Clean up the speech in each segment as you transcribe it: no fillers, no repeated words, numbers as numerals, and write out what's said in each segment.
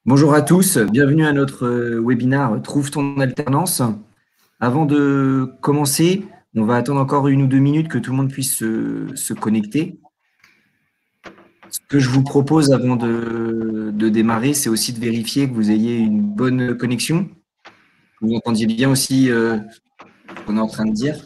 Bonjour à tous, bienvenue à notre webinaire Trouve ton alternance. Avant de commencer, on va attendre encore 1 ou 2 minutes que tout le monde puisse se connecter. Ce que je vous propose avant de démarrer, c'est aussi de vérifier que vous ayez une bonne connexion, que vous entendiez bien aussi ce qu'on est en train de dire.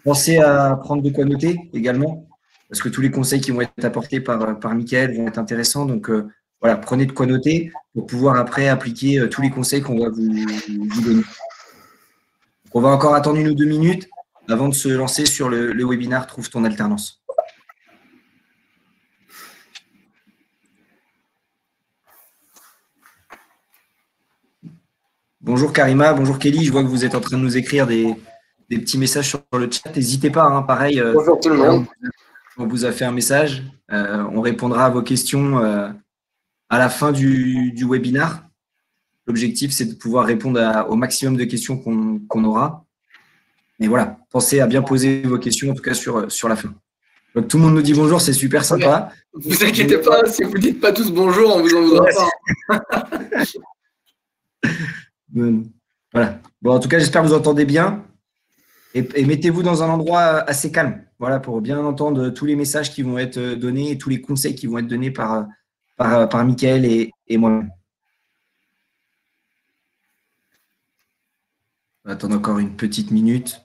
Pensez à prendre de quoi noter également, parce que tous les conseils qui vont être apportés par Mickaël vont être intéressants. Donc, voilà, prenez de quoi noter pour pouvoir après appliquer tous les conseils qu'on va vous donner. Donc, on va encore attendre 1 ou 2 minutes avant de se lancer sur le webinaire Trouve ton alternance. Bonjour Karima, bonjour Kelly, je vois que vous êtes en train de nous écrire des petits messages sur le chat. N'hésitez pas, hein, pareil. Bonjour tout le monde. On vous a fait un message. On répondra à vos questions à la fin du webinaire. L'objectif, c'est de pouvoir répondre au maximum de questions qu'on aura. Et voilà, pensez à bien poser vos questions, en tout cas sur la fin. Donc, tout le monde nous dit bonjour, c'est super sympa. Ne vous inquiétez pas, si vous ne dites pas tous bonjour, on vous en voudra pas. Voilà. Bon, en tout cas, j'espère que vous entendez bien. Et mettez-vous dans un endroit assez calme, voilà, pour bien entendre tous les messages qui vont être donnés et tous les conseils qui vont être donnés par Mickaël et moi. On va attendre encore une petite minute.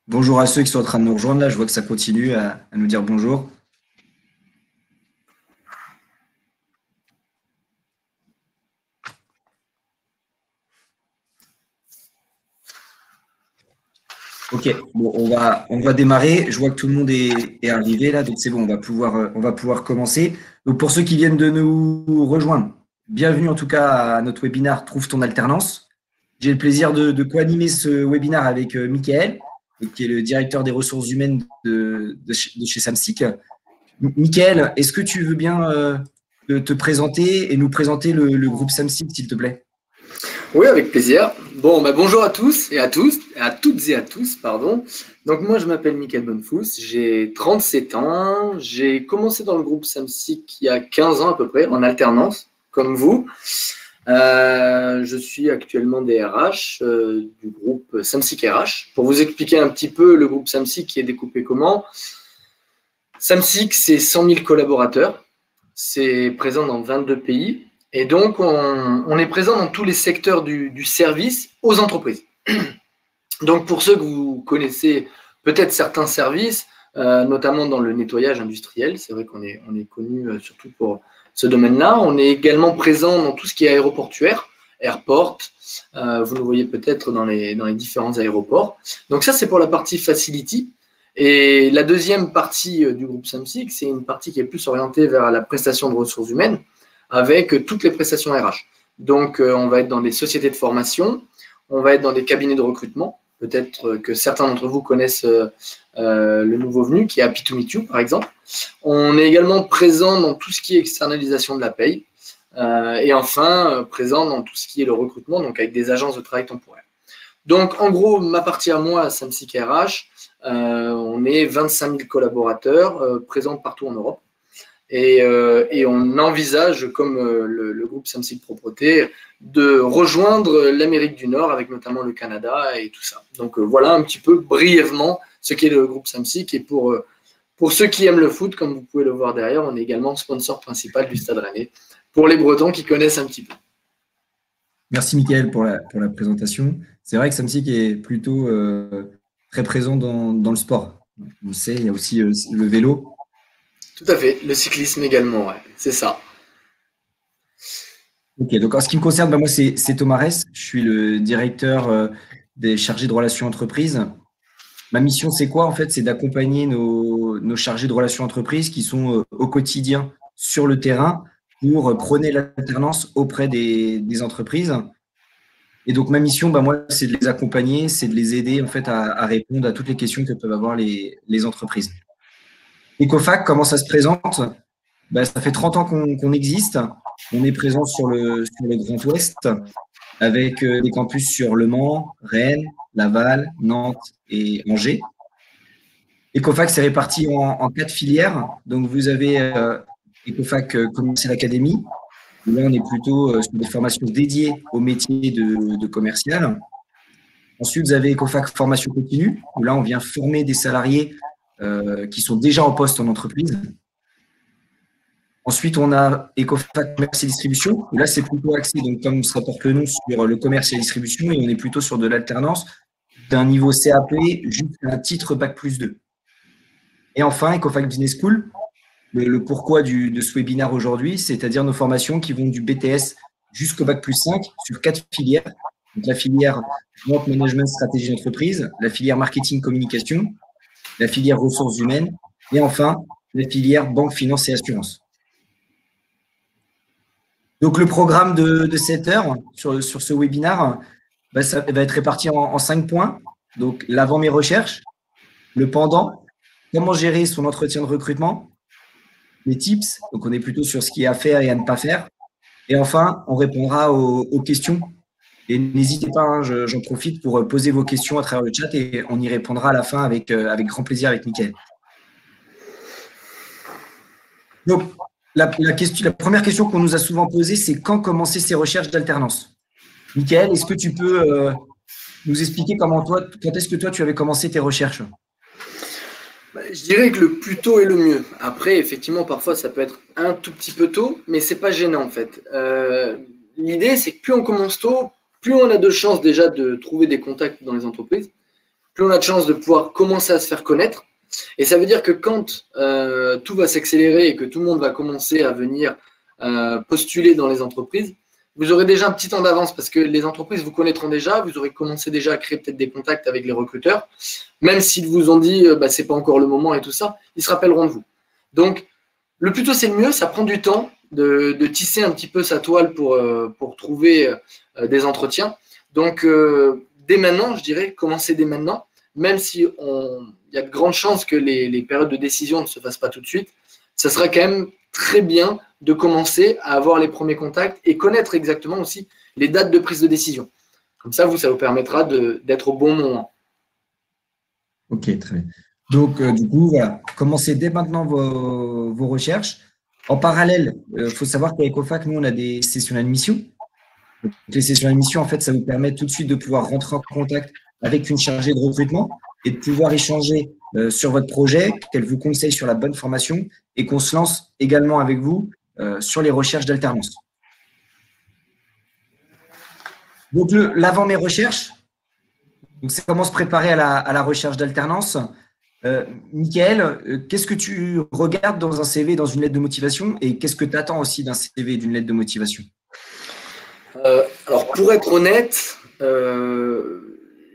Bonjour à ceux qui sont en train de nous rejoindre. Là, je vois que ça continue à nous dire bonjour. Ok, bon, on va démarrer. Je vois que tout le monde est arrivé là, donc c'est bon, on va pouvoir commencer. Donc pour ceux qui viennent de nous rejoindre, bienvenue en tout cas à notre webinaire Trouve ton alternance. J'ai le plaisir de co-animer ce webinaire avec Mickaël, qui est le directeur des ressources humaines de chez Samsic. Mickaël, est-ce que tu veux bien te présenter et nous présenter le groupe Samsic, s'il te plaît? Oui, avec plaisir. Bon, bonjour à tous et à toutes et à tous, pardon. Donc moi, je m'appelle Mickaël Bonnefous, j'ai 37 ans. J'ai commencé dans le groupe Samsic il y a 15 ans à peu près, en alternance, comme vous. Je suis actuellement DRH du groupe Samsic RH. Pour vous expliquer un petit peu le groupe Samsic qui est découpé comment. Samsic, c'est 100 000 collaborateurs. C'est présent dans 22 pays. Et donc, on est présent dans tous les secteurs du service aux entreprises. Donc, pour ceux que vous connaissez peut-être certains services, notamment dans le nettoyage industriel, c'est vrai qu'on est connu surtout pour ce domaine-là. On est également présent dans tout ce qui est aéroportuaire, airport. Vous nous voyez peut-être dans les différents aéroports. Donc ça, c'est pour la partie facility. Et la deuxième partie du groupe Samsic, c'est une partie qui est plus orientée vers la prestation de ressources humaines, avec toutes les prestations RH. Donc, on va être dans des sociétés de formation, on va être dans des cabinets de recrutement. Peut-être que certains d'entre vous connaissent le nouveau venu, qui est Happy to Meet You, par exemple. On est également présent dans tout ce qui est externalisation de la paye. Et enfin, présent dans tout ce qui est le recrutement, donc avec des agences de travail temporaire. Donc, en gros, ma partie à moi, Samsic RH, on est 25 000 collaborateurs présents partout en Europe. Et on envisage, comme le groupe Samsic Propreté, de rejoindre l'Amérique du Nord, avec notamment le Canada et tout ça. Donc voilà un petit peu brièvement ce qu'est le groupe Samsic. Et pour ceux qui aiment le foot, comme vous pouvez le voir derrière, on est également sponsor principal du Stade Rennais, pour les Bretons qui connaissent un petit peu. Merci Mickaël pour la présentation. C'est vrai que Samsic est plutôt très présent dans le sport. On le sait, il y a aussi le vélo. Tout à fait, le cyclisme également, ouais, c'est ça. Ok, donc en ce qui me concerne, moi c'est Thomas Ress, je suis le directeur des chargés de relations entreprises. Ma mission, c'est quoi en fait? C'est d'accompagner nos chargés de relations entreprises qui sont au quotidien sur le terrain pour prôner l'alternance auprès des entreprises. Et donc ma mission, moi, c'est de les accompagner, c'est de les aider en fait à répondre à toutes les questions que peuvent avoir les entreprises. Ecofac, comment ça se présente? Ça fait 30 ans qu'on existe. On est présent sur le Grand Ouest avec des campus sur Le Mans, Rennes, Laval, Nantes et Angers. Ecofac, c'est réparti en 4 filières. Donc, vous avez Ecofac Commercial Academy. Là, on est plutôt sur des formations dédiées au métier de commercial. Ensuite, vous avez Ecofac Formation Continue, où là, on vient former des salariés qui sont déjà en poste en entreprise. Ensuite, on a Ecofac Commerce et Distribution, où là, c'est plutôt axé, donc, comme ça porte le nom, sur le commerce et la distribution, et on est plutôt sur de l'alternance d'un niveau CAP jusqu'à un titre Bac+2. Et enfin, Ecofac Business School, le pourquoi de ce webinaire aujourd'hui, c'est-à-dire nos formations qui vont du BTS jusqu'au Bac+5 sur 4 filières. Donc, la filière Vente, Management, Stratégie d'entreprise, la filière Marketing, Communication, la filière Ressources humaines et enfin la filière Banque, Finance et Assurance. Donc, le programme de 7 heures sur ce webinaire, ça va être réparti en 5 points. Donc, l'avant mes recherches, le pendant, comment gérer son entretien de recrutement, les tips, donc on est plutôt sur ce qui est à faire et à ne pas faire. Et enfin, on répondra aux questions. Et n'hésitez pas, hein, j'en profite pour poser vos questions à travers le chat et on y répondra à la fin avec grand plaisir avec Mickaël. Donc, la première question qu'on nous a souvent posée, c'est quand commencer ses recherches d'alternance. Mickaël, est-ce que tu peux nous expliquer quand est-ce que toi, tu avais commencé tes recherches? Je dirais que le plus tôt est le mieux. Après, effectivement, parfois, ça peut être un tout petit peu tôt, mais c'est pas gênant, en fait. L'idée, c'est que plus on commence tôt, plus on a de chances déjà de trouver des contacts dans les entreprises, plus on a de chances de pouvoir commencer à se faire connaître. Et ça veut dire que quand tout va s'accélérer et que tout le monde va commencer à venir postuler dans les entreprises, vous aurez déjà un petit temps d'avance parce que les entreprises vous connaîtront déjà, vous aurez commencé déjà à créer peut-être des contacts avec les recruteurs, même s'ils vous ont dit c'est pas encore le moment et tout ça, ils se rappelleront de vous. Donc, le plus tôt c'est le mieux, ça prend du temps de tisser un petit peu sa toile pour trouver des entretiens. Donc, dès maintenant, je dirais, commencez dès maintenant, même si il y a de grandes chances que les périodes de décision ne se fassent pas tout de suite, ça sera quand même très bien de commencer à avoir les premiers contacts et connaître exactement aussi les dates de prise de décision. Comme ça, ça vous permettra d'être au bon moment. Ok, très bien. Donc, du coup, voilà, commencez dès maintenant vos recherches. En parallèle, il faut savoir qu'à Ecofac, nous, on a des sessions d'admission. Les sessions d'admission, en fait, ça vous permet tout de suite de pouvoir rentrer en contact avec une chargée de recrutement et de pouvoir échanger sur votre projet, qu'elle vous conseille sur la bonne formation et qu'on se lance également avec vous sur les recherches d'alternance. Donc, l'avant mes recherches, c'est comment se préparer à la recherche d'alternance. Mickaël, qu'est-ce que tu regardes dans un CV, dans une lettre de motivation et qu'est-ce que tu attends aussi d'un CV et d'une lettre de motivation? Alors, pour être honnête,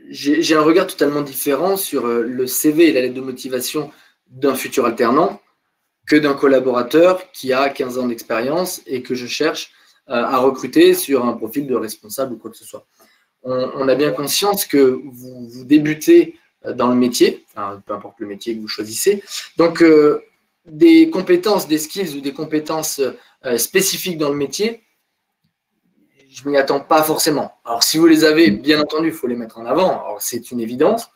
j'ai un regard totalement différent sur le CV et la lettre de motivation d'un futur alternant que d'un collaborateur qui a 15 ans d'expérience et que je cherche à recruter sur un profil de responsable ou quoi que ce soit. On a bien conscience que vous débutez dans le métier, enfin, peu importe le métier que vous choisissez. Donc, des compétences, des skills ou des compétences spécifiques dans le métier, je ne m'y attends pas forcément. Alors, si vous les avez, bien entendu, il faut les mettre en avant. Alors, c'est une évidence.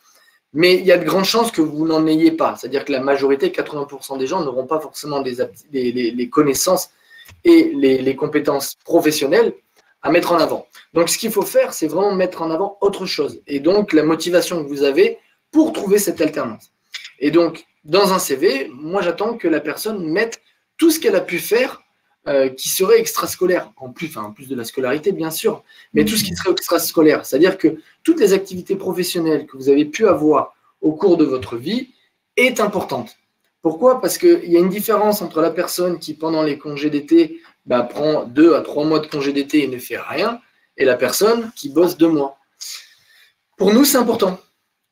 Mais il y a de grandes chances que vous n'en ayez pas. C'est-à-dire que la majorité, 80% des gens, n'auront pas forcément les connaissances et les compétences professionnelles à mettre en avant. Donc, ce qu'il faut faire, c'est vraiment mettre en avant autre chose. Et donc, la motivation que vous avez pour trouver cette alternance. Et donc, dans un CV, moi, j'attends que la personne mette tout ce qu'elle a pu faire qui serait extrascolaire, en plus de la scolarité, bien sûr, mais tout ce qui serait extrascolaire. C'est-à-dire que toutes les activités professionnelles que vous avez pu avoir au cours de votre vie est importante. Pourquoi? Parce qu'il y a une différence entre la personne qui, pendant les congés d'été, prend 2 à 3 mois de congés d'été et ne fait rien, et la personne qui bosse 2 mois. Pour nous, c'est important.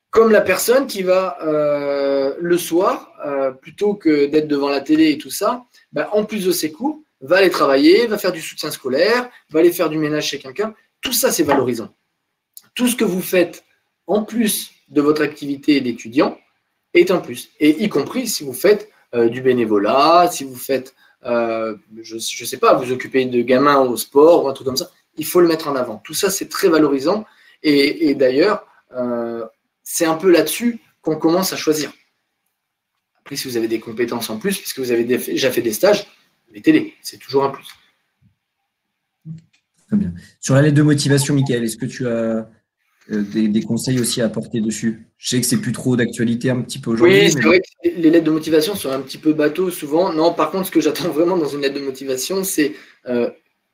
Comme la personne qui va le soir, plutôt que d'être devant la télé et tout ça, en plus de ses cours, va aller travailler, va faire du soutien scolaire, va aller faire du ménage chez quelqu'un. Tout ça, c'est valorisant. Tout ce que vous faites en plus de votre activité d'étudiant est un plus. Et y compris si vous faites du bénévolat, si vous faites je ne sais pas, vous occupez de gamins au sport ou un truc comme ça, il faut le mettre en avant. Tout ça, c'est très valorisant. Et d'ailleurs, c'est un peu là-dessus qu'on commence à choisir. Après, si vous avez des compétences en plus, puisque vous avez déjà fait des stages, mettez-les, c'est toujours un plus. Très bien. Sur la lettre de motivation, Mickaël, est-ce que tu as des conseils aussi à apporter dessus? Je sais que c'est plus trop d'actualité un petit peu aujourd'hui. Oui, c'est vrai que les lettres de motivation sont un petit peu bateau souvent. Non, par contre, ce que j'attends vraiment dans une lettre de motivation, c'est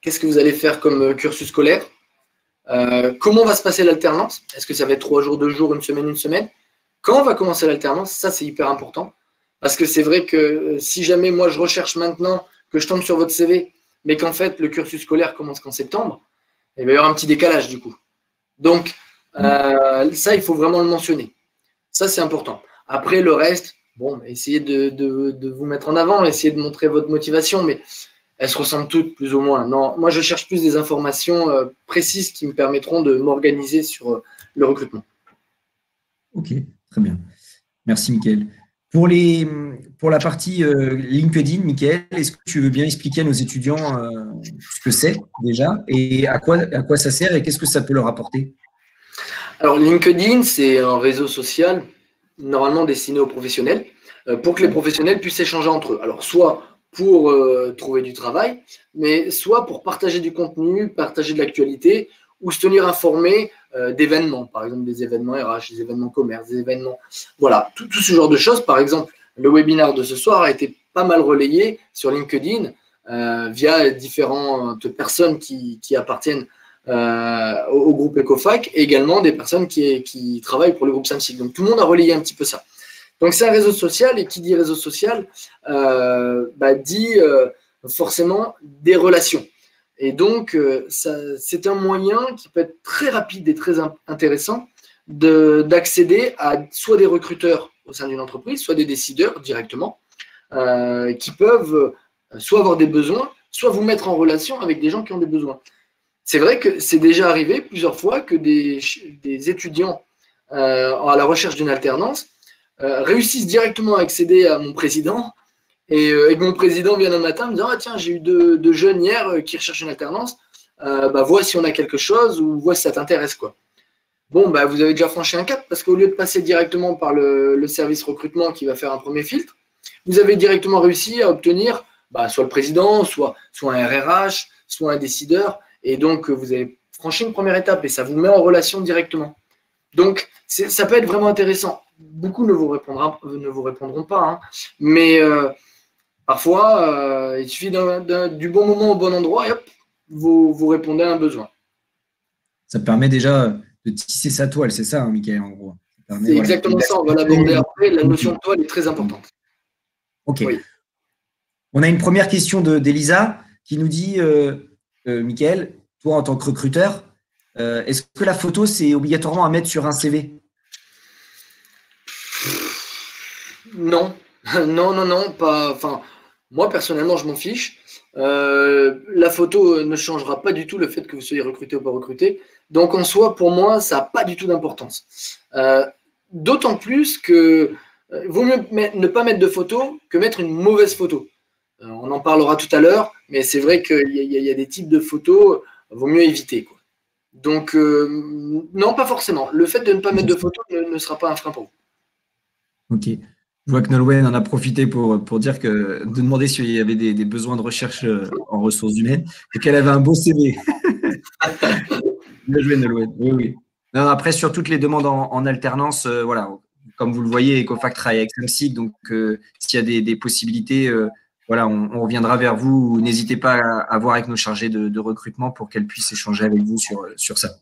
qu'est-ce que vous allez faire comme cursus scolaire? Comment va se passer l'alternance? Est-ce que ça va être 3 jours, 2 jours, une semaine? Quand va commencer l'alternance? Ça, c'est hyper important. Parce que c'est vrai que si jamais moi je recherche maintenant, que je tombe sur votre CV, mais qu'en fait le cursus scolaire commence qu'en septembre, il va y avoir un petit décalage du coup. Donc, ça, il faut vraiment le mentionner. Ça, c'est important. Après, le reste, bon, essayez de vous mettre en avant, essayez de montrer votre motivation, mais elles se ressemblent toutes plus ou moins. Non, moi, je cherche plus des informations précises qui me permettront de m'organiser sur le recrutement. Ok, très bien. Merci, Mickaël. Pour la partie LinkedIn, Mickaël, est-ce que tu veux bien expliquer à nos étudiants ce que c'est déjà et à quoi ça sert et qu'est-ce que ça peut leur apporter? Alors, LinkedIn, c'est un réseau social normalement destiné aux professionnels pour que les professionnels puissent échanger entre eux. Alors, soit pour trouver du travail, mais soit pour partager du contenu, partager de l'actualité ou se tenir informé d'événements, par exemple des événements RH, des événements commerce, des événements… Voilà, tout ce genre de choses. Par exemple, le webinaire de ce soir a été pas mal relayé sur LinkedIn via différentes personnes qui appartiennent au groupe Ecofac et également des personnes qui travaillent pour le groupe Samsic. Donc, tout le monde a relayé un petit peu ça. Donc, c'est un réseau social et qui dit réseau social dit forcément des relations. Et donc, c'est un moyen qui peut être très rapide et très intéressant d'accéder à soit des recruteurs au sein d'une entreprise, soit des décideurs directement, qui peuvent soit avoir des besoins, soit vous mettre en relation avec des gens qui ont des besoins. C'est vrai que c'est déjà arrivé plusieurs fois que des étudiants à la recherche d'une alternance réussissent directement à accéder à mon président et que mon président vient un matin me disant ah, tiens, j'ai eu deux jeunes hier qui recherchent une alternance, vois si on a quelque chose ou vois si ça t'intéresse quoi. Bon, vous avez déjà franchi un cap parce qu'au lieu de passer directement par le service recrutement qui va faire un premier filtre, vous avez directement réussi à obtenir soit le président, soit un RRH, soit un décideur. Et donc, vous avez franchi une première étape et ça vous met en relation directement. Donc, ça peut être vraiment intéressant. Beaucoup ne vous répondront pas, hein. Mais parfois, il suffit du bon moment au bon endroit et hop, vous répondez à un besoin. Ça permet déjà de tisser sa toile, c'est ça, hein, Mickaël, en gros. C'est exactement ça, on va l'aborder après. La notion de toile est très importante. Ok. Oui. On a une première question d'Elisa qui nous dit Mickaël, toi en tant que recruteur, est-ce que la photo, c'est obligatoirement à mettre sur un CV? Non, non, pas. Enfin, moi personnellement, je m'en fiche. La photo ne changera pas du tout le fait que vous soyez recruté ou pas recruté. Donc en soi, pour moi, ça n'a pas du tout d'importance. D'autant plus que vaut mieux ne pas mettre de photo que mettre une mauvaise photo. On en parlera tout à l'heure, mais c'est vrai qu'il y a des types de photos, vaut mieux éviter, quoi. Donc, non, pas forcément. Le fait de ne pas mettre de photo ne sera pas un frein pour vous. Ok. Je vois que Nolwenn en a profité pour dire de demander s'il y avait des besoins de recherche en ressources humaines et qu'elle avait un beau CV. Bien joué, Nolwenn. Oui. Non, après, sur toutes les demandes en alternance, voilà, comme vous le voyez, Ecofac travaille avec Samsic, donc s'il y a des possibilités, voilà, on reviendra vers vous. N'hésitez pas à voir avec nos chargés de recrutement pour qu'elles puissent échanger avec vous sur ça.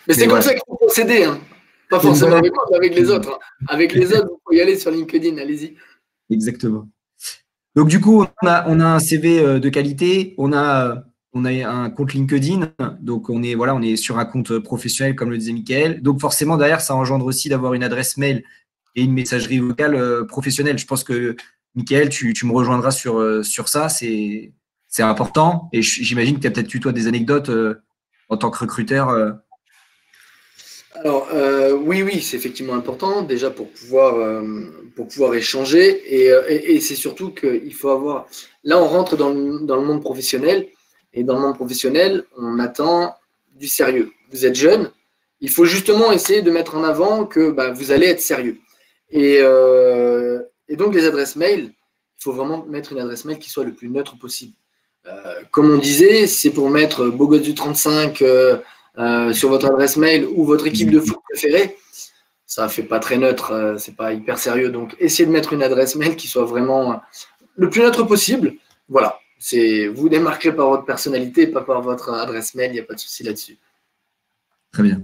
Mais c'est comme ça qu'il faut procéder, hein. Pas forcément avec moi, mais avec les autres. Hein. Avec les autres, vous pouvez y aller sur LinkedIn, allez-y. Exactement. Donc, du coup, on a un CV de qualité, on a un compte LinkedIn, donc on est sur un compte professionnel, comme le disait Mickaël. Donc, forcément, derrière, ça engendre aussi d'avoir une adresse mail et une messagerie vocale professionnelle. Je pense que, Mickaël, tu me rejoindras sur ça, c'est important. Et j'imagine que tu as peut-être eu, toi, des anecdotes en tant que recruteur. Alors, oui, c'est effectivement important, déjà pour pouvoir échanger. Et c'est surtout qu'il faut avoir. Là, on rentre dans le monde professionnel. Et dans le monde professionnel, on attend du sérieux. Vous êtes jeune, il faut justement essayer de mettre en avant que bah, vous allez être sérieux. Et donc, les adresses mail, il faut vraiment mettre une adresse mail qui soit le plus neutre possible. Comme on disait, c'est pour mettre Beau Gosse du 35 sur votre adresse mail ou votre équipe de foot préférée. Ça ne fait pas très neutre, c'est pas hyper sérieux. Donc, essayez de mettre une adresse mail qui soit vraiment le plus neutre possible. Voilà, vous démarquerez par votre personnalité, pas par votre adresse mail, il n'y a pas de souci là-dessus. Très bien.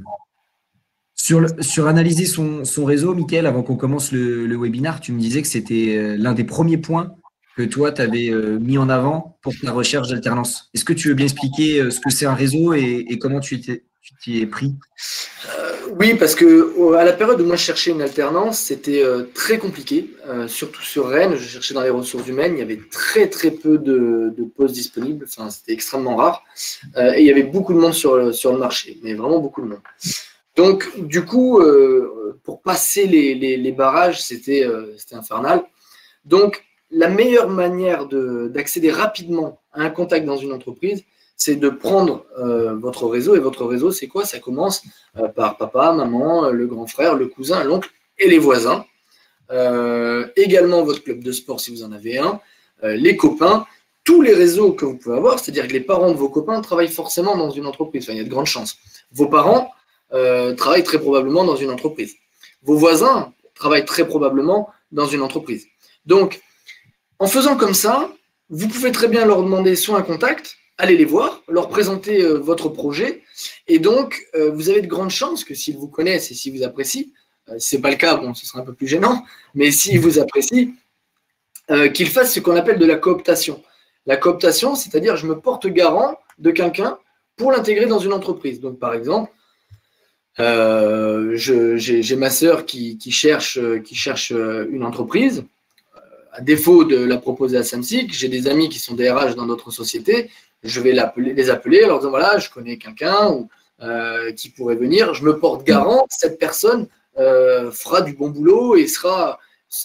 Sur analyser son réseau, Mickaël, avant qu'on commence le webinaire, tu me disais que c'était l'un des premiers points que toi, tu avais mis en avant pour ta recherche d'alternance. Est-ce que tu veux bien expliquer ce que c'est un réseau et comment tu t'y es pris? Oui, parce que à la période où moi je cherchais une alternance, c'était très compliqué, surtout sur Rennes. Je cherchais dans les ressources humaines, il y avait très très peu de postes disponibles, enfin, c'était extrêmement rare, et il y avait beaucoup de monde sur le marché, mais vraiment beaucoup de monde. Donc, du coup, pour passer les barrages, c'était infernal. Donc, la meilleure manière d'accéder rapidement à un contact dans une entreprise, c'est de prendre votre réseau. Et votre réseau, c'est quoi? Ça commence par papa, maman, le grand frère, le cousin, l'oncle et les voisins. Également votre club de sport si vous en avez un, les copains, tous les réseaux que vous pouvez avoir, c'est-à-dire que les parents de vos copains travaillent forcément dans une entreprise. Enfin, il y a de grandes chances. Vos parents travaillent très probablement dans une entreprise. Vos voisins travaillent très probablement dans une entreprise. Donc, en faisant comme ça, vous pouvez très bien leur demander soit un contact, aller les voir, leur présenter votre projet, et donc vous avez de grandes chances que s'ils vous connaissent et s'ils vous apprécient, si ce n'est pas le cas, bon, ce sera un peu plus gênant, mais s'ils vous apprécient, qu'ils fassent ce qu'on appelle de la cooptation. La cooptation, c'est-à-dire je me porte garant de quelqu'un pour l'intégrer dans une entreprise. Donc par exemple, j'ai ma sœur qui cherche une entreprise. À défaut de la proposer à Samsic, j'ai des amis qui sont DRH dans d'autres sociétés, je vais les appeler, leur dire voilà, je connais quelqu'un qui pourrait venir, je me porte garant, cette personne fera du bon boulot et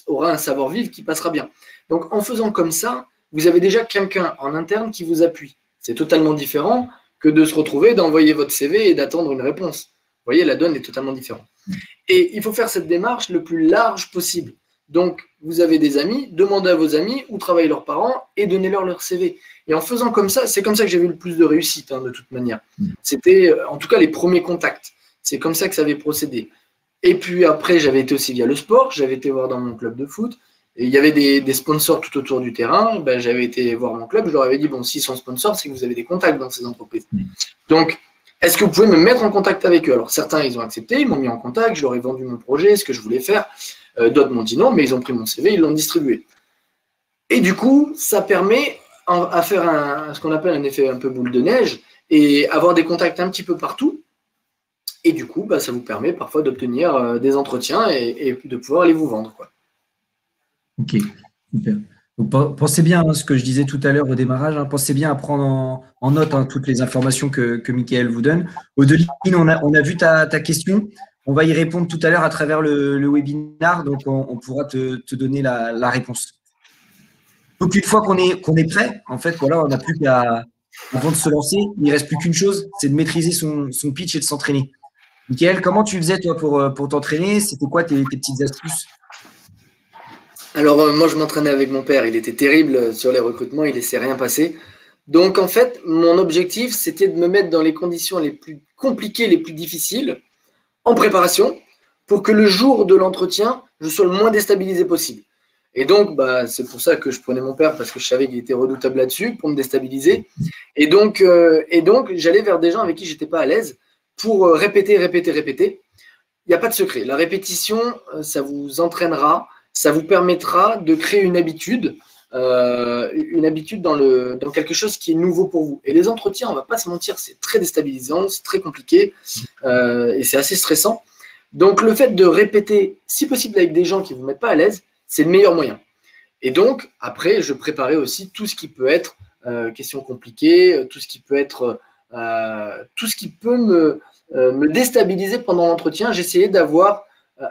aura un savoir-vivre qui passera bien. Donc en faisant comme ça, vous avez déjà quelqu'un en interne qui vous appuie. C'est totalement différent que de se retrouver, d'envoyer votre CV et d'attendre une réponse. Vous voyez, la donne est totalement différente. Et il faut faire cette démarche le plus large possible. Donc, vous avez des amis, demandez à vos amis où travaillent leurs parents et donnez-leur leur CV. Et en faisant comme ça, c'est comme ça que j'ai vu le plus de réussite, de toute manière. C'était, en tout cas, les premiers contacts. C'est comme ça que ça avait procédé. Et puis après, j'avais été aussi via le sport. J'avais été voir dans mon club de foot. Et il y avait des sponsors tout autour du terrain. Ben, j'avais été voir mon club. Je leur avais dit, bon, s'ils sont sponsors, c'est que vous avez des contacts dans ces entreprises. Donc, est-ce que vous pouvez me mettre en contact avec eux? Alors, certains, ils ont accepté. Ils m'ont mis en contact. Je leur ai vendu mon projet, ce que je voulais faire. D'autres m'ont dit non, mais ils ont pris mon CV, ils l'ont distribué. Et du coup, ça permet à faire ce qu'on appelle un effet un peu boule de neige et avoir des contacts un petit peu partout. Et du coup, ça vous permet parfois d'obtenir des entretiens et de pouvoir aller vous vendre, quoi. Ok, super. Donc, pensez bien à ce que je disais tout à l'heure au démarrage, pensez bien à prendre en note toutes les informations que Mickaël vous donne. Odeline, on a vu ta question. On va y répondre tout à l'heure à travers le webinaire, donc on pourra te donner la réponse. Donc, une fois qu'on est prêt, en fait, voilà, on n'a plus qu'à, avant de se lancer, il ne reste plus qu'une chose, c'est de maîtriser son pitch et de s'entraîner. Mickaël, comment tu faisais, toi, pour t'entraîner? C'était quoi tes petites astuces? Alors, moi, je m'entraînais avec mon père. Il était terrible sur les recrutements, il ne laissait rien passer. Donc, en fait, mon objectif, c'était de me mettre dans les conditions les plus compliquées, les plus difficiles, en préparation, pour que le jour de l'entretien, je sois le moins déstabilisé possible. Et donc, c'est pour ça que je prenais mon père, parce que je savais qu'il était redoutable là-dessus, pour me déstabiliser. Et donc j'allais vers des gens avec qui je n'étais pas à l'aise pour répéter. Il n'y a pas de secret. La répétition, ça vous entraînera, ça vous permettra de créer une habitude dans quelque chose qui est nouveau pour vous. Et les entretiens, on ne va pas se mentir, c'est très déstabilisant, c'est très compliqué et c'est assez stressant. Donc, le fait de répéter, si possible avec des gens qui ne vous mettent pas à l'aise, c'est le meilleur moyen. Et donc, après, je préparais aussi tout ce qui peut être questions compliquées, tout ce qui peut me déstabiliser pendant l'entretien. J'essayais d'avoir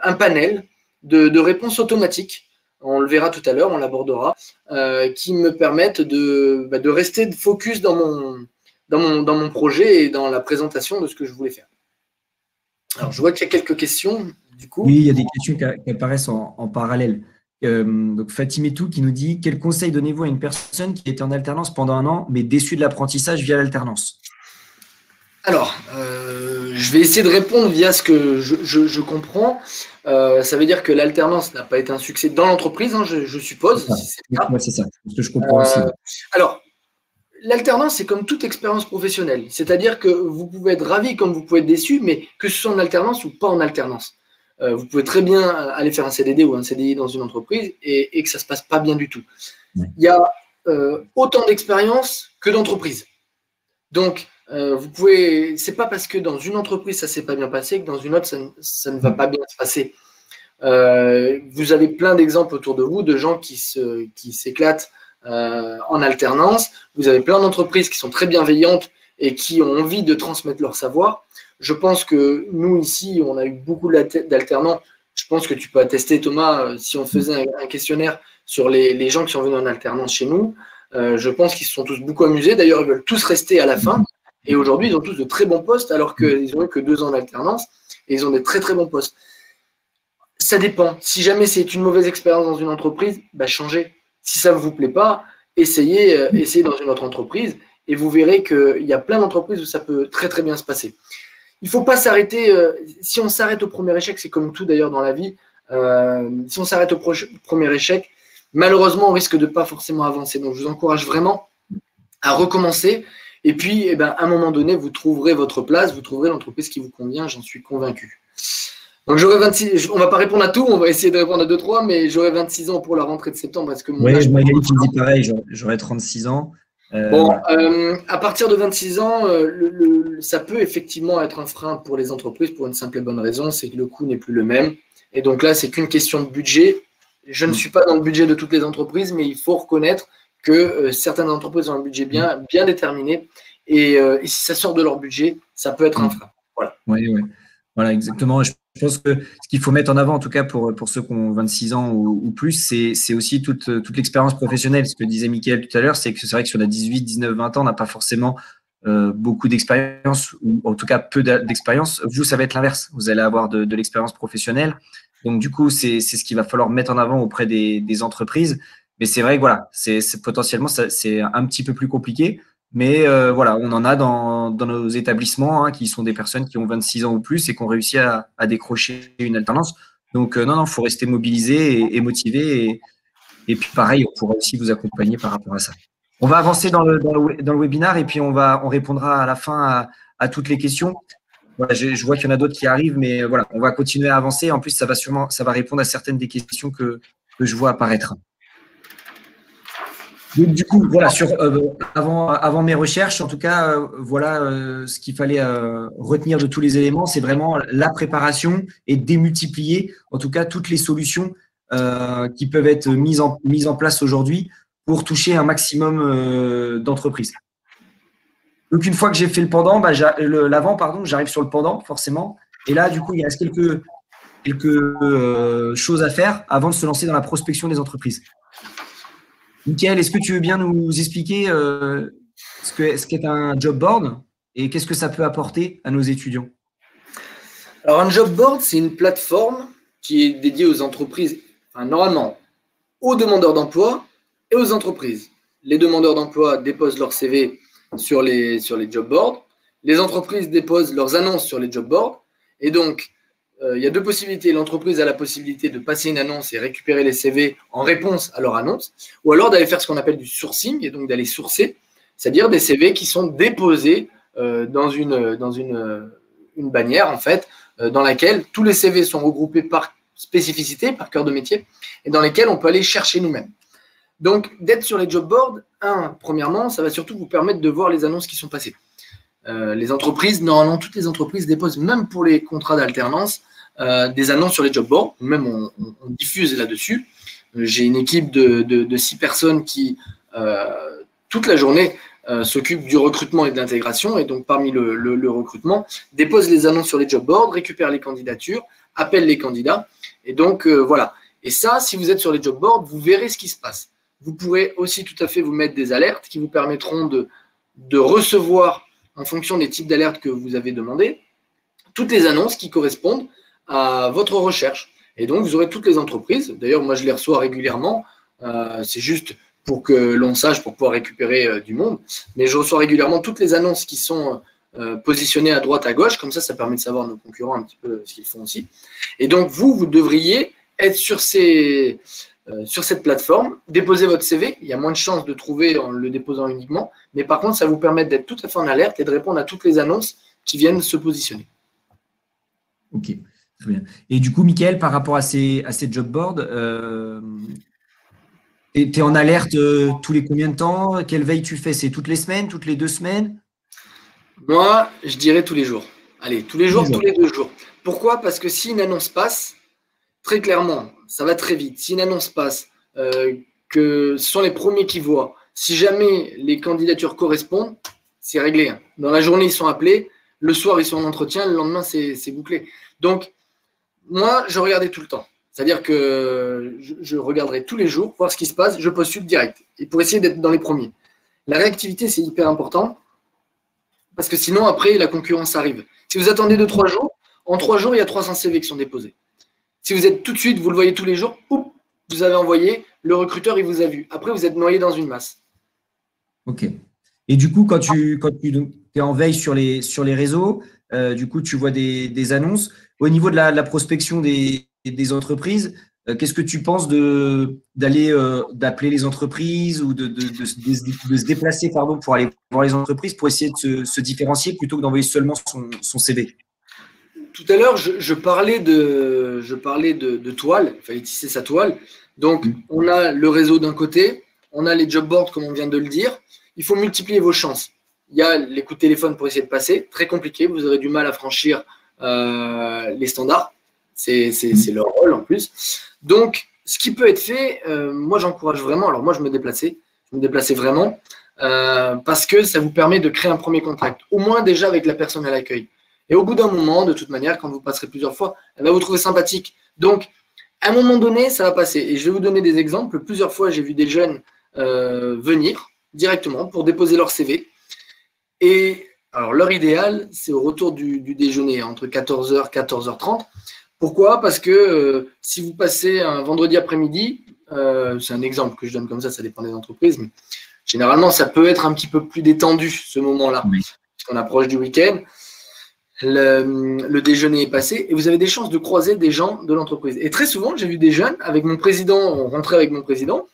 un panel de réponses automatiques. On le verra tout à l'heure, on l'abordera, qui me permettent de rester focus dans mon projet et dans la présentation de ce que je voulais faire. Alors, je vois qu'il y a quelques questions, du coup. Oui, il y a des questions qui apparaissent en parallèle. Donc, Fatimetou qui nous dit: quel conseil donnez-vous à une personne qui était en alternance pendant 1 an, mais déçue de l'apprentissage via l'alternance? Alors, je vais essayer de répondre via ce que je comprends. Ça veut dire que l'alternance n'a pas été un succès dans l'entreprise, hein, je suppose. Si c'est le cas. Ouais, c'est ça, c'est ce que je comprends aussi. Alors, l'alternance, c'est comme toute expérience professionnelle. C'est-à-dire que vous pouvez être ravi comme vous pouvez être déçu, mais que ce soit en alternance ou pas en alternance. Vous pouvez très bien aller faire un CDD ou un CDI dans une entreprise et que ça ne se passe pas bien du tout. Ouais. Il y a autant d'expérience que d'entreprise. Donc, vous pouvez. C'est pas parce que dans une entreprise ça s'est pas bien passé que dans une autre ça ne va pas bien se passer. Vous avez plein d'exemples autour de vous de gens qui s'éclatent en alternance. Vous avez plein d'entreprises qui sont très bienveillantes et qui ont envie de transmettre leur savoir. Je pense que nous ici, on a eu beaucoup d'alternants. Je pense que tu peux attester, Thomas, si on faisait un questionnaire sur les gens qui sont venus en alternance chez nous. Je pense qu'ils se sont tous beaucoup amusés. D'ailleurs, ils veulent tous rester à la fin. Et aujourd'hui, ils ont tous de très bons postes, alors qu'ils n'ont eu que 2 ans d'alternance. Et ils ont des très, très bons postes. Ça dépend. Si jamais c'est une mauvaise expérience dans une entreprise, changez. Si ça ne vous plaît pas, essayez dans une autre entreprise. Et vous verrez qu'il y a plein d'entreprises où ça peut très, très bien se passer. Il ne faut pas s'arrêter. Si on s'arrête au premier échec, c'est comme tout d'ailleurs dans la vie. Si on s'arrête au premier échec, malheureusement, on risque de ne pas forcément avancer. Donc, je vous encourage vraiment à recommencer. Et puis, à un moment donné, vous trouverez votre place, vous trouverez l'entreprise qui vous convient, j'en suis convaincu. Donc, j'aurai 26, on ne va pas répondre à tout, on va essayer de répondre à 2-3, mais j'aurai 26 ans pour la rentrée de septembre. Oui, Magali qui dit pareil, j'aurai 36 ans. À partir de 26 ans, ça peut effectivement être un frein pour les entreprises pour une simple et bonne raison, c'est que le coût n'est plus le même. Et donc là, c'est qu'une question de budget. Je ne suis pas dans le budget de toutes les entreprises, mais il faut reconnaître que certaines entreprises ont un budget bien déterminé. Et si ça sort de leur budget, ça peut être un frein. Voilà. Oui. Voilà, exactement. Je pense que ce qu'il faut mettre en avant, en tout cas pour ceux qui ont 26 ans ou plus, c'est aussi toute l'expérience professionnelle. Ce que disait Mickaël tout à l'heure, c'est vrai que sur la 18, 19, 20 ans, on n'a pas forcément beaucoup d'expérience, ou en tout cas peu d'expérience. Vous, ça va être l'inverse. Vous allez avoir de l'expérience professionnelle. Donc, du coup, c'est ce qu'il va falloir mettre en avant auprès des entreprises. Mais c'est vrai que voilà, potentiellement, c'est un petit peu plus compliqué. Mais voilà, on en a dans nos établissements qui sont des personnes qui ont 26 ans ou plus et qui ont réussi à décrocher une alternance. Donc, non, il faut rester mobilisé et motivé. Et puis, pareil, on pourra aussi vous accompagner par rapport à ça. On va avancer dans le webinaire et puis on répondra à la fin à toutes les questions. Voilà, je vois qu'il y en a d'autres qui arrivent, mais voilà, on va continuer à avancer. En plus, ça va répondre à certaines des questions que je vois apparaître. Donc, du coup, voilà, avant mes recherches, en tout cas, voilà ce qu'il fallait retenir de tous les éléments, c'est vraiment la préparation et démultiplier, en tout cas, toutes les solutions qui peuvent être mises en place aujourd'hui pour toucher un maximum d'entreprises. Donc, une fois que j'ai fait le pendant, l'avant, j'arrive sur le pendant, forcément. Et là, du coup, il reste quelques choses à faire avant de se lancer dans la prospection des entreprises. Mickaël, est-ce que tu veux bien nous expliquer ce qu'est un job board et qu'est-ce que ça peut apporter à nos étudiants? Alors, un job board, c'est une plateforme qui est dédiée aux entreprises, normalement aux demandeurs d'emploi et aux entreprises. Les demandeurs d'emploi déposent leur CV sur les job boards. Les entreprises déposent leurs annonces sur les job boards. Et donc, il y a 2 possibilités. L'entreprise a la possibilité de passer une annonce et récupérer les CV en réponse à leur annonce, ou alors d'aller faire ce qu'on appelle du sourcing, et donc d'aller sourcer, c'est-à-dire des CV qui sont déposés dans une bannière, en fait, dans laquelle tous les CV sont regroupés par spécificité, par cœur de métier, et dans lesquels on peut aller chercher nous-mêmes. Donc, d'être sur les job boards, premièrement, ça va surtout vous permettre de voir les annonces qui sont passées. Les entreprises, normalement, toutes les entreprises déposent, même pour les contrats d'alternance, des annonces sur les job boards, même on diffuse là-dessus. J'ai une équipe de 6 personnes qui, toute la journée, s'occupe du recrutement et de l'intégration, et donc parmi le recrutement, dépose les annonces sur les job boards, récupère les candidatures, appelle les candidats, et donc voilà. Et ça, si vous êtes sur les job boards, vous verrez ce qui se passe. Vous pourrez aussi tout à fait vous mettre des alertes qui vous permettront de recevoir, en fonction des types d'alertes que vous avez demandé, toutes les annonces qui correspondent à votre recherche. Et donc, vous aurez toutes les entreprises. D'ailleurs, moi, je les reçois régulièrement. C'est juste pour que l'on sache, pour pouvoir récupérer du monde. Mais je reçois régulièrement toutes les annonces qui sont positionnées à droite, à gauche. Comme ça permet de savoir nos concurrents un petit peu ce qu'ils font aussi. Et donc, vous devriez être sur cette plateforme, déposer votre CV. Il y a moins de chances de trouver en le déposant uniquement. Mais par contre, ça vous permet d'être tout à fait en alerte et de répondre à toutes les annonces qui viennent se positionner. Ok, très bien. Et du coup, Mickaël, par rapport à ces job boards, tu es en alerte tous les combien de temps? Quelle veille tu fais? C'est toutes les semaines, toutes les 2 semaines? Moi, je dirais tous les jours. Allez, tous les jours, tous les 2 jours. Pourquoi? Parce que si une annonce passe, très clairement, ça va très vite. Si une annonce passe, que ce sont les premiers qui voient, si jamais les candidatures correspondent, c'est réglé. Dans la journée, ils sont appelés. Le soir, ils sont en entretien. Le lendemain, c'est bouclé. Donc, moi, je regardais tout le temps. C'est-à-dire que je regarderai tous les jours, voir ce qui se passe. Je postule direct. Et pour essayer d'être dans les premiers. La réactivité, c'est hyper important. Parce que sinon, après, la concurrence arrive. Si vous attendez 2-3 jours, en 3 jours, il y a 300 CV qui sont déposés. Si vous êtes tout de suite, vous le voyez tous les jours, vous avez envoyé, le recruteur, il vous a vu. Après, vous êtes noyé dans une masse. Ok. Et du coup, quand tu es en veille sur les réseaux, du coup, tu vois des annonces. Au niveau de la prospection des entreprises, qu'est-ce que tu penses d'appeler les entreprises ou de se déplacer pour aller voir les entreprises pour essayer de se différencier plutôt que d'envoyer seulement son CV? Tout à l'heure, je parlais de toile. Il fallait tisser sa toile. Donc, on a le réseau d'un côté, on a les job boards, comme on vient de le dire. Il faut multiplier vos chances. Il y a les coups de téléphone pour essayer de passer. Très compliqué. Vous aurez du mal à franchir les standards. C'est leur rôle en plus. Donc, ce qui peut être fait, moi, j'encourage vraiment. Alors, moi, je me déplaçais vraiment parce que ça vous permet de créer un premier contact. Au moins, déjà, avec la personne à l'accueil. Et au bout d'un moment, de toute manière, quand vous passerez plusieurs fois, elle va vous trouver sympathique. Donc, à un moment donné, ça va passer. Et je vais vous donner des exemples. Plusieurs fois, j'ai vu des jeunes venir directement pour déposer leur CV. Et alors, leur idéal, c'est au retour du déjeuner, entre 14h et 14h30. Pourquoi? Parce que si vous passez un vendredi après-midi, c'est un exemple que je donne comme ça dépend des entreprises, mais généralement, ça peut être un petit peu plus détendu ce moment-là, puisqu'on approche du week-end. Le déjeuner est passé et vous avez des chances de croiser des gens de l'entreprise. Et très souvent, j'ai vu des jeunes avec mon président, on rentrait avec mon président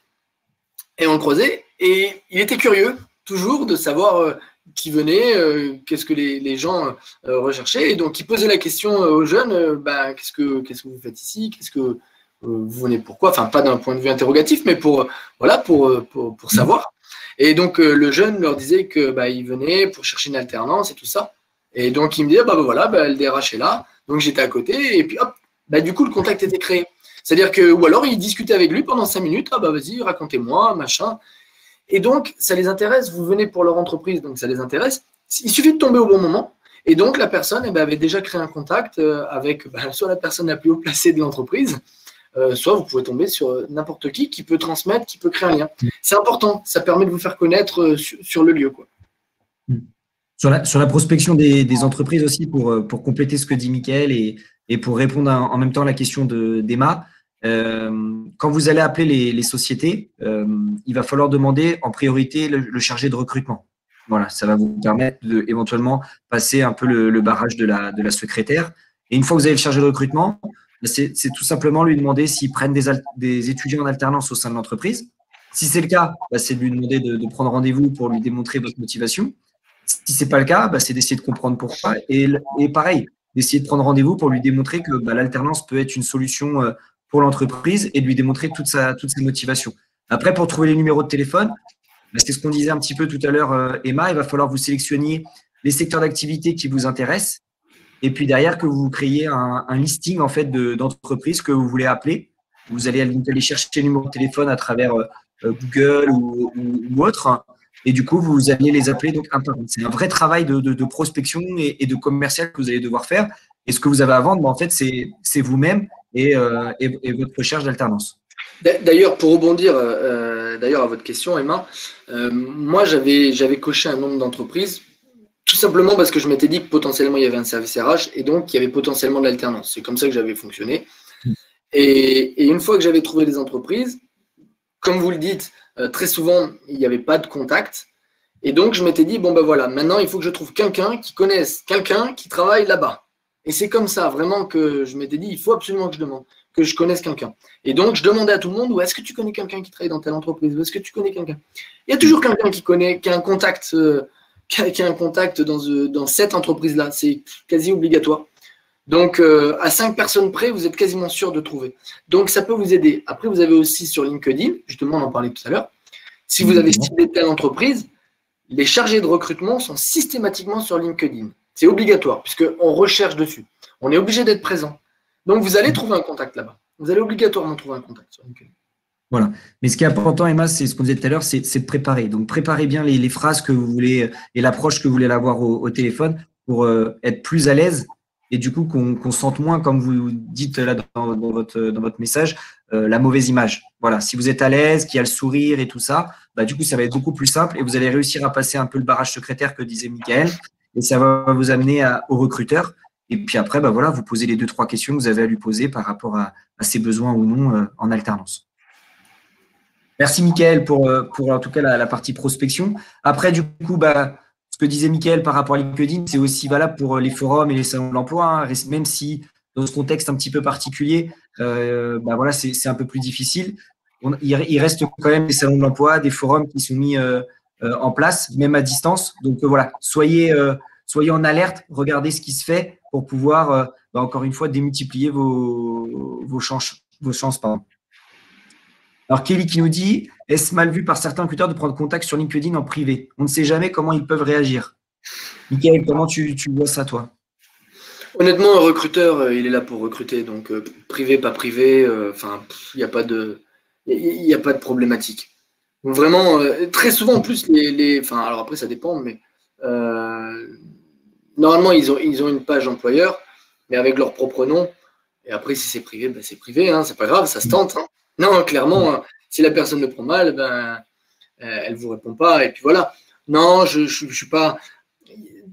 et on le croisait et il était curieux toujours de savoir qui venait, qu'est-ce que les gens recherchaient. Et donc, il posait la question aux jeunes, qu'est-ce que vous faites ici? Qu'est-ce que vous venez pourquoi? Enfin, pas d'un point de vue interrogatif, mais pour savoir. Et donc, le jeune leur disait qu'il venait pour chercher une alternance et tout ça. Et donc, il me disait, le DRH est là. Donc, j'étais à côté. Et puis, hop, du coup, le contact était créé. C'est-à-dire que, ou alors, il discutait avec lui pendant 5 minutes. Ah, vas-y, racontez-moi, machin. Et donc, ça les intéresse. Vous venez pour leur entreprise, donc ça les intéresse. Il suffit de tomber au bon moment. Et donc, la personne avait déjà créé un contact avec soit la personne la plus haut placée de l'entreprise, soit vous pouvez tomber sur n'importe qui peut transmettre, qui peut créer un lien. C'est important. Ça permet de vous faire connaître sur le lieu, quoi. Sur la prospection des entreprises aussi, pour compléter ce que dit Mickaël et pour répondre en même temps à la question d'Emma, quand vous allez appeler les sociétés, il va falloir demander en priorité le chargé de recrutement. Voilà, ça va vous permettre éventuellement passer un peu le barrage de la secrétaire. Et une fois que vous avez le chargé de recrutement, c'est tout simplement lui demander s'ils prennent des étudiants en alternance au sein de l'entreprise. Si c'est le cas, c'est de lui demander de prendre rendez-vous pour lui démontrer votre motivation. Si ce n'est pas le cas, c'est d'essayer de comprendre pourquoi. Et pareil, d'essayer de prendre rendez-vous pour lui démontrer que l'alternance peut être une solution pour l'entreprise et de lui démontrer toutes ses motivations. Après, pour trouver les numéros de téléphone, c'est ce qu'on disait un petit peu tout à l'heure, Emma, il va falloir que vous sélectionniez les secteurs d'activité qui vous intéressent et puis derrière que vous créiez un listing en fait d'entreprises que vous voulez appeler. Vous allez aller chercher les numéros de téléphone à travers Google ou autre. Et du coup, vous allez les appeler donc un par un. C'est un vrai travail de prospection et de commercial que vous allez devoir faire. Et ce que vous avez à vendre, en fait, c'est vous-même et votre recherche d'alternance. D'ailleurs, pour rebondir d'ailleurs à votre question, Emma, moi j'avais coché un nombre d'entreprises tout simplement parce que je m'étais dit que potentiellement il y avait un service RH et donc il y avait potentiellement de l'alternance. C'est comme ça que j'avais fonctionné. Et une fois que j'avais trouvé des entreprises, comme vous le dites, très souvent il n'y avait pas de contact. Et donc je m'étais dit, bon ben voilà, maintenant il faut que je trouve quelqu'un qui connaisse quelqu'un qui travaille là-bas. Et c'est comme ça vraiment que je m'étais dit, il faut absolument que je connaisse quelqu'un. Et donc je demandais à tout le monde, est-ce que tu connais quelqu'un qui travaille dans telle entreprise? Ou est-ce que tu connais quelqu'un? Il y a toujours quelqu'un qui a un contact, dans cette entreprise-là. C'est quasi obligatoire. Donc, à 5 personnes près, vous êtes quasiment sûr de trouver. Donc, ça peut vous aider. Après, vous avez aussi sur LinkedIn, justement, on en parlait tout à l'heure, si vous avez ciblé telle entreprise, les chargés de recrutement sont systématiquement sur LinkedIn. C'est obligatoire, puisqu'on recherche dessus. On est obligé d'être présent. Donc, vous allez trouver un contact là-bas. Vous allez obligatoirement trouver un contact sur LinkedIn. Voilà. Mais ce qui est important, Emma, c'est ce qu'on disait tout à l'heure, c'est de préparer. Donc, préparez bien les phrases que vous voulez et l'approche que vous voulez avoir au téléphone pour être plus à l'aise et du coup qu'on sente moins, comme vous dites là dans votre message, la mauvaise image. Voilà. Si vous êtes à l'aise, qu'il y a le sourire et tout ça, bah, du coup, ça va être beaucoup plus simple et vous allez réussir à passer un peu le barrage secrétaire que disait Michael et ça va vous amener au recruteur. Et puis après, bah, voilà, vous posez les 2-3 questions que vous avez à lui poser par rapport à ses besoins ou non en alternance. Merci, Mickaël, pour en tout cas la partie prospection. Après, du coup, bah, ce que disait Mickaël par rapport à LinkedIn, c'est aussi valable pour les forums et les salons de l'emploi, hein, même si dans ce contexte un petit peu particulier, bah, voilà, c'est un peu plus difficile. Il reste quand même des salons de l'emploi, des forums qui sont mis en place, même à distance. Donc voilà, soyez en alerte, regardez ce qui se fait pour pouvoir, bah, encore une fois, démultiplier vos chances. Pardon. Alors, Kelly qui nous dit, est-ce mal vu par certains recruteurs de prendre contact sur LinkedIn en privé? On ne sait jamais comment ils peuvent réagir. Mickaël, comment tu vois ça, toi? Honnêtement, un recruteur, il est là pour recruter. Donc, privé, pas privé, il n'y a pas de problématique. Donc, vraiment, très souvent, en plus, alors après, ça dépend, mais normalement, ils ont une page employeur, mais avec leur propre nom. Et après, si c'est privé, ben, c'est privé, hein, c'est pas grave, ça se tente. Hein. Non, clairement, si la personne le prend mal, ben, elle ne vous répond pas. Et puis voilà. Non, je suis pas.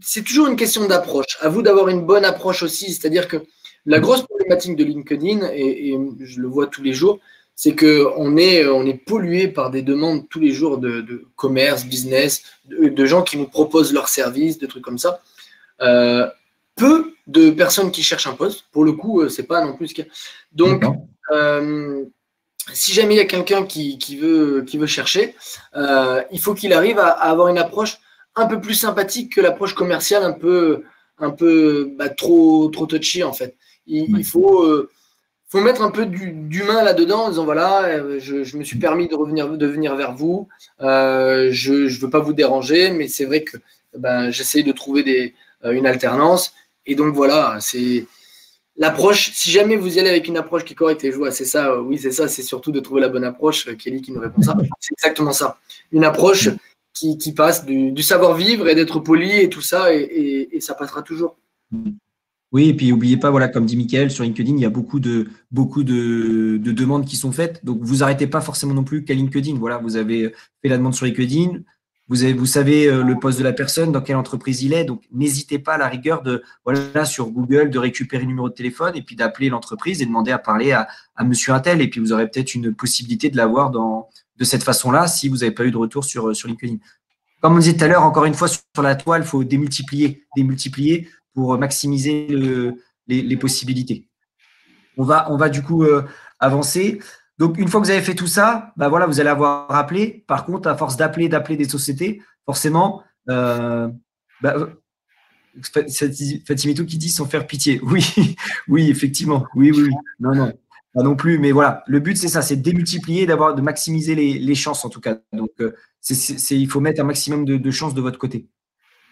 C'est toujours une question d'approche. À vous d'avoir une bonne approche aussi. C'est-à-dire que la grosse problématique de LinkedIn, et je le vois tous les jours, c'est qu'on est pollué par des demandes tous les jours de commerce, business, de gens qui nous proposent leurs services, de trucs comme ça. Peu de personnes qui cherchent un poste. Pour le coup, c'est pas non plus ce qu'il y a. Donc, si jamais il y a quelqu'un qui veut chercher, il faut qu'il arrive à avoir une approche un peu plus sympathique que l'approche commerciale un peu trop touchy en fait. Il faut mettre un peu d'humain là-dedans en disant voilà, je me suis permis de venir vers vous, je ne veux pas vous déranger, mais c'est vrai que j'essaye de trouver une alternance et donc voilà, c'est l'approche. Si jamais vous y allez avec une approche qui est correcte, et je vois, c'est ça, oui, c'est ça, c'est surtout de trouver la bonne approche. Kelly qui nous répond ça, c'est exactement ça. Une approche qui passe du savoir-vivre et d'être poli et tout ça, et ça passera toujours. Oui, et puis n'oubliez pas, voilà, comme dit Mickaël, sur LinkedIn, il y a beaucoup de demandes qui sont faites. Donc, vous n'arrêtez pas forcément non plus qu'à LinkedIn. Voilà, vous avez fait la demande sur LinkedIn, vous savez le poste de la personne, dans quelle entreprise il est. Donc, n'hésitez pas à la rigueur sur Google, de récupérer le numéro de téléphone et puis d'appeler l'entreprise et demander à parler à monsieur Untel. Et puis, vous aurez peut-être une possibilité de l'avoir de cette façon-là si vous n'avez pas eu de retour sur LinkedIn. Comme on disait tout à l'heure, encore une fois, sur la toile, il faut démultiplier pour maximiser les possibilités. On va du coup avancer. Donc, une fois que vous avez fait tout ça, bah voilà, vous allez avoir appelé. Par contre, à force d'appeler des sociétés, forcément, Fatimito qui dit sans faire pitié. Oui, oui, effectivement. Oui. Non, pas non plus. Mais voilà, le but, c'est ça, c'est de démultiplier, de maximiser les chances en tout cas. Donc, il faut mettre un maximum de chances de votre côté.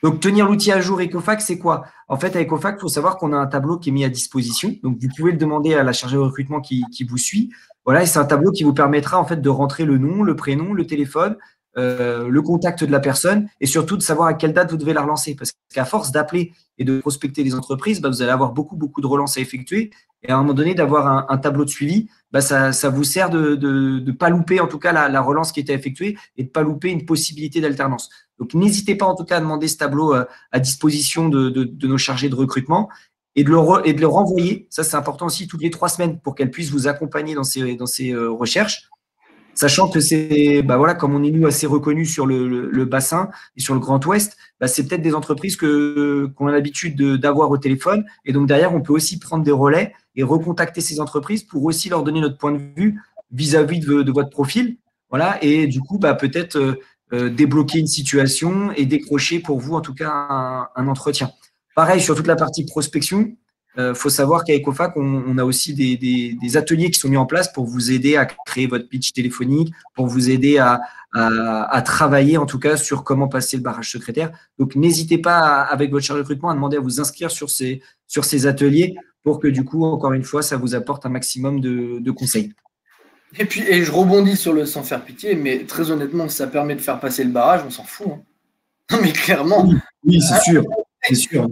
Donc, tenir l'outil à jour Ecofax, c'est quoi? En fait, à Ecofax, il faut savoir qu'on a un tableau qui est mis à disposition. Donc, vous pouvez le demander à la chargée de recrutement qui vous suit. Voilà, et c'est un tableau qui vous permettra en fait de rentrer le nom, le prénom, le téléphone, le contact de la personne et surtout de savoir à quelle date vous devez la relancer. Parce qu'à force d'appeler et de prospecter les entreprises, vous allez avoir beaucoup de relances à effectuer. Et à un moment donné, d'avoir un tableau de suivi, ça vous sert de ne pas louper en tout cas la relance qui était effectuée et de ne pas louper une possibilité d'alternance. Donc, n'hésitez pas en tout cas à demander ce tableau à disposition de nos chargés de recrutement et de le renvoyer. Ça, c'est important aussi toutes les 3 semaines pour qu'elles puissent vous accompagner dans ces recherches. Sachant que c'est, voilà, comme on est nous assez reconnus sur le bassin et sur le Grand Ouest, c'est peut-être des entreprises qu'on a l'habitude d'avoir au téléphone. Et donc derrière, on peut aussi prendre des relais et recontacter ces entreprises pour aussi leur donner notre point de vue vis-à-vis de votre profil. Voilà, et du coup, peut-être débloquer une situation et décrocher pour vous, en tout cas, un entretien. Pareil, sur toute la partie prospection, faut savoir qu'à Ecofac, on a aussi des ateliers qui sont mis en place pour vous aider à créer votre pitch téléphonique, pour vous aider à travailler en tout cas sur comment passer le barrage secrétaire. Donc, n'hésitez pas avec votre chargé de recrutement à demander à vous inscrire sur ces ateliers pour que du coup, encore une fois, ça vous apporte un maximum de conseils. Et je rebondis sur le sans faire pitié, mais très honnêtement, ça permet de faire passer le barrage, on s'en fout. Hein. Non, mais clairement. Oui, c'est sûr. C'est sûr.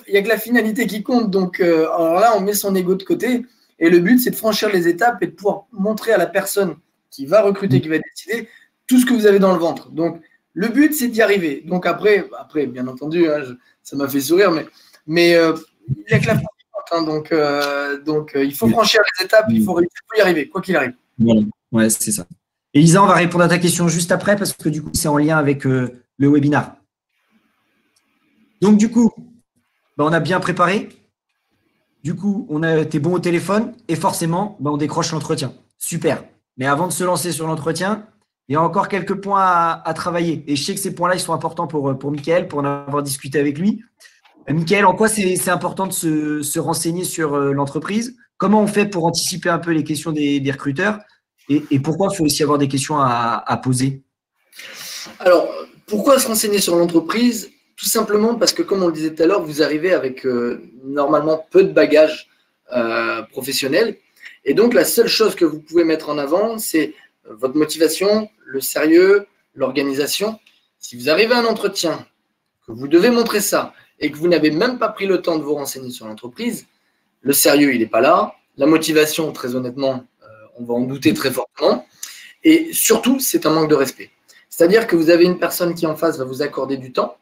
Il n'y a que la finalité qui compte. Donc, alors là, on met son ego de côté. Et le but, c'est de franchir les étapes et de pouvoir montrer à la personne qui va recruter, qui va décider, tout ce que vous avez dans le ventre. Donc, le but, c'est d'y arriver. Donc, après bien entendu, hein, ça m'a fait sourire, mais il n'y a que la fin qui compte. Hein, donc, il faut franchir les étapes, il faut y arriver, quoi qu'il arrive. Voilà. Ouais, c'est ça. Elisa, on va répondre à ta question juste après parce que du coup, c'est en lien avec le webinaire. Donc, du coup, on a bien préparé. Du coup, on a été bon au téléphone et forcément, on décroche l'entretien. Super. Mais avant de se lancer sur l'entretien, il y a encore quelques points à travailler. Et je sais que ces points-là, ils sont importants pour Mickaël, pour en avoir discuté avec lui. Mickaël, en quoi c'est important de se renseigner sur l'entreprise? Comment on fait pour anticiper un peu les questions des recruteurs? Et pourquoi il faut aussi avoir des questions à poser? Alors, pourquoi se renseigner sur l'entreprise? Tout simplement parce que, comme on le disait tout à l'heure, vous arrivez avec normalement peu de bagages professionnels. Et donc, la seule chose que vous pouvez mettre en avant, c'est votre motivation, le sérieux, l'organisation. Si vous arrivez à un entretien, que vous devez montrer ça et que vous n'avez même pas pris le temps de vous renseigner sur l'entreprise, le sérieux, il n'est pas là. La motivation, très honnêtement, on va en douter très fortement. Et surtout, c'est un manque de respect. C'est-à-dire que vous avez une personne qui en face va vous accorder du temps,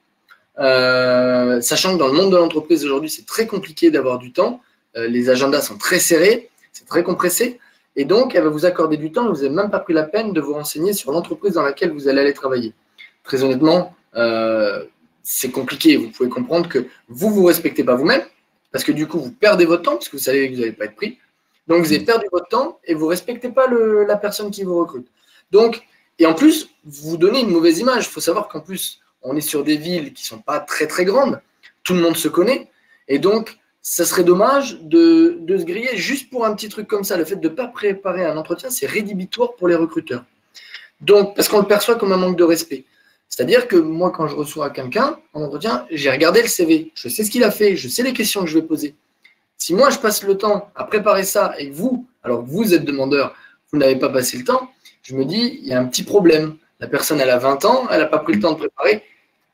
sachant que dans le monde de l'entreprise aujourd'hui, c'est très compliqué d'avoir du temps. Les agendas sont très serrés, c'est très compressé. Et donc, elle va vous accorder du temps et vous n'avez même pas pris la peine de vous renseigner sur l'entreprise dans laquelle vous allez aller travailler. Très honnêtement, c'est compliqué. Vous pouvez comprendre que vous ne vous respectez pas vous-même parce que du coup, vous perdez votre temps parce que vous savez que vous n'allez pas être pris. Donc, vous avez perdu votre temps et vous ne respectez pas la personne qui vous recrute. Donc, et en plus, vous donnez une mauvaise image. Il faut savoir qu'en plus, on est sur des villes qui ne sont pas très, très grandes. Tout le monde se connaît. Et donc, ça serait dommage de se griller juste pour un petit truc comme ça. Le fait de ne pas préparer un entretien, c'est rédhibitoire pour les recruteurs. Donc, parce qu'on le perçoit comme un manque de respect. C'est-à-dire que moi, quand je reçois quelqu'un en entretien, j'ai regardé le CV. Je sais ce qu'il a fait. Je sais les questions que je vais poser. Si moi, je passe le temps à préparer ça et vous, alors que vous êtes demandeur, vous n'avez pas passé le temps, je me dis, il y a un petit problème. La personne, elle a 20 ans, elle n'a pas pris le temps de préparer.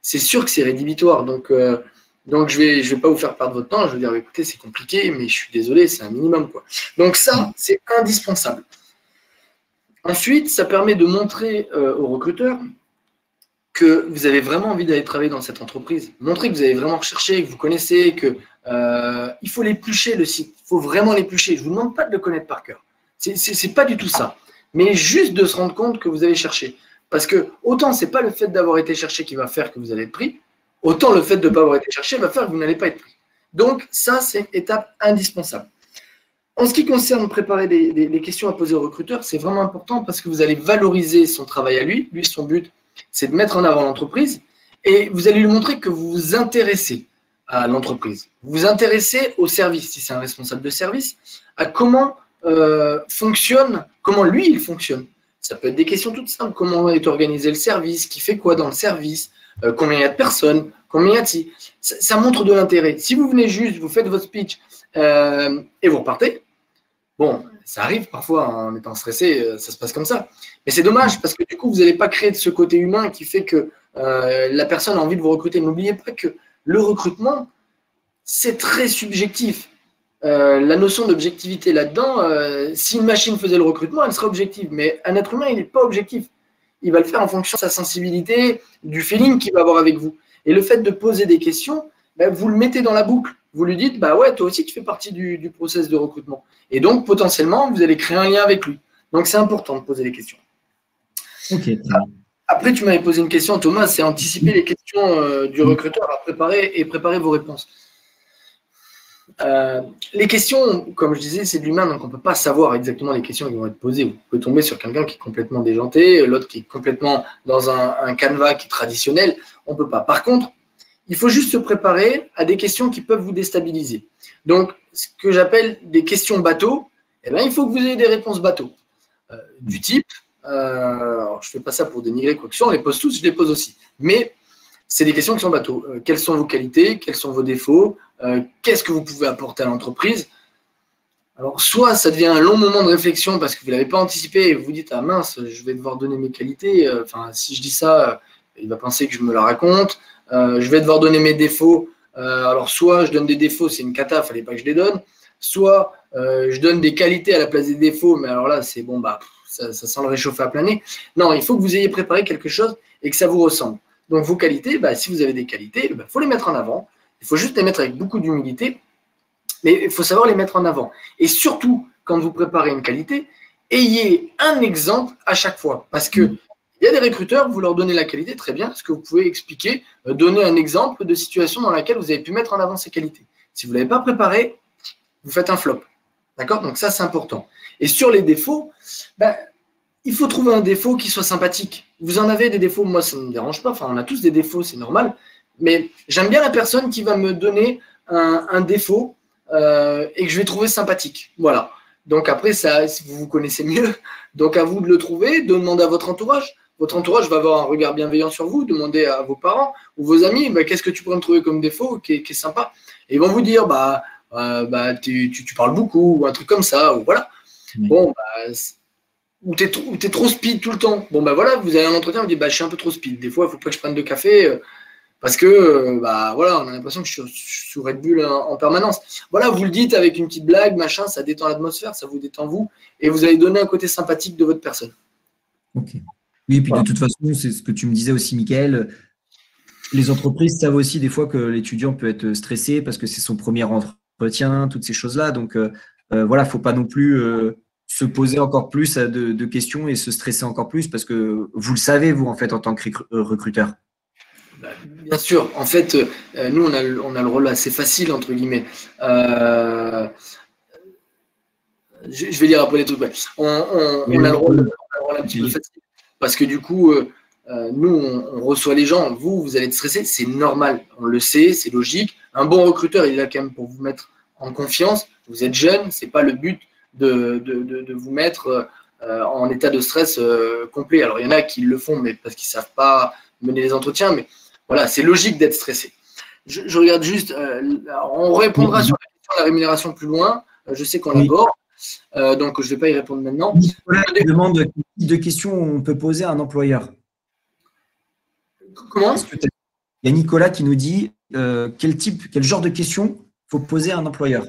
C'est sûr que c'est rédhibitoire. Donc je vais pas vous faire perdre votre temps. Je vais dire, écoutez, c'est compliqué, mais je suis désolé, c'est un minimum, quoi. Donc ça, c'est indispensable. Ensuite, ça permet de montrer aux recruteurs que vous avez vraiment envie d'aller travailler dans cette entreprise. Montrez que vous avez vraiment recherché, que vous connaissez, que il faut l'éplucher le site. Il faut vraiment l'éplucher. Je ne vous demande pas de le connaître par cœur. C'est pas du tout ça. Mais juste de se rendre compte que vous avez cherché. Parce que autant ce n'est pas le fait d'avoir été cherché qui va faire que vous allez être pris, autant le fait de ne pas avoir été cherché va faire que vous n'allez pas être pris. Donc ça, c'est une étape indispensable. En ce qui concerne préparer les questions à poser au recruteur, c'est vraiment important parce que vous allez valoriser son travail à lui. Lui, son but, c'est de mettre en avant l'entreprise et vous allez lui montrer que vous vous intéressez à l'entreprise. Vous vous intéressez au service, si c'est un responsable de service, à comment fonctionne, comment lui, il fonctionne. Ça peut être des questions toutes simples. Comment est organisé le service? Qui fait quoi dans le service? Combien il y a de personnes? Combien y a-t-il? Ça montre de l'intérêt. Si vous venez juste, vous faites votre speech et vous repartez, bon, Ça arrive parfois, en étant stressé, ça se passe comme ça. Mais c'est dommage parce que du coup, vous n'allez pas créer de ce côté humain qui fait que la personne a envie de vous recruter. N'oubliez pas que le recrutement, c'est très subjectif. La notion d'objectivité là-dedans, si une machine faisait le recrutement, elle serait objective. Mais un être humain, il n'est pas objectif. Il va le faire en fonction de sa sensibilité, du feeling qu'il va avoir avec vous. Et le fait de poser des questions, ben, vous le mettez dans la boucle. Vous lui dites, bah ouais, toi aussi, tu fais partie du process de recrutement. Et donc, potentiellement, vous allez créer un lien avec lui. Donc, c'est important de poser des questions. Ok. Après, tu m'avais posé une question, Thomas, c'est anticiper les questions du recruteur à préparer vos réponses. Les questions, comme je disais, c'est de l'humain, donc on ne peut pas savoir exactement les questions qui vont être posées. Vous pouvez tomber sur quelqu'un qui est complètement déjanté, l'autre qui est complètement dans un canevas qui est traditionnel. On ne peut pas. Par contre, il faut juste se préparer à des questions qui peuvent vous déstabiliser. Donc, ce que j'appelle des questions bateau, eh bien, il faut que vous ayez des réponses bateau. Du type, alors je ne fais pas ça pour dénigrer quoi que ce soit, on les pose tous, je les pose aussi. Mais c'est des questions qui sont bateau. Quelles sont vos qualités? Quels sont vos défauts? Qu'est-ce que vous pouvez apporter à l'entreprise? Alors, soit ça devient un long moment de réflexion parce que vous ne l'avez pas anticipé et vous vous dites, ah mince, je vais devoir donner mes qualités. Enfin, si je dis ça, il va penser que je me la raconte. Je vais devoir donner mes défauts. Alors, soit je donne des défauts, c'est une cata, il ne fallait pas que je les donne. Soit je donne des qualités à la place des défauts, mais alors là, c'est bon, bah, ça sent le réchauffer à plein nez. Non, il faut que vous ayez préparé quelque chose et que ça vous ressemble. Donc, vos qualités, bah, si vous avez des qualités, il faut les mettre en avant. Il faut juste les mettre avec beaucoup d'humilité, mais il faut savoir les mettre en avant. Et surtout, quand vous préparez une qualité, ayez un exemple à chaque fois. Parce qu'il y a des recruteurs, vous leur donnez la qualité, très bien, ce que vous pouvez expliquer, donner un exemple de situation dans laquelle vous avez pu mettre en avant ces qualités. Si vous ne l'avez pas préparé, vous faites un flop. D'accord? Donc ça, c'est important. Et sur les défauts, ben, il faut trouver un défaut qui soit sympathique. Vous en avez des défauts, moi, ça ne me dérange pas. Enfin, on a tous des défauts, c'est normal. Mais j'aime bien la personne qui va me donner un défaut et que je vais trouver sympathique. Voilà. Donc après, ça, vous vous connaissez mieux. Donc à vous de le trouver, de demander à votre entourage. Votre entourage va avoir un regard bienveillant sur vous. Demandez à vos parents ou vos amis, bah, qu'est-ce que tu pourrais me trouver comme défaut qui est sympa. Et ils vont vous dire, tu parles beaucoup ou un truc comme ça. Ou voilà. Oui. Bon, ou tu es trop speed tout le temps. Bon, bah voilà, vous avez un entretien, vous dites, je suis un peu trop speed. Des fois, il ne faut pas que je prenne de café. Parce que, voilà, on a l'impression que je suis sous Red Bull en permanence. Voilà, vous le dites avec une petite blague, machin, ça détend l'atmosphère, ça vous détend vous, et vous allez donner un côté sympathique de votre personne. Ok. Oui, et puis de toute façon, c'est ce que tu me disais aussi, Mickaël. Les entreprises savent aussi des fois que l'étudiant peut être stressé parce que c'est son premier entretien, toutes ces choses-là. Donc, voilà, il ne faut pas non plus se poser encore plus de questions et se stresser encore plus parce que vous le savez, vous, en fait, en tant que recruteur. Bien sûr, en fait, nous, on a le rôle assez facile, entre guillemets. Je vais dire après les trucs. On a le rôle un petit peu facile. Parce que du coup, nous, on reçoit les gens. Vous allez être stressé, c'est normal. On le sait, c'est logique. Un bon recruteur, il est là quand même pour vous mettre en confiance. Vous êtes jeune, ce n'est pas le but de vous mettre en état de stress complet. Alors, il y en a qui le font, mais parce qu'ils ne savent pas mener les entretiens, mais voilà, c'est logique d'être stressé. Je regarde juste, on répondra sur la question de la rémunération plus loin. Je sais qu'on l'aborde, donc je ne vais pas y répondre maintenant. Nicolas demande quel type de questions on peut poser à un employeur. Comment? Il y a Nicolas qui nous dit quel genre de questions il faut poser à un employeur.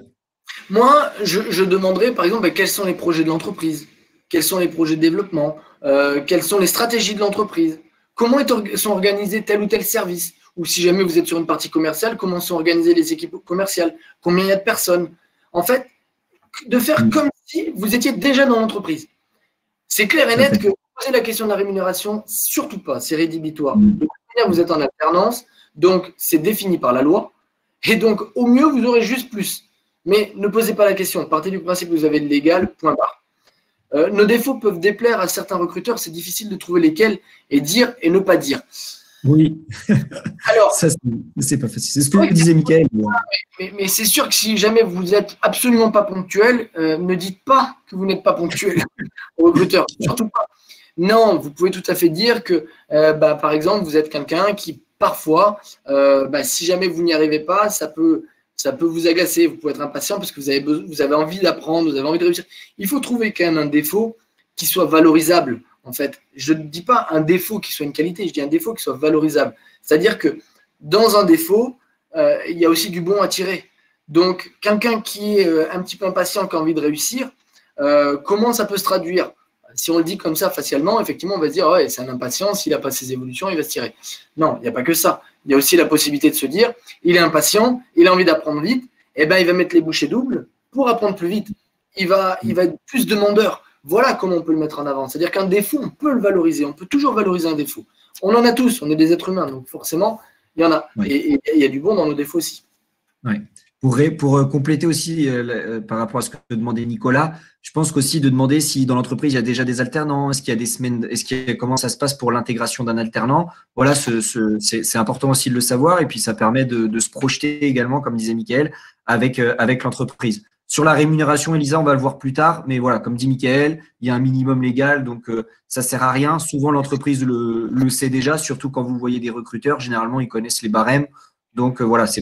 Moi, je demanderais, par exemple, quels sont les projets de l'entreprise, quels sont les projets de développement, quelles sont les stratégies de l'entreprise. Comment sont organisés tel ou tel service? Ou si jamais vous êtes sur une partie commerciale, comment sont organisées les équipes commerciales? Combien il y a de personnes? En fait, de faire comme si vous étiez déjà dans l'entreprise. C'est clair et net que poser la question de la rémunération, surtout pas, c'est rédhibitoire. De toute manière, vous êtes en alternance, donc c'est défini par la loi. Et donc, au mieux, vous aurez juste plus. Mais ne posez pas la question. Partez du principe que vous avez le légal, point barre. Nos défauts peuvent déplaire à certains recruteurs, c'est difficile de trouver lesquels et dire et ne pas dire. Oui, alors, ça c'est pas facile. C'est ce que disait Mickaël. Mais c'est sûr que si jamais vous n'êtes absolument pas ponctuel, ne dites pas que vous n'êtes pas ponctuel au recruteur, surtout pas. Non, vous pouvez tout à fait dire que, par exemple, vous êtes quelqu'un qui, parfois, si jamais vous n'y arrivez pas, ça peut ça peut vous agacer, vous pouvez être impatient parce que vous avez envie d'apprendre, vous avez envie de réussir. Il faut trouver quand même un défaut qui soit valorisable, en fait. Je ne dis pas un défaut qui soit une qualité, je dis un défaut qui soit valorisable. C'est-à-dire que dans un défaut, il y a aussi du bon à tirer. Donc, quelqu'un qui est un petit peu impatient, qui a envie de réussir, comment ça peut se traduire? Si on le dit comme ça facialement, effectivement, on va se dire, ouais, c'est un impatient, s'il n'a pas ses évolutions, il va se tirer. Non, il n'y a pas que ça. Il y a aussi la possibilité de se dire, il est impatient, il a envie d'apprendre vite, et ben il va mettre les bouchées doubles pour apprendre plus vite. Il va être plus demandeur. Voilà comment on peut le mettre en avant. C'est-à-dire qu'un défaut, on peut le valoriser. On peut toujours valoriser un défaut. On en a tous, on est des êtres humains, donc forcément, il y en a. Oui. Et il y a du bon dans nos défauts aussi. Oui. Pour compléter aussi par rapport à ce que demandait Nicolas, je pense qu'aussi de demander si dans l'entreprise il y a déjà des alternants, est-ce qu'il y a des semaines, comment ça se passe pour l'intégration d'un alternant. Voilà, c'est important aussi de le savoir et puis ça permet de se projeter également, comme disait Mickaël, avec l'entreprise. Sur la rémunération, Elisa, on va le voir plus tard, mais voilà, comme dit Mickaël, il y a un minimum légal, donc ça ne sert à rien. Souvent, l'entreprise le sait déjà, surtout quand vous voyez des recruteurs, généralement, ils connaissent les barèmes. Donc voilà, ça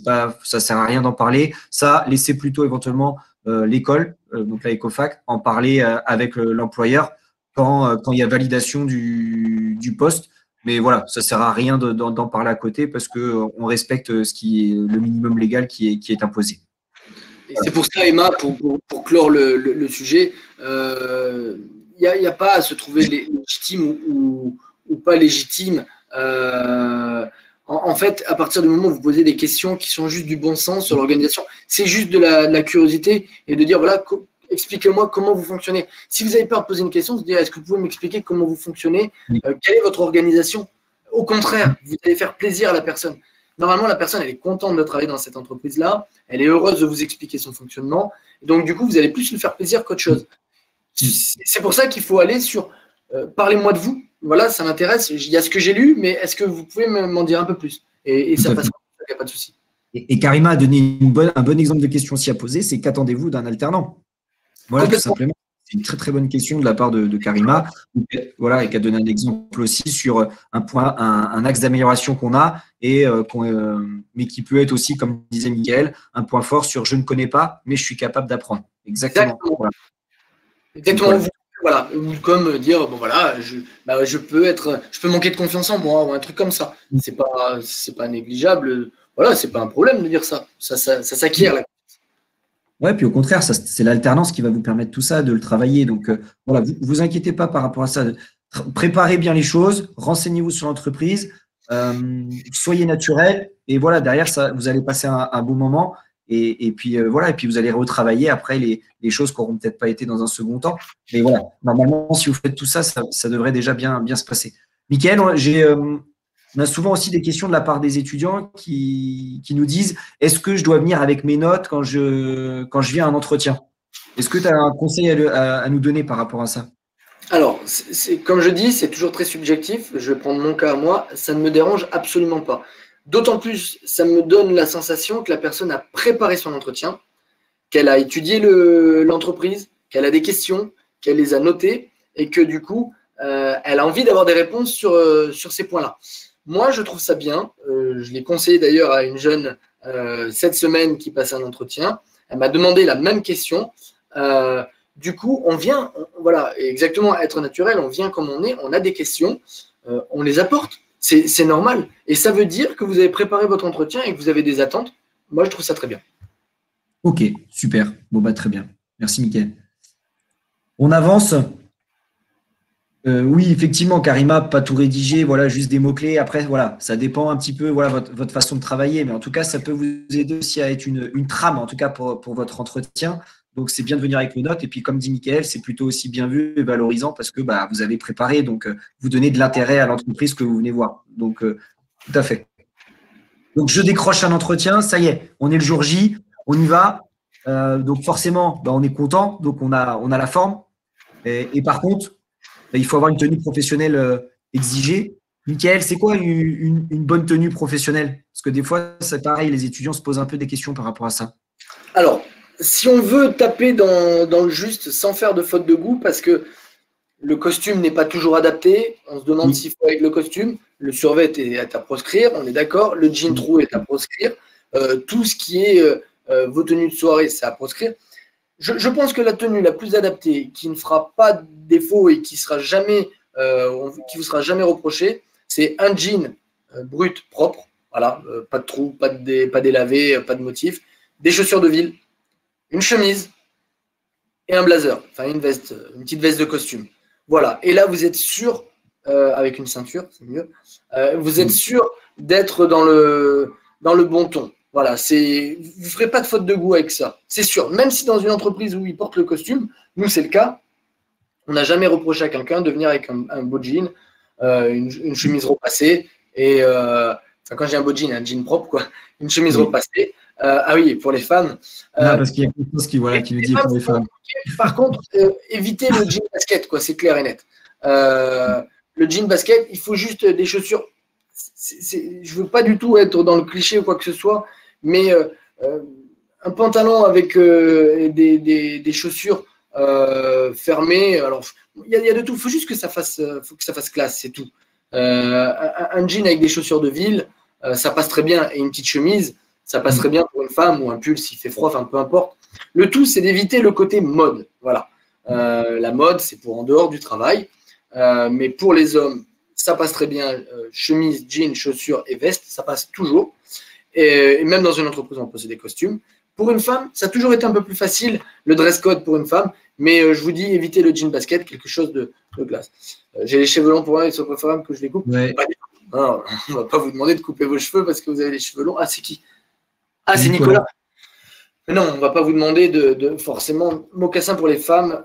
ne sert à rien d'en parler. Ça, laissez plutôt éventuellement l'école, donc la Ecofac, en parler avec l'employeur quand il y a validation du poste. Mais voilà, ça ne sert à rien d'en parler à côté parce qu'on respecte ce qui est le minimum légal qui est imposé. Et c'est pour ça, Emma, pour clore le sujet, il n'y a pas à se trouver légitime ou pas légitime. En fait, à partir du moment où vous posez des questions qui sont juste du bon sens sur l'organisation, c'est juste de la curiosité et de dire, voilà, expliquez-moi comment vous fonctionnez. Si vous avez peur de poser une question, vous dire, est-ce que vous pouvez m'expliquer comment vous fonctionnez? Quelle est votre organisation? Au contraire, vous allez faire plaisir à la personne. Normalement, la personne, elle est contente de travailler dans cette entreprise-là. Elle est heureuse de vous expliquer son fonctionnement. Et donc, du coup, vous allez plus lui faire plaisir qu'autre chose. C'est pour ça qu'il faut aller sur parlez-moi de vous. Voilà, ça m'intéresse. Il y a ce que j'ai lu, mais est-ce que vous pouvez m'en dire un peu plus? Et ça passe, il n'y a pas de souci. Et Karima a donné un bon exemple de question aussi à poser, c'est qu'attendez-vous d'un alternant? Voilà, tout simplement. C'est une très très bonne question de la part de Karima. Voilà, et qui a donné un exemple aussi sur un axe d'amélioration qu'on a, mais qui peut être aussi, comme disait Mickaël, un point fort sur je ne connais pas, mais je suis capable d'apprendre. Exactement. Voilà. Exactement. Voilà, ou comme dire bon voilà, je peux manquer de confiance en moi ou un truc comme ça. C'est pas négligeable. Voilà, c'est pas un problème de dire ça. Ça s'acquiert. Ouais, puis au contraire, c'est l'alternance qui va vous permettre tout ça, de le travailler. Donc voilà, vous inquiétez pas par rapport à ça. Préparez bien les choses, renseignez-vous sur l'entreprise, soyez naturel et voilà, derrière ça, vous allez passer un bon moment. Et puis voilà, et puis vous allez retravailler après les choses qui n'auront peut-être pas été dans un second temps. Mais voilà, normalement, si vous faites tout ça, ça devrait déjà bien se passer. Mickaël, on a souvent aussi des questions de la part des étudiants qui nous disent est-ce que je dois venir avec mes notes quand je viens à un entretien? Est-ce que tu as un conseil à nous donner par rapport à ça? Alors, comme je dis, c'est toujours très subjectif. Je vais prendre mon cas à moi. Ça ne me dérange absolument pas. D'autant plus, ça me donne la sensation que la personne a préparé son entretien, qu'elle a étudié l'entreprise, qu'elle a des questions, qu'elle les a notées et que du coup, elle a envie d'avoir des réponses sur ces points-là. Moi, je trouve ça bien. Je l'ai conseillé d'ailleurs à une jeune cette semaine qui passe un entretien. Elle m'a demandé la même question. Du coup, on vient, voilà, exactement être naturel, on vient comme on est, on a des questions, on les apporte. C'est normal. Et ça veut dire que vous avez préparé votre entretien et que vous avez des attentes. Moi, je trouve ça très bien. Ok, super. Bon, bah, très bien. Merci, Mickaël. On avance. Oui, effectivement, Karima, pas tout rédiger, voilà, juste des mots-clés. Après, voilà, ça dépend un petit peu, voilà, votre façon de travailler. Mais en tout cas, ça peut vous aider aussi à être une trame, en tout cas, pour votre entretien. Donc, c'est bien de venir avec vos notes. Et puis, comme dit Mickaël, c'est plutôt aussi bien vu et valorisant parce que vous avez préparé. Donc, vous donnez de l'intérêt à l'entreprise que vous venez voir. Donc, tout à fait. Donc, je décroche un entretien. Ça y est, on est le jour J. On y va. Donc, forcément, on est content. Donc, on a la forme. Et par contre, il faut avoir une tenue professionnelle exigée. Mickaël, c'est quoi une bonne tenue professionnelle? Parce que des fois, c'est pareil, les étudiants se posent un peu des questions par rapport à ça. Alors, si on veut taper dans le juste sans faire de faute de goût, parce que le costume n'est pas toujours adapté, on se demande s'il faut avec le costume, le survêt est à proscrire, on est d'accord, le jean trou est à proscrire, tout ce qui est vos tenues de soirée, c'est à proscrire. Je pense que la tenue la plus adaptée, qui ne fera pas de défaut et qui vous sera jamais reprochée, c'est un jean brut, propre, voilà, pas de trous, pas délavé, pas de motif, des chaussures de ville, une chemise et un blazer, enfin une veste, une petite veste de costume. Voilà, et là vous êtes sûr, avec une ceinture, c'est mieux, vous êtes sûr d'être dans le bon ton. Voilà, vous ne ferez pas de faute de goût avec ça, c'est sûr. Même si dans une entreprise où ils portent le costume, nous c'est le cas, on n'a jamais reproché à quelqu'un de venir avec un beau jean, une chemise repassée, et quand j'ai un beau jean, un jean propre, quoi, une chemise repassée. Ah oui, pour les femmes. Non, parce qu'il y a quelque chose qui le dit pour les femmes. Par contre, évitez le jean basket, quoi, c'est clair et net. Le jean basket, il faut juste des chaussures. Je ne veux pas du tout être dans le cliché ou quoi que ce soit, mais un pantalon avec des chaussures fermées. Alors, il y a de tout. Il faut juste que ça fasse classe, c'est tout. Un jean avec des chaussures de ville, ça passe très bien. Et une petite chemise, ça passerait bien pour une femme ou un pull s'il fait froid, enfin peu importe. Le tout, c'est d'éviter le côté mode. Voilà. La mode, c'est pour en dehors du travail. Mais pour les hommes, ça passe très bien. Chemise, jean, chaussures et veste, ça passe toujours. Et même dans une entreprise, on possède des costumes. Pour une femme, ça a toujours été un peu plus facile, le dress code pour une femme. Mais je vous dis, évitez le jean basket, quelque chose de classe. J'ai les cheveux longs pour moi, il sont préférable que je les coupe. Ouais. Non, on ne va pas vous demander de couper vos cheveux parce que vous avez les cheveux longs. Ah, c'est qui? Ah, c'est Nicolas. Non, on ne va pas vous demander de forcément mocassin pour les femmes.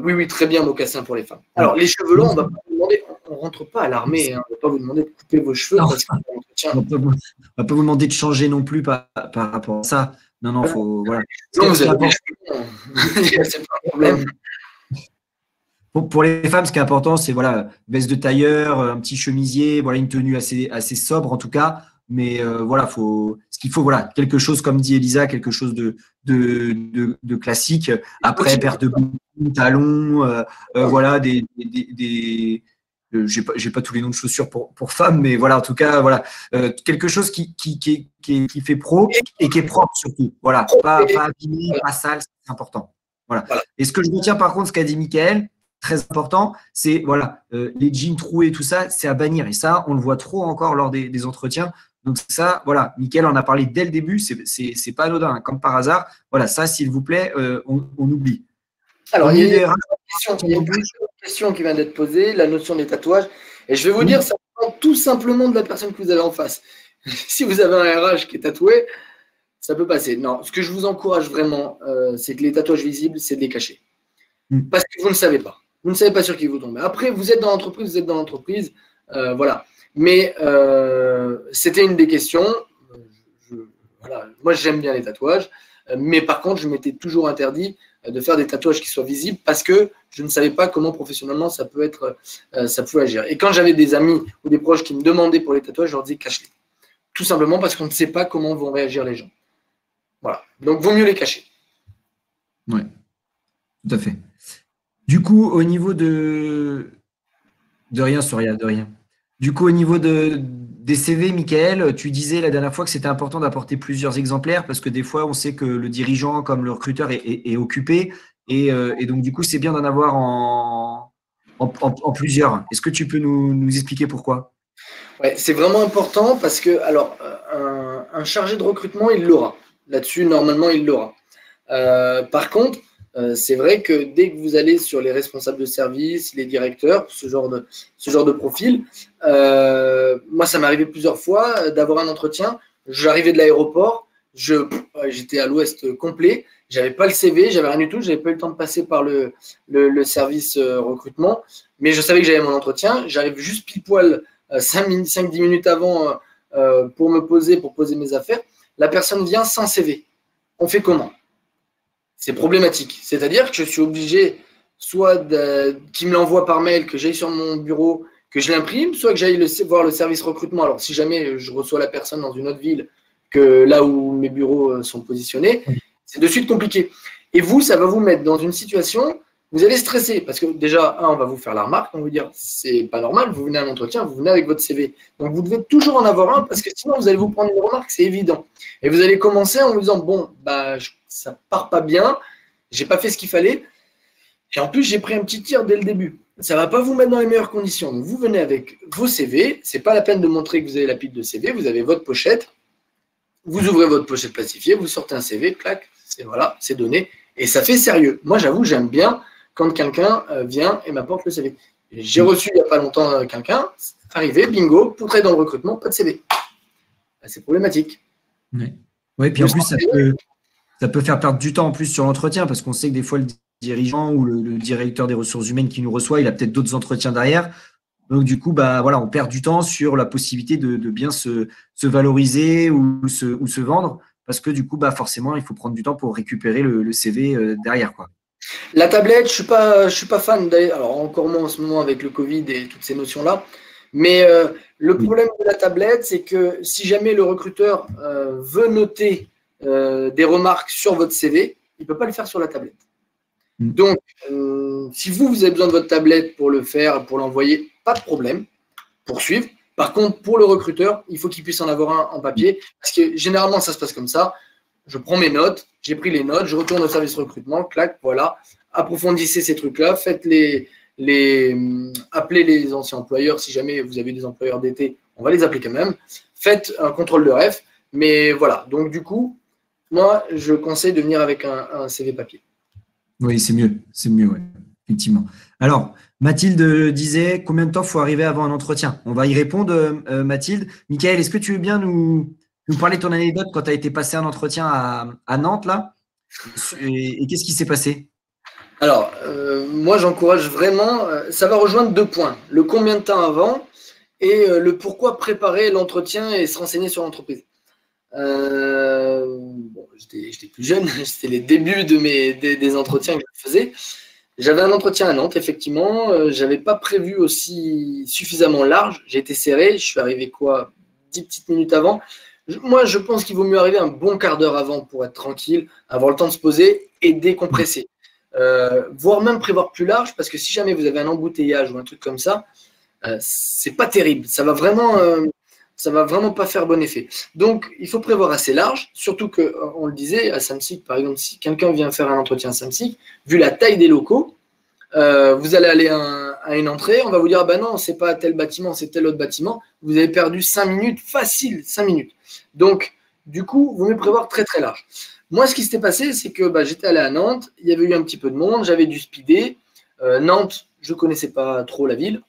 Oui, très bien, mocassin pour les femmes. Alors, les cheveux longs, on ne va pas vous demander, on ne rentre pas à l'armée, hein, on ne va pas vous demander de couper vos cheveux. Parce que, on ne va pas vous demander de changer non plus par rapport à ça. Non, faut. Voilà. Non, vous avez des cheveux longs. C'est pas un problème. Pour les femmes, ce qui est important, c'est voilà, veste de tailleur, un petit chemisier, voilà, une tenue assez sobre en tout cas. Mais voilà, ce qu'il faut, voilà, quelque chose, comme dit Elisa, quelque chose de classique. Après, paire de boutons, talons, voilà, j'ai pas tous les noms de chaussures pour femmes, mais voilà, en tout cas, voilà, quelque chose qui fait pro et qui est propre surtout. Voilà, pas abîmé, pas sale, c'est important. Voilà. Et ce que je retiens par contre, ce qu'a dit Mickaël, très important, c'est voilà, les jeans troués, tout ça, c'est à bannir. Et ça, on le voit trop encore lors des entretiens. Donc ça, voilà, Mickaël en a parlé dès le début, c'est pas anodin, hein, comme par hasard. Voilà, ça, s'il vous plaît, on oublie. Alors, il y a une question qui vient d'être posée, la notion des tatouages. Et je vais vous dire, ça dépend tout simplement de la personne que vous avez en face. Si vous avez un RH qui est tatoué, ça peut passer. Non, ce que je vous encourage vraiment, c'est que les tatouages visibles, c'est de les cacher. Parce que vous ne savez pas. Vous ne savez pas sur qui vous tombez. Après, vous êtes dans l'entreprise, voilà. Mais c'était une des questions. Voilà. Moi, j'aime bien les tatouages. Mais par contre, je m'étais toujours interdit de faire des tatouages qui soient visibles parce que je ne savais pas comment professionnellement ça pouvait agir. Et quand j'avais des amis ou des proches qui me demandaient pour les tatouages, je leur disais cache-les. Tout simplement parce qu'on ne sait pas comment vont réagir les gens. Voilà. Donc, vaut mieux les cacher. Oui, tout à fait. Du coup, au niveau de rien, Soria, de rien. Du coup, au niveau des CV, Mickaël, tu disais la dernière fois que c'était important d'apporter plusieurs exemplaires parce que des fois, on sait que le dirigeant, comme le recruteur, est occupé. Et donc, du coup, c'est bien d'en avoir en plusieurs. Est-ce que tu peux nous expliquer pourquoi? Ouais, c'est vraiment important parce que, alors, un chargé de recrutement, il l'aura. Là-dessus, normalement, il l'aura. Par contre, c'est vrai que dès que vous allez sur les responsables de service, les directeurs, ce genre de profil, moi, ça m'est arrivé plusieurs fois d'avoir un entretien. J'arrivais de l'aéroport, j'étais à l'ouest complet, j'avais pas le CV, j'avais rien du tout, j'avais pas eu le temps de passer par le service recrutement, mais je savais que j'avais mon entretien. J'arrive juste pile poil 5-10 minutes avant pour poser mes affaires. La personne vient sans CV. On fait comment? C'est problématique. C'est-à-dire que je suis obligé soit qu'il me l'envoie par mail, que j'aille sur mon bureau, que je l'imprime, soit que j'aille voir le service recrutement. Alors, si jamais je reçois la personne dans une autre ville que là où mes bureaux sont positionnés, c'est de suite compliqué. Et vous, ça va vous mettre dans une situation vous allez stresser parce que déjà, on va vous faire la remarque, on va vous dire c'est pas normal, vous venez à un entretien, vous venez avec votre CV. Donc vous devez toujours en avoir un parce que sinon vous allez vous prendre une remarque, c'est évident. Et vous allez commencer en vous disant bon, bah ça part pas bien, j'ai pas fait ce qu'il fallait, et en plus j'ai pris un petit tir dès le début. Ça va pas vous mettre dans les meilleures conditions. Donc vous venez avec vos CV, c'est pas la peine de montrer que vous avez la pile de CV, vous avez votre pochette, vous ouvrez votre pochette plastifiée, vous sortez un CV, clac, voilà, c'est donné, et ça fait sérieux. Moi j'avoue, j'aime bien quand quelqu'un vient et m'apporte le CV. J'ai reçu il n'y a pas longtemps quelqu'un, arrivé, bingo, poutré dans le recrutement, pas de CV. C'est problématique. Oui, puis en plus, ça peut faire perdre du temps en plus sur l'entretien parce qu'on sait que des fois, le dirigeant ou le directeur des ressources humaines qui nous reçoit, il a peut-être d'autres entretiens derrière. Donc, du coup, bah, voilà, on perd du temps sur la possibilité de bien se valoriser ou se vendre parce que du coup, bah, forcément, il faut prendre du temps pour récupérer le CV derrière, quoi. La tablette, je suis pas fan. Alors, encore moins en ce moment avec le Covid et toutes ces notions-là. Mais le problème de la tablette, c'est que si jamais le recruteur veut noter des remarques sur votre CV, il ne peut pas le faire sur la tablette. Donc, si vous avez besoin de votre tablette pour le faire, pour l'envoyer, pas de problème, poursuivre. Par contre, pour le recruteur, il faut qu'il puisse en avoir un en papier. Parce que généralement, ça se passe comme ça. Je prends mes notes, j'ai pris les notes, je retourne au service recrutement, clac, voilà. Approfondissez ces trucs-là, appelez les anciens employeurs. Si jamais vous avez des employeurs d'été, on va les appeler quand même. Faites un contrôle de ref. Mais voilà, donc du coup, moi, je conseille de venir avec un CV papier. Oui, c'est mieux, ouais, effectivement. Alors, Mathilde disait combien de temps il faut arriver avant un entretien? On va y répondre, Mathilde. Michael, est-ce que tu veux bien nous parler de ton anecdote quand tu as été passer un entretien à Nantes, là? Et qu'est-ce qui s'est passé? Alors, moi, j'encourage vraiment, ça va rejoindre 2 points. Le combien de temps avant et le pourquoi préparer l'entretien et se renseigner sur l'entreprise. Bon, j'étais plus jeune, c'était les débuts des entretiens que je faisais. J'avais un entretien à Nantes, effectivement. Je n'avais pas prévu aussi suffisamment large. J'ai été serré. Je suis arrivé 10 petites minutes avant. Moi, je pense qu'il vaut mieux arriver un bon quart d'heure avant pour être tranquille, avoir le temps de se poser et décompresser. Voire même prévoir plus large, parce que si jamais vous avez un embouteillage ou un truc comme ça, c'est pas terrible. Ça va vraiment pas faire bon effet. Donc, il faut prévoir assez large, surtout que, on le disait, à Samsic, par exemple, si quelqu'un vient faire un entretien à Samsic, vu la taille des locaux, vous allez aller à une entrée, on va vous dire, ah ben non, c'est pas tel bâtiment, c'est tel autre bâtiment. Vous avez perdu 5 minutes, facile, 5 minutes. Donc, du coup, vous mieux prévoir très très large. Moi, ce qui s'était passé, c'est que j'étais allé à Nantes, il y avait eu un petit peu de monde, j'avais dû speeder. Nantes, je ne connaissais pas trop la ville.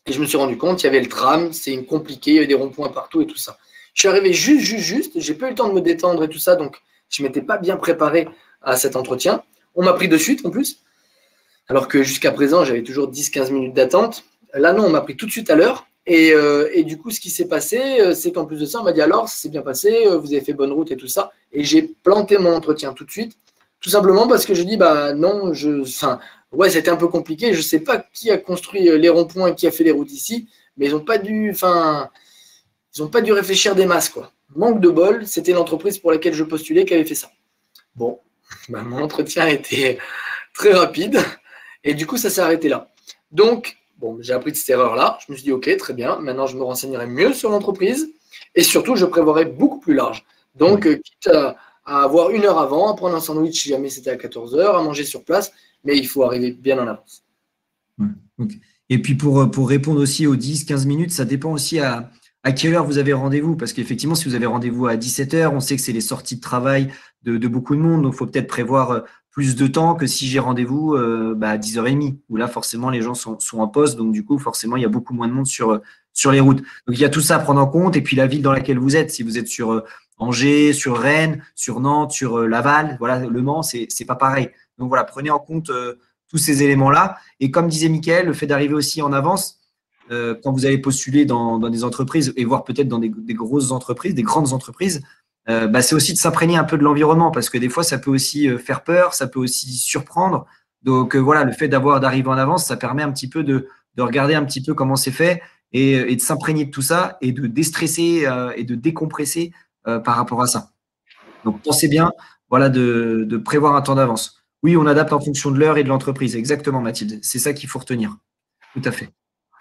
Et je me suis rendu compte, il y avait le tram, c'est compliqué, il y avait des ronds-points partout et tout ça. Je suis arrivé juste, j'ai pas eu le temps de me détendre et tout ça, donc je ne m'étais pas bien préparé à cet entretien. On m'a pris de suite en plus, alors que jusqu'à présent, j'avais toujours 10-15 minutes d'attente. Là, non, on m'a pris tout de suite à l'heure. Et du coup, ce qui s'est passé, c'est qu'en plus de ça, on m'a dit alors, ça s'est bien passé, vous avez fait bonne route et tout ça. Et j'ai planté mon entretien tout de suite, tout simplement parce que je dis, non, ouais, c'était un peu compliqué. Je ne sais pas qui a construit les ronds-points et qui a fait les routes ici, mais ils n'ont pas dû réfléchir des masses, quoi. Manque de bol, c'était l'entreprise pour laquelle je postulais qui avait fait ça. Bon, mon entretien était très rapide et du coup, ça s'est arrêté là. Donc, bon, j'ai appris de cette erreur-là. Je me suis dit, ok, très bien. Maintenant, je me renseignerai mieux sur l'entreprise et surtout, je prévoirai beaucoup plus large. Donc, quitte à avoir 1 heure avant, à prendre un sandwich si jamais c'était à 14 heures, à manger sur place, mais il faut arriver bien en avance. Ouais, okay. Et puis, pour répondre aussi aux 10-15 minutes, ça dépend aussi à quelle heure vous avez rendez-vous. Parce qu'effectivement, si vous avez rendez-vous à 17 heures, on sait que c'est les sorties de travail de beaucoup de monde. Donc, il faut peut-être prévoir plus de temps que si j'ai rendez-vous à 10h30, où là, forcément, les gens sont en poste. Donc, du coup, forcément, il y a beaucoup moins de monde sur les routes. Donc, il y a tout ça à prendre en compte. Et puis, la ville dans laquelle vous êtes, si vous êtes sur Angers, sur Rennes, sur Nantes, sur Laval, voilà, Le Mans, c'est pas pareil. Donc, voilà, prenez en compte tous ces éléments-là. Et comme disait Mickaël, le fait d'arriver aussi en avance, quand vous allez postuler dans des entreprises et voire peut-être dans des grosses entreprises, des grandes entreprises, c'est aussi de s'imprégner un peu de l'environnement parce que des fois, ça peut aussi faire peur, ça peut aussi surprendre. Donc, voilà, le fait d'arriver en avance, ça permet un petit peu de regarder un petit peu comment c'est fait et de s'imprégner de tout ça et de déstresser et de décompresser par rapport à ça. Donc, pensez bien, voilà, de prévoir un temps d'avance. Oui, on adapte en fonction de l'heure et de l'entreprise. Exactement, Mathilde. C'est ça qu'il faut retenir. Tout à fait.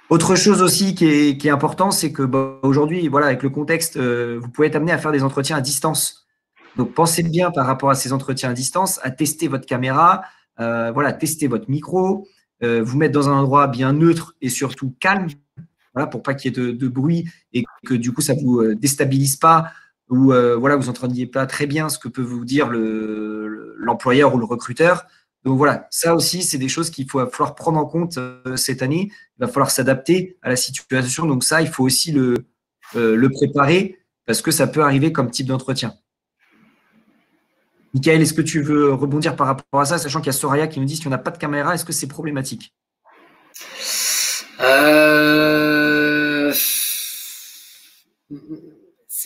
Autre chose aussi qui est important, c'est que aujourd'hui, voilà, avec le contexte, vous pouvez être amené à faire des entretiens à distance. Donc, pensez bien par rapport à ces entretiens à distance, à tester votre caméra, voilà, tester votre micro, vous mettre dans un endroit bien neutre et surtout calme, voilà, pour pas qu'il y ait de bruit et que du coup, ça ne vous déstabilise pas ou voilà, vous n'entendiez pas très bien ce que peut vous dire l'employeur ou le recruteur. Donc voilà, ça aussi, c'est des choses qu'il va falloir prendre en compte cette année. Il va falloir s'adapter à la situation. Donc ça, il faut aussi le préparer parce que ça peut arriver comme type d'entretien. Michael, est-ce que tu veux rebondir par rapport à ça, sachant qu'il y a Soraya qui nous dit si on n'a pas de caméra, est-ce que c'est problématique?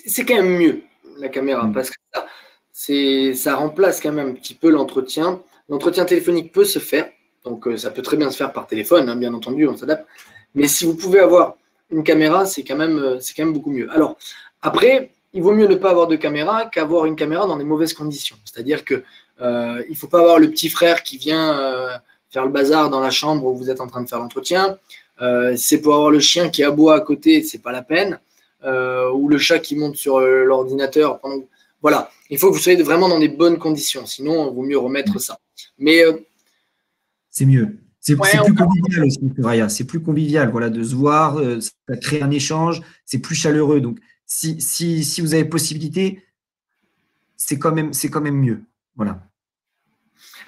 C'est quand même mieux, la caméra, parce que ça remplace quand même un petit peu l'entretien. L'entretien téléphonique peut se faire, donc ça peut très bien se faire par téléphone, hein, bien entendu, on s'adapte. Mais si vous pouvez avoir une caméra, c'est quand même beaucoup mieux. Alors, après, il vaut mieux ne pas avoir de caméra qu'avoir une caméra dans des mauvaises conditions. C'est-à-dire qu'il ne faut pas avoir le petit frère qui vient faire le bazar dans la chambre où vous êtes en train de faire l'entretien. C'est pour avoir le chien qui aboie à côté, c'est pas la peine. Ou le chat qui monte sur l'ordinateur. Voilà, il faut que vous soyez vraiment dans des bonnes conditions. Sinon, il vaut mieux remettre ça. Mais c'est mieux. C'est plus convivial aussi, Raya. C'est plus convivial, voilà, de se voir, ça crée un échange, c'est plus chaleureux. Donc, si vous avez possibilité, c'est quand même mieux. Voilà.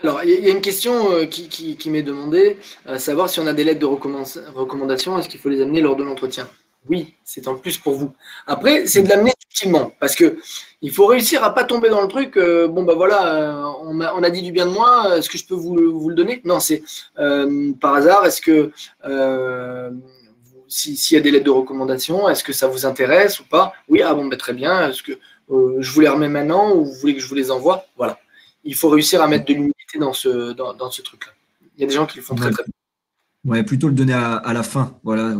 Alors, il y a une question qui m'est demandée, savoir si on a des lettres de recommandation, est-ce qu'il faut les amener lors de l'entretien? Oui, c'est en plus pour vous. Après, c'est de l'amener subtilement, parce que il faut réussir à pas tomber dans le truc. Bon, bah voilà, on a dit du bien de moi. Est-ce que je peux vous le donner? Non, c'est par hasard. Est-ce que s'il y a des lettres de recommandation, est-ce que ça vous intéresse ou pas? Oui, ah bon, bah, très bien. Est-ce que je vous les remets maintenant ou vous voulez que je vous les envoie? Voilà. Il faut réussir à mettre de l'humilité dans ce truc-là. Il y a des gens qui le font très très bien. Ouais, plutôt le donner à la fin. Voilà.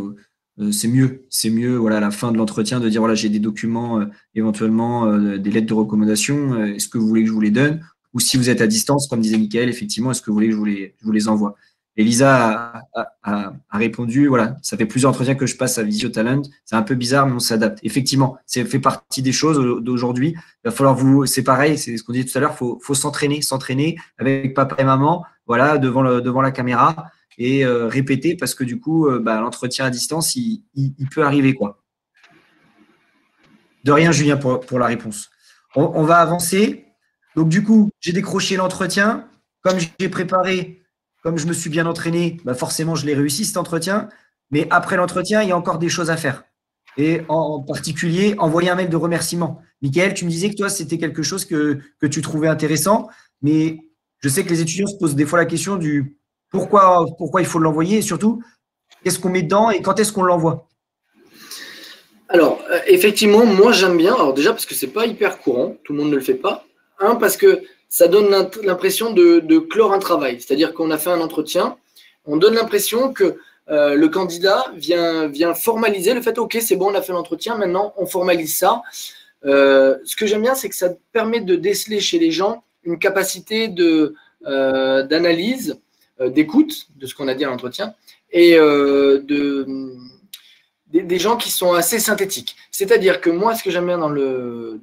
C'est mieux voilà, à la fin de l'entretien de dire voilà, j'ai des documents, éventuellement des lettres de recommandation, est-ce que vous voulez que je vous les donne? Ou si vous êtes à distance, comme disait Michael, effectivement, est-ce que vous voulez que je vous les envoie? Elisa a répondu, voilà, ça fait plusieurs entretiens que je passe à Visio-Talent, c'est un peu bizarre, mais on s'adapte. Effectivement, ça fait partie des choses d'aujourd'hui. Il va falloir c'est pareil, c'est ce qu'on disait tout à l'heure, faut s'entraîner avec papa et maman, voilà, devant la caméra. Et répéter parce que du coup, l'entretien à distance, il peut arriver, quoi. De rien, Julien, pour la réponse. On va avancer. Donc, du coup, j'ai décroché l'entretien. Comme j'ai préparé, comme je me suis bien entraîné, forcément, je l'ai réussi, cet entretien. Mais après l'entretien, il y a encore des choses à faire. Et en particulier, envoyer un mail de remerciement. Michael, tu me disais que toi, c'était quelque chose que tu trouvais intéressant. Mais je sais que les étudiants se posent des fois la question du pourquoi il faut l'envoyer et surtout, qu'est-ce qu'on met dedans et quand est-ce qu'on l'envoie? Alors, effectivement, moi j'aime bien. Alors déjà parce que c'est pas hyper courant, tout le monde ne le fait pas. Parce que ça donne l'impression de clore un travail. C'est-à-dire qu'on a fait un entretien, on donne l'impression que le candidat vient formaliser le fait, ok, c'est bon, on a fait l'entretien, maintenant on formalise ça. Ce que j'aime bien, c'est que ça permet de déceler chez les gens une capacité d'analyse, d'écoute de ce qu'on a dit à l'entretien et des gens qui sont assez synthétiques. C'est-à-dire que moi, ce que j'aime bien dans le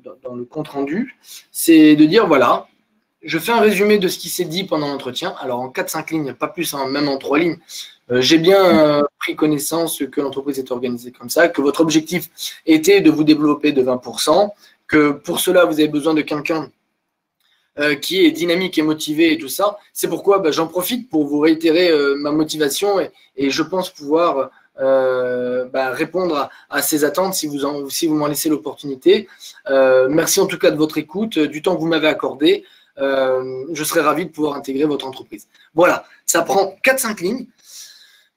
compte-rendu, c'est de dire, voilà, je fais un résumé de ce qui s'est dit pendant l'entretien. Alors, en 4-5 lignes, pas plus, hein, même en 3 lignes. J'ai bien pris connaissance que l'entreprise est organisée comme ça, que votre objectif était de vous développer de 20%, que pour cela, vous avez besoin de quelqu'un qui est dynamique et motivé et tout ça. C'est pourquoi j'en profite pour vous réitérer ma motivation et je pense pouvoir répondre à ces attentes si vous m'en laissez l'opportunité. Merci en tout cas de votre écoute, du temps que vous m'avez accordé. Je serais ravi de pouvoir intégrer votre entreprise. Voilà, ça prend 4-5 lignes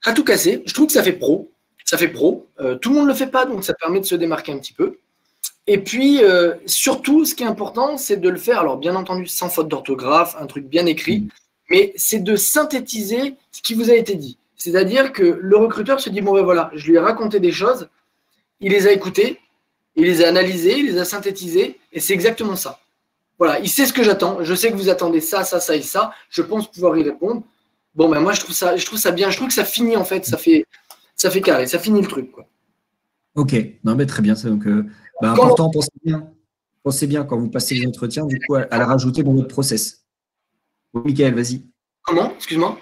à tout casser. Je trouve que ça fait pro. Tout le monde ne le fait pas, donc ça permet de se démarquer un petit peu. Et puis, surtout, ce qui est important, c'est de le faire, alors bien entendu, sans faute d'orthographe, un truc bien écrit, mais c'est de synthétiser ce qui vous a été dit. C'est-à-dire que le recruteur se dit, bon ben voilà, je lui ai raconté des choses, il les a écoutées, il les a analysées, il les a synthétisées, et c'est exactement ça. voilà, il sait ce que j'attends. Je sais que vous attendez ça, ça, ça et ça. Je pense pouvoir y répondre. Bon, ben moi, je trouve ça bien. Je trouve que ça finit, en fait. Ça fait carré. Ça finit le truc, quoi. Ok, non, mais très bien. Donc, important, pensez bien quand vous passez les entretiens, du coup, à la rajouter dans votre process. Oui, Michael, vas-y. Comment? Excuse-moi.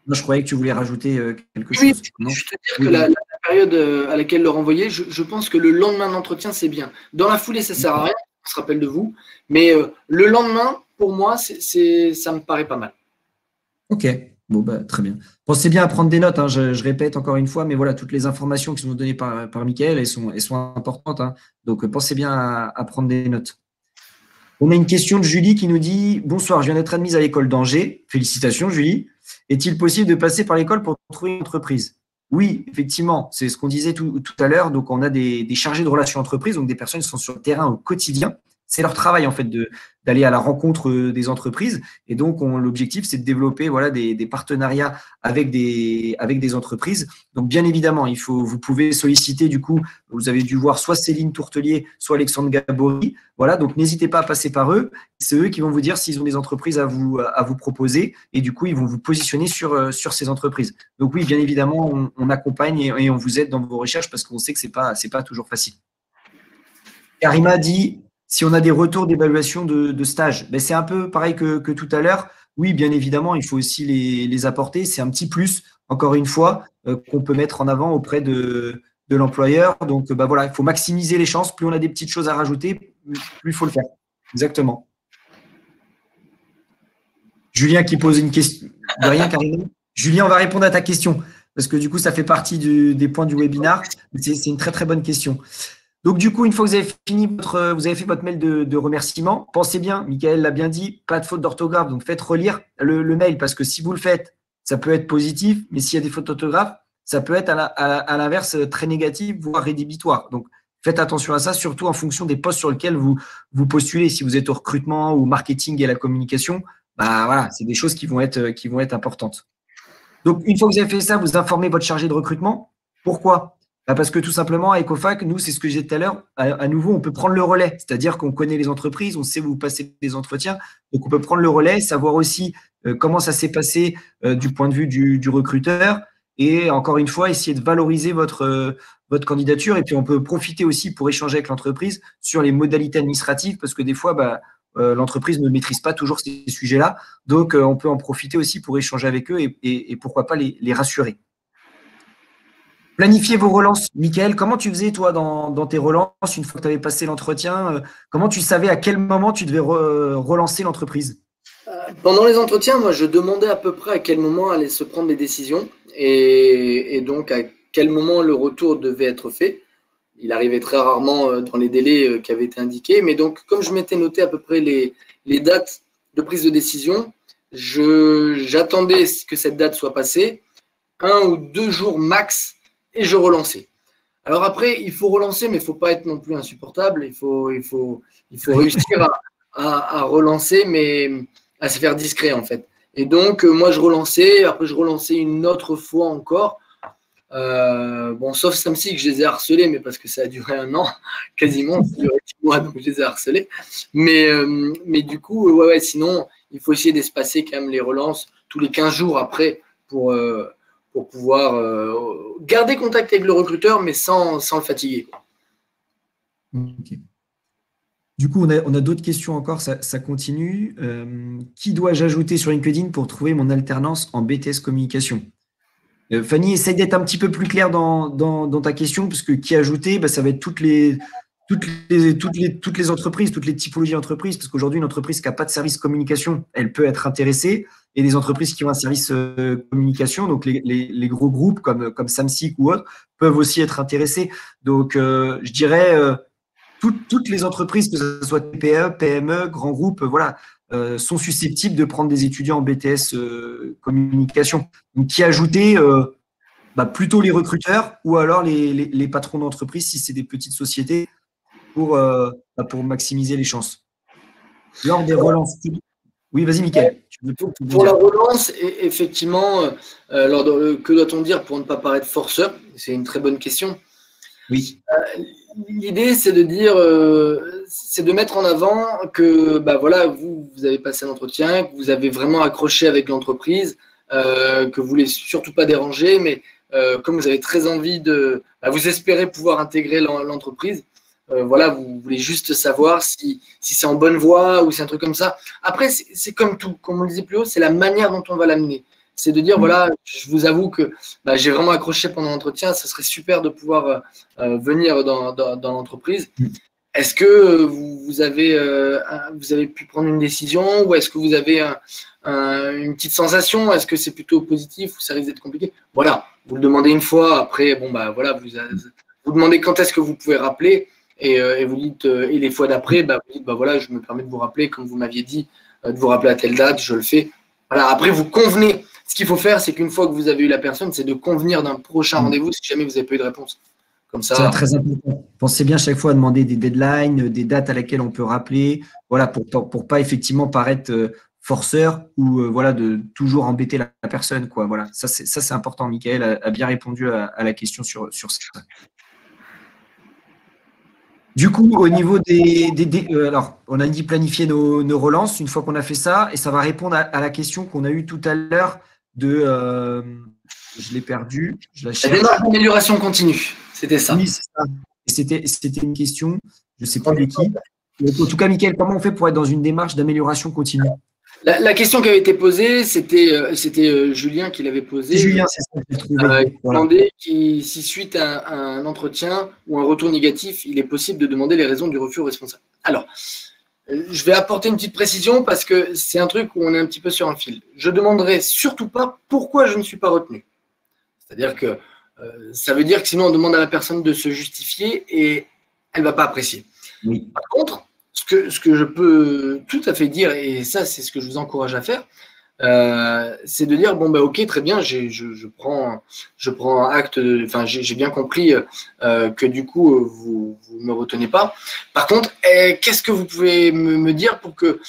Moi, je croyais que tu voulais rajouter quelque Oui, chose. Non, je te dire que la période à laquelle le renvoyer, je pense que le lendemain d'entretien, c'est bien. Dans la foulée, ça ne sert à rien, on se rappelle de vous. Mais le lendemain, pour moi, ça me paraît pas mal. Ok, bon, très bien. Pensez bien à prendre des notes, hein, je répète encore une fois, mais voilà, toutes les informations qui sont données par Michael, elles sont importantes. Hein, donc, pensez bien à prendre des notes. On a une question de Julie qui nous dit « Bonsoir, je viens d'être admise à l'école d'Angers. Félicitations, Julie. Est-il possible de passer par l'école pour trouver une entreprise ?» Oui, effectivement, c'est ce qu'on disait tout à l'heure. Donc, on a des chargés de relations entreprises, donc des personnes qui sont sur le terrain au quotidien. C'est leur travail, en fait, d'aller à la rencontre des entreprises. Et donc, l'objectif, c'est de développer des partenariats avec des entreprises. Donc, bien évidemment, vous pouvez solliciter, du coup, vous avez dû voir soit Céline Tourtelier, soit Alexandre Gabory. Voilà, donc n'hésitez pas à passer par eux. C'est eux qui vont vous dire s'ils ont des entreprises à vous proposer. Et du coup, ils vont vous positionner sur ces entreprises. Donc oui, bien évidemment, on accompagne et on vous aide dans vos recherches parce qu'on sait que ce n'est pas toujours facile. Karima dit, si on a des retours d'évaluation de stage, c'est un peu pareil que tout à l'heure. Oui, bien évidemment, il faut aussi les apporter. C'est un petit plus, encore une fois, qu'on peut mettre en avant auprès de l'employeur. Donc, voilà, il faut maximiser les chances. Plus on a des petites choses à rajouter, plus il faut le faire. Exactement. Julien qui pose une question. De rien, Karima. Julien, on va répondre à ta question parce que du coup, ça fait partie des points du webinar. C'est une très, très bonne question. Donc, du coup, une fois que vous avez fini vous avez fait votre mail de remerciement, pensez bien, Michael l'a bien dit, pas de faute d'orthographe. Donc, faites relire le mail parce que si vous le faites, ça peut être positif, mais s'il y a des fautes d'orthographe, ça peut être à l'inverse très négatif, voire rédhibitoire. Donc, faites attention à ça, surtout en fonction des postes sur lesquels vous postulez. Si vous êtes au recrutement ou au marketing et à la communication, voilà, c'est des choses qui vont être importantes. Donc, une fois que vous avez fait ça, vous informez votre chargé de recrutement. Pourquoi? Parce que tout simplement, à Ecofac, nous, c'est ce que j'ai dit tout à l'heure, à nouveau, on peut prendre le relais. C'est-à-dire qu'on connaît les entreprises, on sait où vous passez des entretiens. Donc, on peut prendre le relais, savoir aussi comment ça s'est passé du point de vue du recruteur. Et encore une fois, essayer de valoriser votre candidature. Et puis, on peut profiter aussi pour échanger avec l'entreprise sur les modalités administratives parce que des fois, l'entreprise ne maîtrise pas toujours ces sujets-là. Donc, on peut en profiter aussi pour échanger avec eux et pourquoi pas les rassurer. Planifier vos relances. Michael, comment tu faisais, toi, dans tes relances, une fois que tu avais passé l'entretien, comment tu savais à quel moment tu devais relancer l'entreprise? Pendant les entretiens, moi, je demandais à peu près à quel moment allaient se prendre les décisions et donc à quel moment le retour devait être fait. Il arrivait très rarement dans les délais qui avaient été indiqués. Mais donc, comme je m'étais noté à peu près les dates de prise de décision, j'attendais que cette date soit passée, 1 ou 2 jours max, et je relançais. Alors après, il faut relancer, mais il ne faut pas être non plus insupportable. Il faut réussir à relancer, mais à se faire discret, en fait. Et donc, moi, je relançais. Après, je relançais une autre fois encore. Sauf Samsi que je les ai harcelés, mais parce que ça a duré 1 an, quasiment, ça a duré 10 mois, donc je les ai harcelés. Mais du coup, sinon, il faut essayer d'espacer quand même les relances tous les 15 jours après pour pouvoir garder contact avec le recruteur, mais sans le fatiguer. Okay. Du coup, on a d'autres questions encore, ça continue. Qui dois-je ajouter sur LinkedIn pour trouver mon alternance en BTS communication? Fanny, essaye d'être un petit peu plus clair dans ta question, parce que qui ajouter, ça va être toutes les entreprises, toutes les typologies d'entreprises, parce qu'aujourd'hui, une entreprise qui n'a pas de service communication, elle peut être intéressée, et les entreprises qui ont un service communication, donc les gros groupes comme Samsic ou autres, peuvent aussi être intéressés. Donc, je dirais toutes les entreprises, que ce soit TPE, PME, grands groupes, sont susceptibles de prendre des étudiants en BTS communication. Donc, qui ajouter plutôt les recruteurs ou alors les patrons d'entreprise si c'est des petites sociétés pour maximiser les chances. Lors des relances. Oui, vas-y, Mickaël. Pour la relance, effectivement, que doit-on dire pour ne pas paraître forceur? C'est une très bonne question. Oui. L'idée, c'est de dire, c'est de mettre en avant que bah, voilà, vous avez passé un entretien, que vous avez vraiment accroché avec l'entreprise, que vous ne voulez surtout pas déranger, mais comme vous avez très envie bah, vous espérez pouvoir intégrer l'entreprise, voilà, vous voulez juste savoir si c'est en bonne voie ou c'est un truc comme ça. Après, c'est comme tout, comme on le disait plus haut, c'est la manière dont on va l'amener. C'est de dire, voilà, je vous avoue que bah, j'ai vraiment accroché pendant l'entretien, ce serait super de pouvoir venir dans l'entreprise. Est-ce que vous avez pu prendre une décision ou est-ce que vous avez une petite sensation? Est-ce que c'est plutôt positif ou ça risque d'être compliqué? Voilà, vous le demandez une fois, après, bon, bah, voilà, vous demandez quand est-ce que vous pouvez rappeler et vous dites, et les fois d'après, bah, vous dites, bah, voilà, je me permets de vous rappeler, comme vous m'aviez dit, de vous rappeler à telle date, je le fais. Voilà, après, vous convenez. Ce qu'il faut faire, c'est qu'une fois que vous avez eu la personne, c'est de convenir d'un prochain rendez-vous si jamais vous n'avez pas eu de réponse. Comme ça. C'est très important. Pensez bien chaque fois à demander des deadlines, des dates à laquelle on peut rappeler, voilà, pour pas effectivement paraître forceur ou voilà, de toujours embêter la personne, quoi. Voilà, ça c'est important. Michael a bien répondu à la question sur ça. Du coup, au niveau alors, on a dit planifier nos relances une fois qu'on a fait ça, et ça va répondre à la question qu'on a eue tout à l'heure je l'ai perdu, je la cherche. La démarche d'amélioration continue, c'était ça. Oui, c'est ça. C'était une question, je ne sais plus de qui. Donc, en tout cas, Mickaël, comment on fait pour être dans une démarche d'amélioration continue? La question qui avait été posée, c'était Julien qui l'avait posée. Julien, c'est ça que j'ai trouvé. Il demandait si suite à un entretien ou un retour négatif, il est possible de demander les raisons du refus au responsable. Alors, je vais apporter une petite précision parce que c'est un truc où on est un petit peu sur un fil. Je ne demanderai surtout pas pourquoi je ne suis pas retenu. C'est-à-dire que ça veut dire que sinon on demande à la personne de se justifier et elle ne va pas apprécier. Oui. Par contre, ce que je peux tout à fait dire, et ça c'est ce que je vous encourage à faire, c'est de dire bon ben ok, très bien, je prends acte, enfin j'ai bien compris que du coup vous me retenez pas. Par contre, qu'est-ce que vous pouvez me dire pour que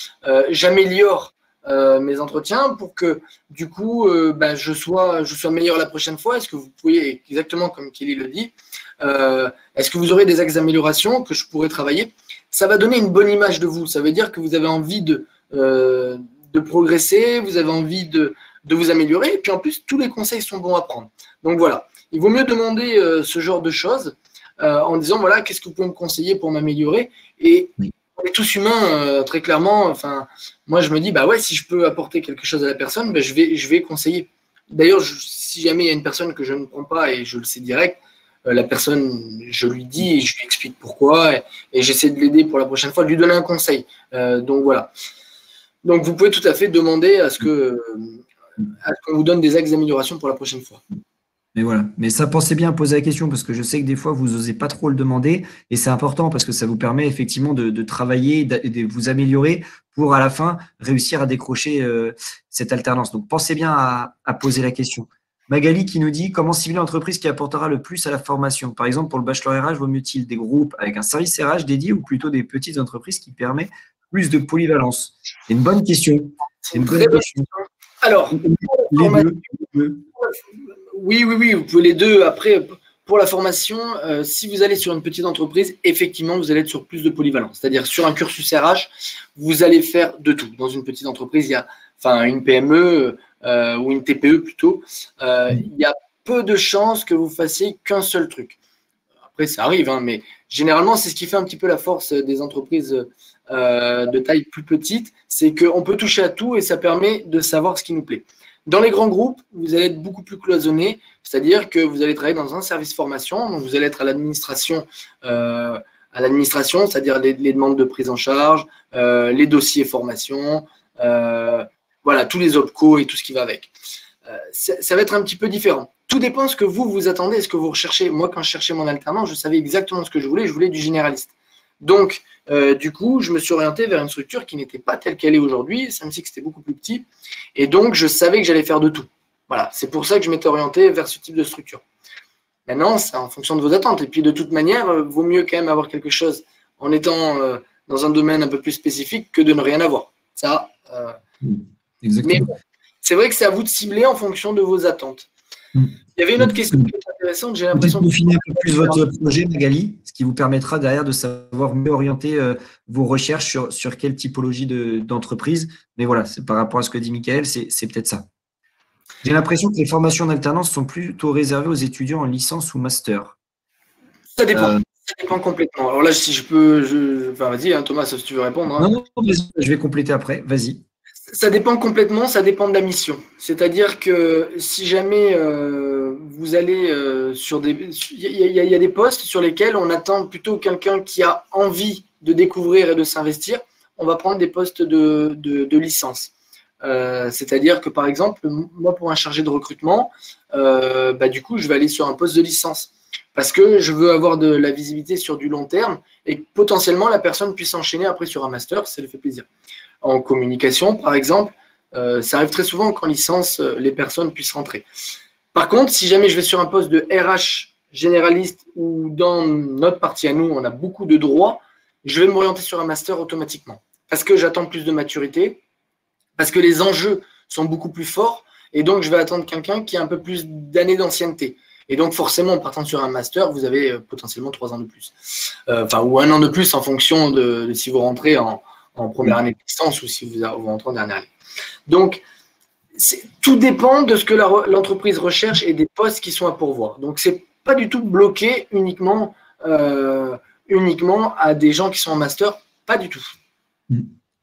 j'améliore mes entretiens, pour que du coup je sois meilleur la prochaine fois? Est-ce que vous pourriez, exactement comme Kelly le dit, est-ce que vous aurez des axes d'amélioration que je pourrais travailler? Ça va donner une bonne image de vous. Ça veut dire que vous avez envie de progresser, vous avez envie de vous améliorer. Et puis en plus, tous les conseils sont bons à prendre. Donc voilà, il vaut mieux demander ce genre de choses en disant voilà, qu'est-ce que vous pouvez me conseiller pour m'améliorer? Et on est tous humains, très clairement. Enfin, moi, je me dis bah ouais, si je peux apporter quelque chose à la personne, ben, je vais conseiller. D'ailleurs, si jamais il y a une personne que je ne prends pas et je le sais direct, la personne, je lui dis et je lui explique pourquoi et j'essaie de l'aider pour la prochaine fois, de lui donner un conseil. Donc voilà. Donc vous pouvez tout à fait demander à ce qu'on vous donne des axes d'amélioration pour la prochaine fois. Mais voilà. Mais ça, pensez bien à poser la question parce que je sais que des fois, vous n'osez pas trop le demander et c'est important parce que ça vous permet effectivement de travailler, de vous améliorer pour à la fin réussir à décrocher cette alternance. Donc pensez bien à poser la question. Magali qui nous dit comment cibler l'entreprise qui apportera le plus à la formation. Par exemple, pour le bachelor RH, vaut mieux-il des groupes avec un service RH dédié ou plutôt des petites entreprises qui permettent plus de polyvalence? C'est une bonne question. C'est une très bonne question. Alors, les deux. Oui, vous pouvez les deux. Après, pour la formation, si vous allez sur une petite entreprise, effectivement, vous allez être sur plus de polyvalence. C'est-à-dire sur un cursus RH, vous allez faire de tout. Dans une petite entreprise, il y a une PME ou une TPE plutôt, il y a peu de chances que vous fassiez qu'un seul truc. Après, ça arrive, hein, mais généralement, c'est ce qui fait un petit peu la force des entreprises de taille plus petite, c'est qu'on peut toucher à tout et ça permet de savoir ce qui nous plaît. Dans les grands groupes, vous allez être beaucoup plus cloisonné, c'est-à-dire que vous allez travailler dans un service formation, donc vous allez être à l'administration, c'est-à-dire les demandes de prise en charge, les dossiers formation, voilà, tous les OPCO et tout ce qui va avec. Ça va être un petit peu différent. Tout dépend de ce que vous attendez, ce que vous recherchez. Moi, quand je cherchais mon alternant, je savais exactement ce que je voulais du généraliste. Donc, du coup, je me suis orienté vers une structure qui n'était pas telle qu'elle est aujourd'hui. Ça me dit que c'était beaucoup plus petit. Et donc, je savais que j'allais faire de tout. Voilà, c'est pour ça que je m'étais orienté vers ce type de structure. Maintenant, c'est en fonction de vos attentes. Et puis, de toute manière, vaut mieux quand même avoir quelque chose en étant dans un domaine un peu plus spécifique que de ne rien avoir. Ça, exactement. Mais c'est vrai que c'est à vous de cibler en fonction de vos attentes. Il y avait une autre question qui est intéressante. J'ai l'impression que vous finissez un peu plus votre projet, Magali, ce qui vous permettra derrière de savoir mieux orienter vos recherches sur quelle typologie d'entreprise. Mais voilà, c'est par rapport à ce que dit Mickaël, c'est peut-être ça. J'ai l'impression que les formations en alternance sont plutôt réservées aux étudiants en licence ou master. Ça dépend. Ça dépend complètement. Alors là, si je peux… Enfin, vas-y, hein, Thomas, si tu veux répondre. Hein. Non, je vais compléter après. Vas-y. Ça dépend complètement, ça dépend de la mission. C'est-à-dire que si jamais vous allez sur des… Il y a des postes sur lesquels on attend plutôt quelqu'un qui a envie de découvrir et de s'investir. On va prendre des postes de licence. C'est-à-dire que, par exemple, moi, pour un chargé de recrutement, du coup, je vais aller sur un poste de licence. Parce que je veux avoir de la visibilité sur du long terme et que potentiellement la personne puisse enchaîner après sur un master, ça lui fait plaisir. En communication, par exemple, ça arrive très souvent qu'en licence, les personnes puissent rentrer. Par contre, si jamais je vais sur un poste de RH généraliste ou dans notre partie à nous, on a beaucoup de droits, je vais m'orienter sur un master automatiquement. Parce que j'attends plus de maturité, parce que les enjeux sont beaucoup plus forts et donc je vais attendre quelqu'un qui a un peu plus d'années d'ancienneté. Et donc, forcément, en partant sur un master, vous avez potentiellement 3 ans de plus. Ou 1 an de plus en fonction de si vous rentrez en première année de licence ou si vous rentrez en dernière année. Donc, tout dépend de ce que l'entreprise recherche et des postes qui sont à pourvoir. Donc, ce n'est pas du tout bloqué uniquement à des gens qui sont en master. Pas du tout.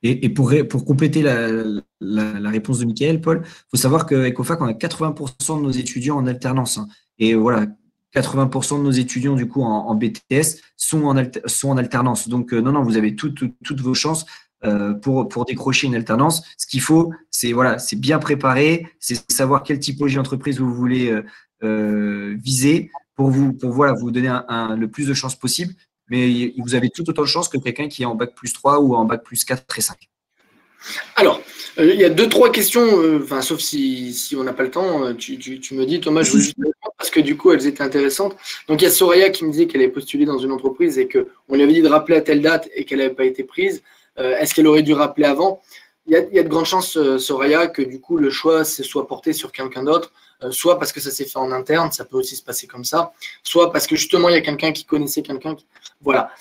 Et pour compléter la réponse de Mickaël, Paul, il faut savoir qu'à Ecofac, on a 80% de nos étudiants en alternance. Et voilà, 80% de nos étudiants, du coup, en BTS sont en alternance. Donc, non, vous avez toutes vos chances pour décrocher une alternance. Ce qu'il faut, c'est bien préparer, c'est savoir quelle typologie d'entreprise vous voulez viser pour vous donner le plus de chances possible. Mais vous avez tout autant de chances que quelqu'un qui est en bac plus 3 ou en bac plus 4 et 5. Alors, il y a 2-3 questions, sauf si on n'a pas le temps, tu me dis, Thomas, je veux juste répondre parce que du coup, elles étaient intéressantes. Donc, il y a Soraya qui me disait qu'elle avait postulé dans une entreprise et qu'on lui avait dit de rappeler à telle date et qu'elle n'avait pas été prise. Est-ce qu'elle aurait dû rappeler avant ? Il y a de grandes chances, Soraya, que du coup, le choix soit porté sur quelqu'un d'autre, soit parce que ça s'est fait en interne, ça peut aussi se passer comme ça, soit parce que justement, il y a quelqu'un qui connaissait quelqu'un. Voilà.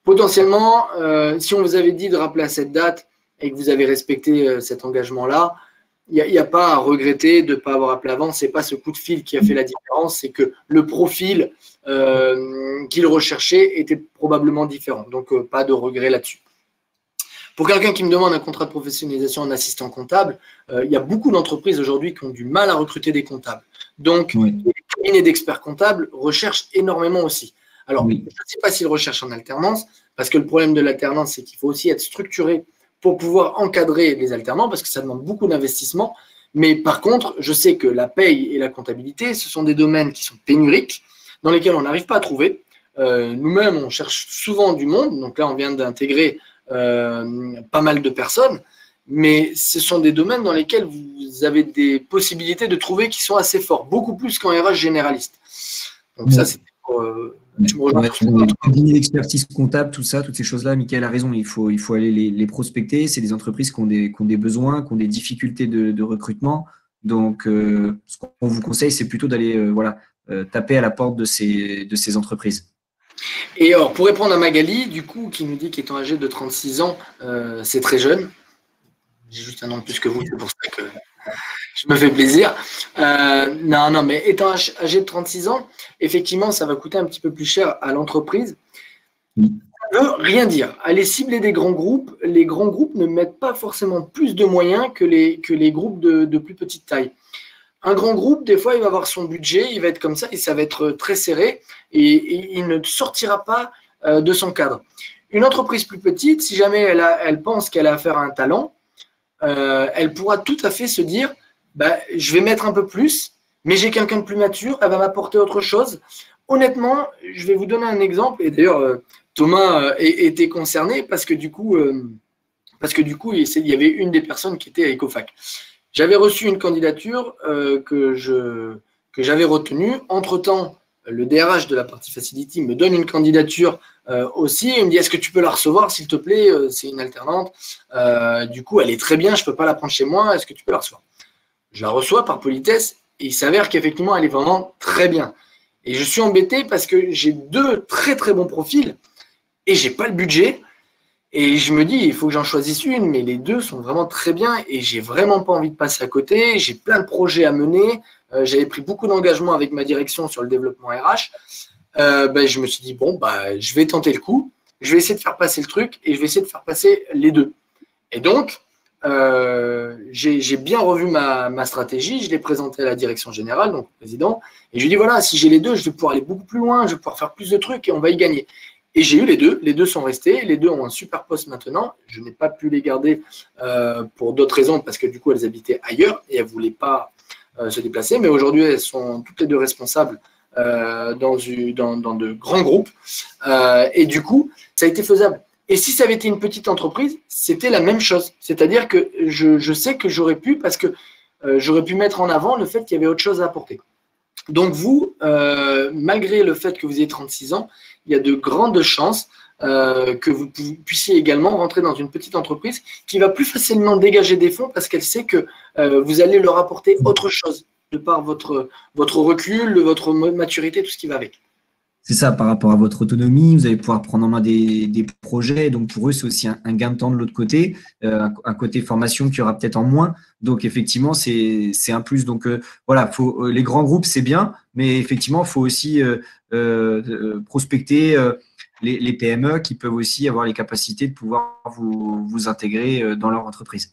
Potentiellement, si on vous avait dit de rappeler à cette date, et que vous avez respecté cet engagement-là, il n'y a pas à regretter de ne pas avoir appelé avant. Ce n'est pas ce coup de fil qui a fait la différence, c'est que le profil qu'il recherchait était probablement différent. Donc, pas de regret là-dessus. Pour quelqu'un qui me demande un contrat de professionnalisation en assistant comptable, il y a beaucoup d'entreprises aujourd'hui qui ont du mal à recruter des comptables. Donc, les cabinets d'experts comptables recherchent énormément aussi. Alors, je ne sais pas s'ils recherchent en alternance, parce que le problème de l'alternance, c'est qu'il faut aussi être structuré pour pouvoir encadrer les alternants, parce que ça demande beaucoup d'investissement. Mais par contre, je sais que la paye et la comptabilité, ce sont des domaines qui sont pénuriques, dans lesquels on n'arrive pas à trouver. Nous-mêmes, on cherche souvent du monde. Donc là, on vient d'intégrer pas mal de personnes. Mais ce sont des domaines dans lesquels vous avez des possibilités de trouver qui sont assez forts, beaucoup plus qu'en RH généraliste. Donc ça, c'est pour… L'expertise comptable, tout ça, toutes ces choses-là, Mickaël a raison, il faut aller les prospecter. C'est des entreprises qui ont des besoins, qui ont des difficultés de recrutement. Donc, ce qu'on vous conseille, c'est plutôt d'aller taper à la porte de ces entreprises. Et alors, pour répondre à Magali, du coup, qui nous dit qu'étant âgé de 36 ans, c'est très jeune. J'ai juste un an de plus que vous, c'est pour ça que je me fais plaisir. Non, mais étant âgé de 36 ans, effectivement, ça va coûter un petit peu plus cher à l'entreprise. Ça ne veut rien dire. Aller cibler des grands groupes, les grands groupes ne mettent pas forcément plus de moyens que les groupes de plus petite taille. Un grand groupe, des fois, il va avoir son budget, il va être comme ça, et ça va être très serré, et il ne sortira pas de son cadre. Une entreprise plus petite, si jamais elle pense qu'elle a affaire à un talent, elle pourra tout à fait se dire je vais mettre un peu plus, mais j'ai quelqu'un de plus mature, elle va m'apporter autre chose. Honnêtement, je vais vous donner un exemple, et d'ailleurs Thomas était concerné parce que du coup, il y avait une des personnes qui était à Ecofac. J'avais reçu une candidature que j'avais retenue. Entre-temps, le DRH de la partie Facility me donne une candidature aussi. Il me dit, est-ce que tu peux la recevoir, s'il te plaît? C'est une alternante. Du coup, elle est très bien, je ne peux pas la prendre chez moi. Est-ce que tu peux la recevoir? Je la reçois par politesse. Et il s'avère qu'effectivement, elle est vraiment très bien. Et je suis embêté parce que j'ai 2 très très bons profils et j'ai pas le budget. Et je me dis, il faut que j'en choisisse une, mais les 2 sont vraiment très bien et j'ai vraiment pas envie de passer à côté. J'ai plein de projets à mener. J'avais pris beaucoup d'engagement avec ma direction sur le développement RH. Je me suis dit, bon, je vais tenter le coup. Je vais essayer de faire passer le truc et je vais essayer de faire passer les 2. Et donc, j'ai bien revu ma stratégie. Je l'ai présentée à la direction générale, donc au président. Et je lui ai dit, voilà, si j'ai les 2, je vais pouvoir aller beaucoup plus loin, je vais pouvoir faire plus de trucs et on va y gagner. Et j'ai eu les 2. Les 2 sont restés. Les 2 ont un super poste maintenant. Je n'ai pas pu les garder pour d'autres raisons parce que du coup, elles habitaient ailleurs et elles ne voulaient pas se déplacer. Mais aujourd'hui, elles sont toutes les 2 responsables dans de grands groupes. Et du coup, ça a été faisable. Et si ça avait été une petite entreprise, c'était la même chose. C'est-à-dire que je sais que j'aurais pu, parce que j'aurais pu mettre en avant le fait qu'il y avait autre chose à apporter. Donc vous, malgré le fait que vous ayez 36 ans, il y a de grandes chances que vous puissiez également rentrer dans une petite entreprise qui va plus facilement dégager des fonds parce qu'elle sait que vous allez leur apporter autre chose de par votre recul, votre maturité, tout ce qui va avec. C'est ça, par rapport à votre autonomie, vous allez pouvoir prendre en main des projets. Donc, pour eux, c'est aussi un gain de temps de l'autre côté, un côté formation qu'il y aura peut-être en moins. Donc, effectivement, c'est un plus. Donc, voilà, les grands groupes, c'est bien, mais effectivement, il faut aussi prospecter les PME qui peuvent aussi avoir les capacités de pouvoir vous intégrer dans leur entreprise.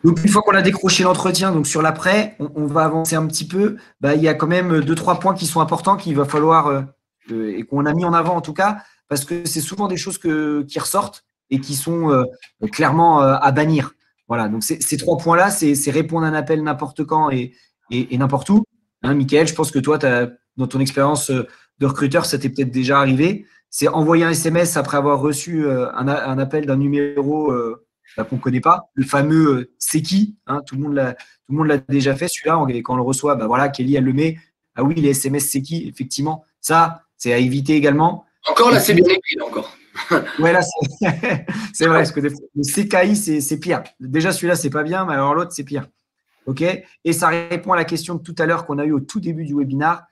Donc, une fois qu'on a décroché l'entretien, donc sur l'après, on va avancer un petit peu. Il y a quand même 2-3 points qui sont importants qu'il va falloir, et qu'on a mis en avant en tout cas, parce que c'est souvent des choses qui ressortent et qui sont clairement à bannir. Voilà, donc ces 3 points-là, c'est répondre à un appel n'importe quand et n'importe où. Hein, Mickaël, je pense que toi, dans ton expérience de recruteur, ça t'est peut-être déjà arrivé. C'est envoyer un SMS après avoir reçu un appel d'un numéro qu'on ne connaît pas, le fameux c'est qui, hein, tout le monde l'a déjà fait celui-là, et quand on le reçoit, voilà, Kelly elle le met, ah oui, les SMS c'est qui, effectivement, ça c'est à éviter également. Encore là, c'est bien écrit là, encore. Ouais, là c'est vrai, parce que le CKI c'est pire. Déjà celui-là c'est pas bien, mais alors l'autre c'est pire. Ok. Et ça répond à la question de tout à l'heure qu'on a eue au tout début du webinaire.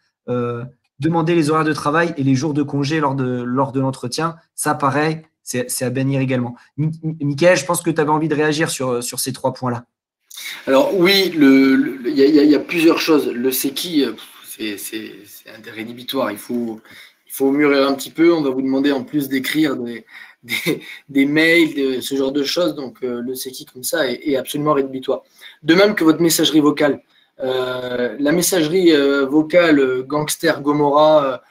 Demander les horaires de travail et les jours de congé lors de l'entretien, ça pareil, c'est à bannir également. Mickaël, je pense que tu avais envie de réagir sur ces 3 points-là. Alors oui, il y a plusieurs choses. Le c'est qui, c'est rédhibitoire. Il faut mûrir un petit peu. On va vous demander en plus d'écrire des mails, ce genre de choses. Donc le c'est qui comme ça est absolument rédhibitoire. De même que votre messagerie vocale. La messagerie vocale Gangster Gomorrah,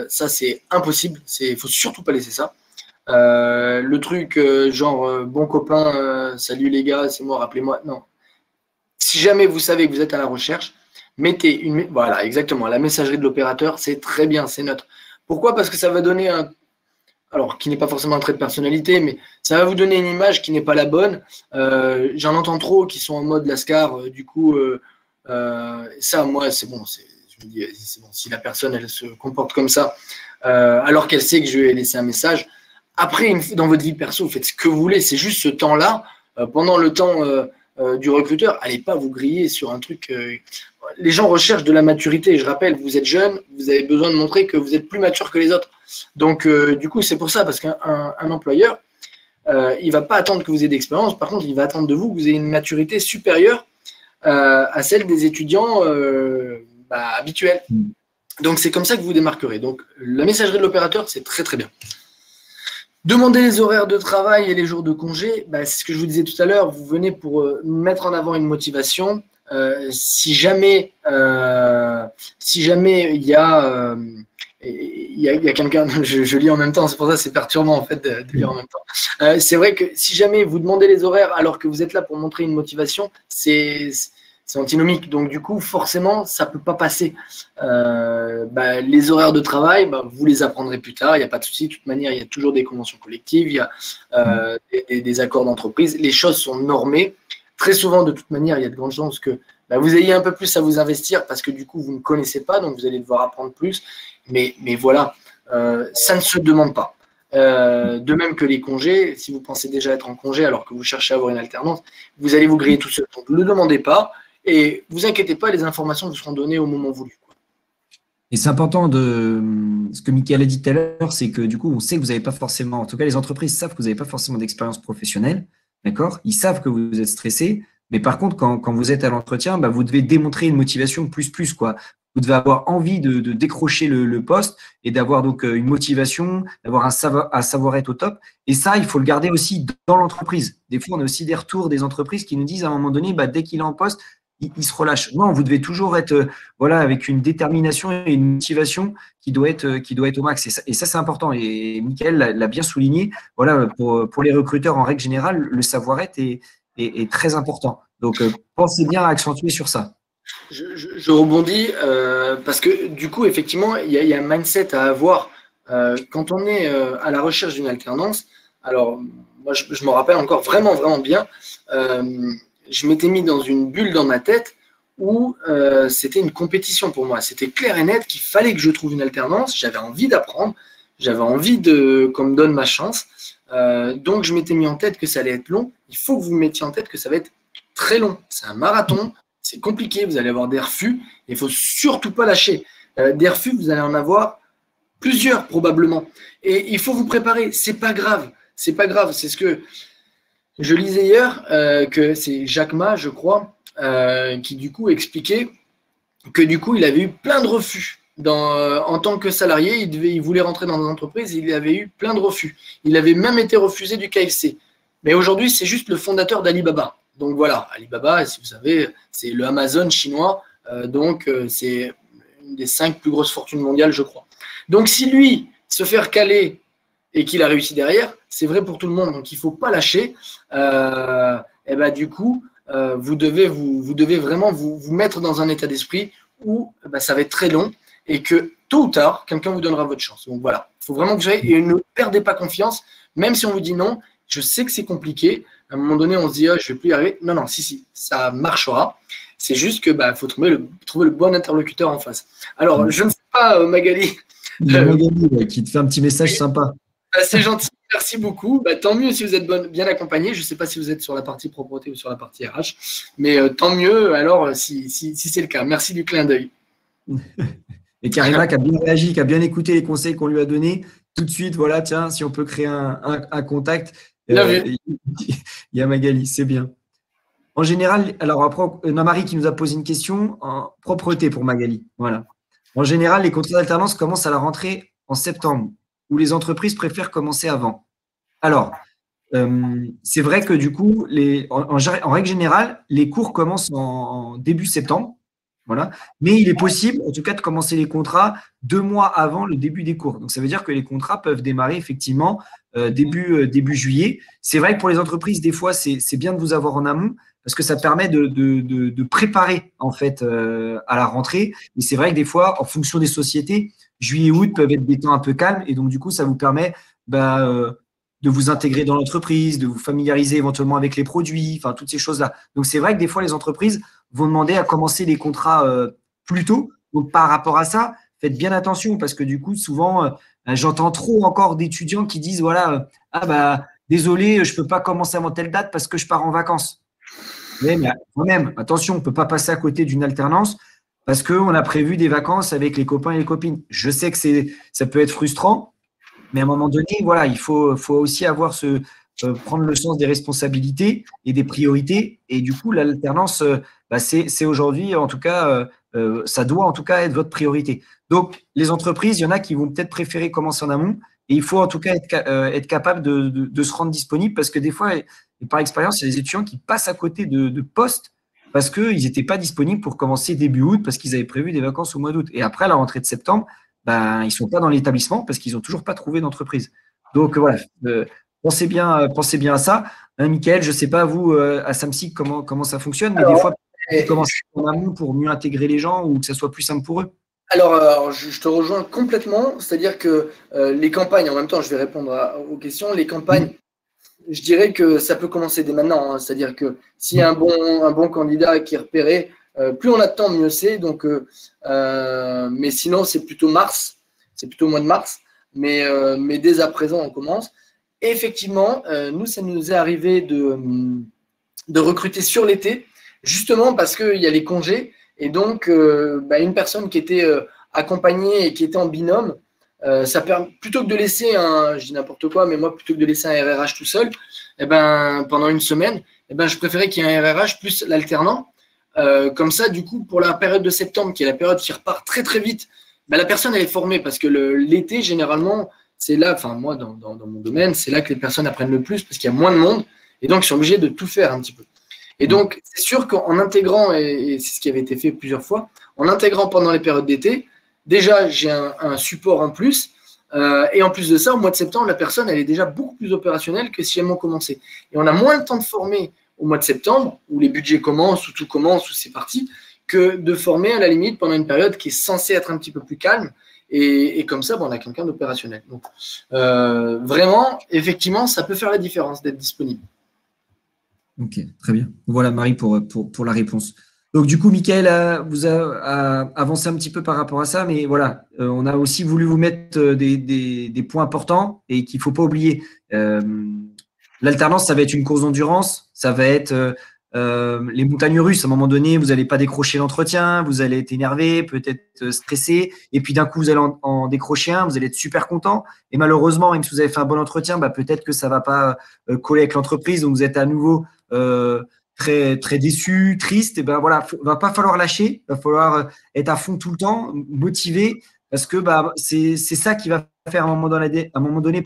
ça c'est impossible. Il faut surtout pas laisser ça. Le truc genre bon copain, salut les gars, c'est moi, rappelez-moi. Non. Si jamais vous savez que vous êtes à la recherche, mettez voilà, exactement, la messagerie de l'opérateur, c'est très bien, c'est neutre. Pourquoi? Parce que ça va donner alors qui n'est pas forcément un trait de personnalité, mais ça va vous donner une image qui n'est pas la bonne. J'en entends trop qui sont en mode lascar, du coup, ça, moi, c'est bon. Je me dis, c'est bon, si la personne, elle se comporte comme ça, alors qu'elle sait que je vais laisser un message. Après, dans votre vie perso, vous faites ce que vous voulez. C'est juste ce temps-là, pendant le temps du recruteur, allez pas vous griller sur un truc. Les gens recherchent de la maturité. Je rappelle, vous êtes jeune, vous avez besoin de montrer que vous êtes plus mature que les autres. Donc, du coup, c'est pour ça, parce qu'un employeur, il ne va pas attendre que vous ayez d'expérience. Par contre, il va attendre de vous que vous ayez une maturité supérieure à celle des étudiants habituels. Donc, c'est comme ça que vous vous démarquerez. Donc, la messagerie de l'opérateur, c'est très, très bien. Demander les horaires de travail et les jours de congé, c'est ce que je vous disais tout à l'heure. Vous venez pour mettre en avant une motivation. Si jamais il y a quelqu'un, je lis en même temps, c'est pour ça que c'est perturbant en fait de lire en même temps. C'est vrai que si jamais vous demandez les horaires alors que vous êtes là pour montrer une motivation, c'est antinomique. Donc du coup, forcément, ça ne peut pas passer. Les horaires de travail, vous les apprendrez plus tard, il n'y a pas de souci. De toute manière, il y a toujours des conventions collectives, il y a des accords d'entreprise. Les choses sont normées. Très souvent, de toute manière, il y a de grandes chances que vous ayez un peu plus à vous investir parce que du coup, vous ne connaissez pas, donc vous allez devoir apprendre plus. Mais voilà, ça ne se demande pas. De même que les congés, si vous pensez déjà être en congé alors que vous cherchez à avoir une alternance, vous allez vous griller tout seul. Donc ne le demandez pas. Et vous inquiétez pas, les informations vous seront données au moment voulu. Et c'est important de ce que Mickaël a dit tout à l'heure, c'est que du coup, on sait que vous n'avez pas forcément, en tout cas, les entreprises savent que vous n'avez pas forcément d'expérience professionnelle, d'accord? Ils savent que vous êtes stressé, mais par contre, quand vous êtes à l'entretien, bah, vous devez démontrer une motivation plus, quoi. Vous devez avoir envie de décrocher le poste et d'avoir donc une motivation, d'avoir un savoir-être au top. Et ça, il faut le garder aussi dans l'entreprise. Des fois, on a aussi des retours des entreprises qui nous disent à un moment donné, bah, dès qu'il est en poste, il se relâche. Non, vous devez toujours être voilà, avec une détermination et une motivation qui doit être au max. Et ça c'est important. Et Mickaël l'a bien souligné. Voilà, pour les recruteurs, en règle générale, le savoir-être est très important. Donc, pensez bien à accentuer sur ça. Je rebondis parce que du coup, effectivement, il y a un mindset à avoir quand on est à la recherche d'une alternance. Alors, moi, je me rappelle encore vraiment bien. Je m'étais mis dans une bulle dans ma tête où c'était une compétition pour moi. C'était clair et net qu'il fallait que je trouve une alternance. J'avais envie d'apprendre. J'avais envie qu'on me donne ma chance. Donc, je m'étais mis en tête que ça allait être long. Il faut que vous mettiez en tête que ça va être très long. C'est un marathon. C'est compliqué, vous allez avoir des refus, il ne faut surtout pas lâcher. Des refus, vous allez en avoir plusieurs probablement. Et il faut vous préparer, c'est pas grave, c'est pas grave. C'est ce que je lisais hier, que c'est Jacques Ma, je crois, qui du coup expliquait que du coup il avait eu plein de refus. En tant que salarié, il voulait rentrer dans une entreprise, il avait eu plein de refus. Il avait même été refusé du KFC. Mais aujourd'hui, c'est juste le fondateur d'Alibaba. Donc voilà, Alibaba, si vous savez, c'est le Amazon chinois, c'est une des 5 plus grosses fortunes mondiales, je crois. Donc si lui se fait recaler et qu'il a réussi derrière, c'est vrai pour tout le monde. Donc il ne faut pas lâcher. Et ben, du coup, vous devez vraiment vous mettre dans un état d'esprit où ça va être très long et que tôt ou tard, quelqu'un vous donnera votre chance. Donc voilà, il faut vraiment que j'aille et ne perdez pas confiance, même si on vous dit non. Je sais que c'est compliqué. À un moment donné, on se dit, je ne vais plus y arriver. Non, si, ça marchera. C'est juste que faut trouver le bon interlocuteur en face. Alors, je ne sais pas, Magali. Magali, qui te fait un petit message sympa. C'est gentil, merci beaucoup. Tant mieux si vous êtes bien accompagné. Je ne sais pas si vous êtes sur la partie propreté ou sur la partie RH, mais tant mieux alors si c'est le cas. Merci du clin d'œil. Et Karima qui a bien réagi, qui a bien écouté les conseils qu'on lui a donnés. Tout de suite, voilà, tiens, si on peut créer un contact. Il y a Magali, c'est bien. En général, alors après, on a Marie qui nous a posé une question en propreté pour Magali. Voilà. En général, les contrats d'alternance commencent à la rentrée en septembre, où les entreprises préfèrent commencer avant. Alors, c'est vrai que du coup, en règle générale, les cours commencent en début septembre. Voilà. Mais il est possible, en tout cas, de commencer les contrats 2 mois avant le début des cours. Donc, ça veut dire que les contrats peuvent démarrer effectivement début juillet. C'est vrai que pour les entreprises, des fois, c'est bien de vous avoir en amont parce que ça permet de préparer en fait à la rentrée. Mais c'est vrai que des fois, en fonction des sociétés, juillet et août peuvent être des temps un peu calmes et donc du coup, ça vous permet de vous intégrer dans l'entreprise, de vous familiariser éventuellement avec les produits, enfin toutes ces choses-là. Donc c'est vrai que des fois, les entreprises vont demander à commencer les contrats plus tôt. Donc par rapport à ça, faites bien attention parce que du coup, souvent, j'entends trop encore d'étudiants qui disent voilà, désolé, je ne peux pas commencer avant telle date parce que je pars en vacances. Mais quand même, attention, on ne peut pas passer à côté d'une alternance parce qu'on a prévu des vacances avec les copains et les copines. Je sais que ça peut être frustrant, mais à un moment donné, voilà, il faut aussi avoir prendre le sens des responsabilités et des priorités. Et du coup, l'alternance, c'est aujourd'hui, en tout cas, ça doit en tout cas être votre priorité. Donc, les entreprises, il y en a qui vont peut-être préférer commencer en amont. Et il faut en tout cas être capable de se rendre disponible parce que des fois, et par expérience, il y a des étudiants qui passent à côté de postes parce qu'ils n'étaient pas disponibles pour commencer début août parce qu'ils avaient prévu des vacances au mois d'août. Et après, à la rentrée de septembre, ils ne sont pas dans l'établissement parce qu'ils n'ont toujours pas trouvé d'entreprise. Donc, voilà, pensez bien à ça. Mickaël, je ne sais pas, vous, à Samsic, comment ça fonctionne, mais des fois, vous commencez en amont pour mieux intégrer les gens ou que ça soit plus simple pour eux. Alors, je te rejoins complètement. C'est-à-dire que les campagnes, en même temps, je vais répondre aux questions. Les campagnes, je dirais que ça peut commencer dès maintenant. Hein. C'est-à-dire que s'il y a un bon candidat qui est repéré, plus on a de temps, mieux c'est. Donc, mais sinon, c'est plutôt mars. C'est plutôt au mois de mars. Mais dès à présent, on commence. Et effectivement, nous, ça nous est arrivé de recruter sur l'été justement parce qu'il y a les congés. Et donc, une personne qui était accompagnée et qui était en binôme, ça permet, plutôt que de laisser je dis n'importe quoi, mais moi, plutôt que de laisser un RRH tout seul, pendant une semaine, je préférais qu'il y ait un RRH plus l'alternant. Comme ça, du coup, pour la période de septembre, qui est la période qui repart très, très vite, la personne, elle est formée parce que l'été, généralement, c'est là, enfin, moi, dans mon domaine, c'est là que les personnes apprennent le plus parce qu'il y a moins de monde et donc ils sont obligés de tout faire un petit peu. Et donc, c'est sûr qu'en intégrant, et c'est ce qui avait été fait plusieurs fois, en intégrant pendant les périodes d'été, déjà, j'ai un support en plus. Et en plus de ça, au mois de septembre, la personne, elle est déjà beaucoup plus opérationnelle que si elle m'en commençait. Et on a moins le temps de former au mois de septembre, où les budgets commencent, où tout commence, où c'est parti, que de former à la limite pendant une période qui est censée être un petit peu plus calme. Et comme ça, on a quelqu'un d'opérationnel. Donc, vraiment, effectivement, ça peut faire la différence d'être disponible. Ok, très bien. Voilà, Marie, pour la réponse. Donc, du coup, Michael vous a avancé un petit peu par rapport à ça, mais voilà, on a aussi voulu vous mettre des points importants et qu'il ne faut pas oublier. L'alternance, ça va être une course d'endurance, ça va être les montagnes russes. À un moment donné, vous n'allez pas décrocher l'entretien, vous allez être énervé, peut-être stressé, et puis d'un coup, vous allez en décrocher un, vous allez être super content. Et malheureusement, même si vous avez fait un bon entretien, peut-être que ça ne va pas coller avec l'entreprise, donc vous êtes à nouveau très, très déçu, triste. Et voilà, va pas falloir lâcher, va falloir être à fond tout le temps, motivé, parce que c'est ça qui va faire à un moment donné,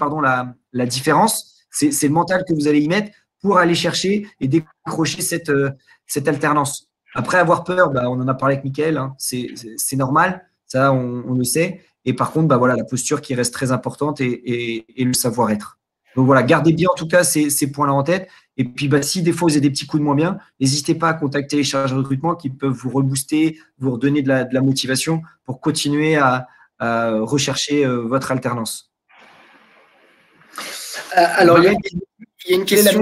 la différence. C'est le mental que vous allez y mettre pour aller chercher et décrocher cette alternance. Après, avoir peur, on en a parlé avec Mickaël, hein, c'est normal, ça on le sait. Et par contre, voilà, la posture qui reste très importante et le savoir-être. Donc voilà, gardez bien en tout cas ces points-là en tête. Et puis, si des fois vous avez des petits coups de moins bien, n'hésitez pas à contacter les chargés de recrutement qui peuvent vous rebooster, vous redonner de la motivation pour continuer à rechercher votre alternance. Alors, il y a une question.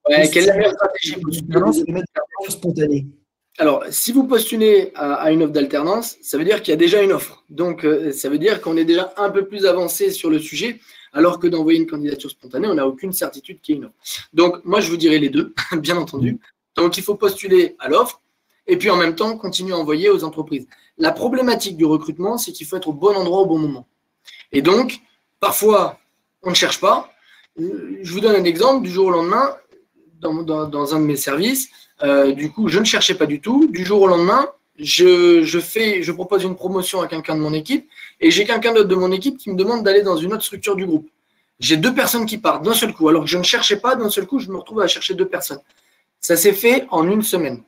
Quelle est la meilleure stratégie pour spontanée? Alors, si vous postulez à une offre d'alternance, ça veut dire qu'il y a déjà une offre. Donc, ça veut dire qu'on est déjà un peu plus avancé sur le sujet, alors que d'envoyer une candidature spontanée, on n'a aucune certitude qu'il y ait une offre. Donc, moi, je vous dirais les deux, bien entendu. Donc, il faut postuler à l'offre et puis en même temps, continuer à envoyer aux entreprises. La problématique du recrutement, c'est qu'il faut être au bon endroit au bon moment. Et donc, parfois, on ne cherche pas. Je vous donne un exemple. Du jour au lendemain, dans un de mes services, du coup, je ne cherchais pas du tout. Du jour au lendemain, je propose une promotion à quelqu'un de mon équipe et j'ai quelqu'un d'autre de mon équipe qui me demande d'aller dans une autre structure du groupe. J'ai 2 personnes qui partent d'un seul coup. Alors que je ne cherchais pas, d'un seul coup, je me retrouve à chercher 2 personnes. Ça s'est fait en une semaine.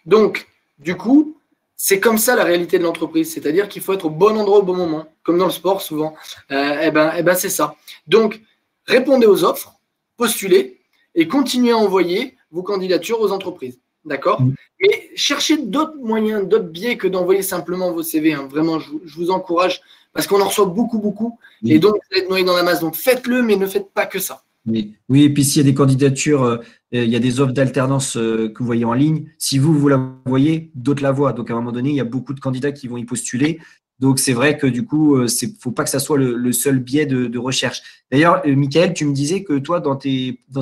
Donc, du coup, c'est comme ça la réalité de l'entreprise. C'est-à-dire qu'il faut être au bon endroit au bon moment, comme dans le sport souvent. C'est ça. Donc, répondez aux offres, postulez et continuez à envoyer vos candidatures aux entreprises. D'accord ? Mais cherchez d'autres moyens, d'autres biais que d'envoyer simplement vos CV. Hein. Vraiment, je vous encourage parce qu'on en reçoit beaucoup, beaucoup. Et donc, vous allez être noyé dans la masse. Donc, faites-le, mais ne faites pas que ça. Oui, et puis s'il y a des candidatures, il y a des offres d'alternance que vous voyez en ligne. Si vous la voyez, d'autres la voient. Donc, à un moment donné, il y a beaucoup de candidats qui vont y postuler. Donc, c'est vrai que du coup, il ne faut pas que ça soit le seul biais de recherche. D'ailleurs, Michael, tu me disais que toi, dans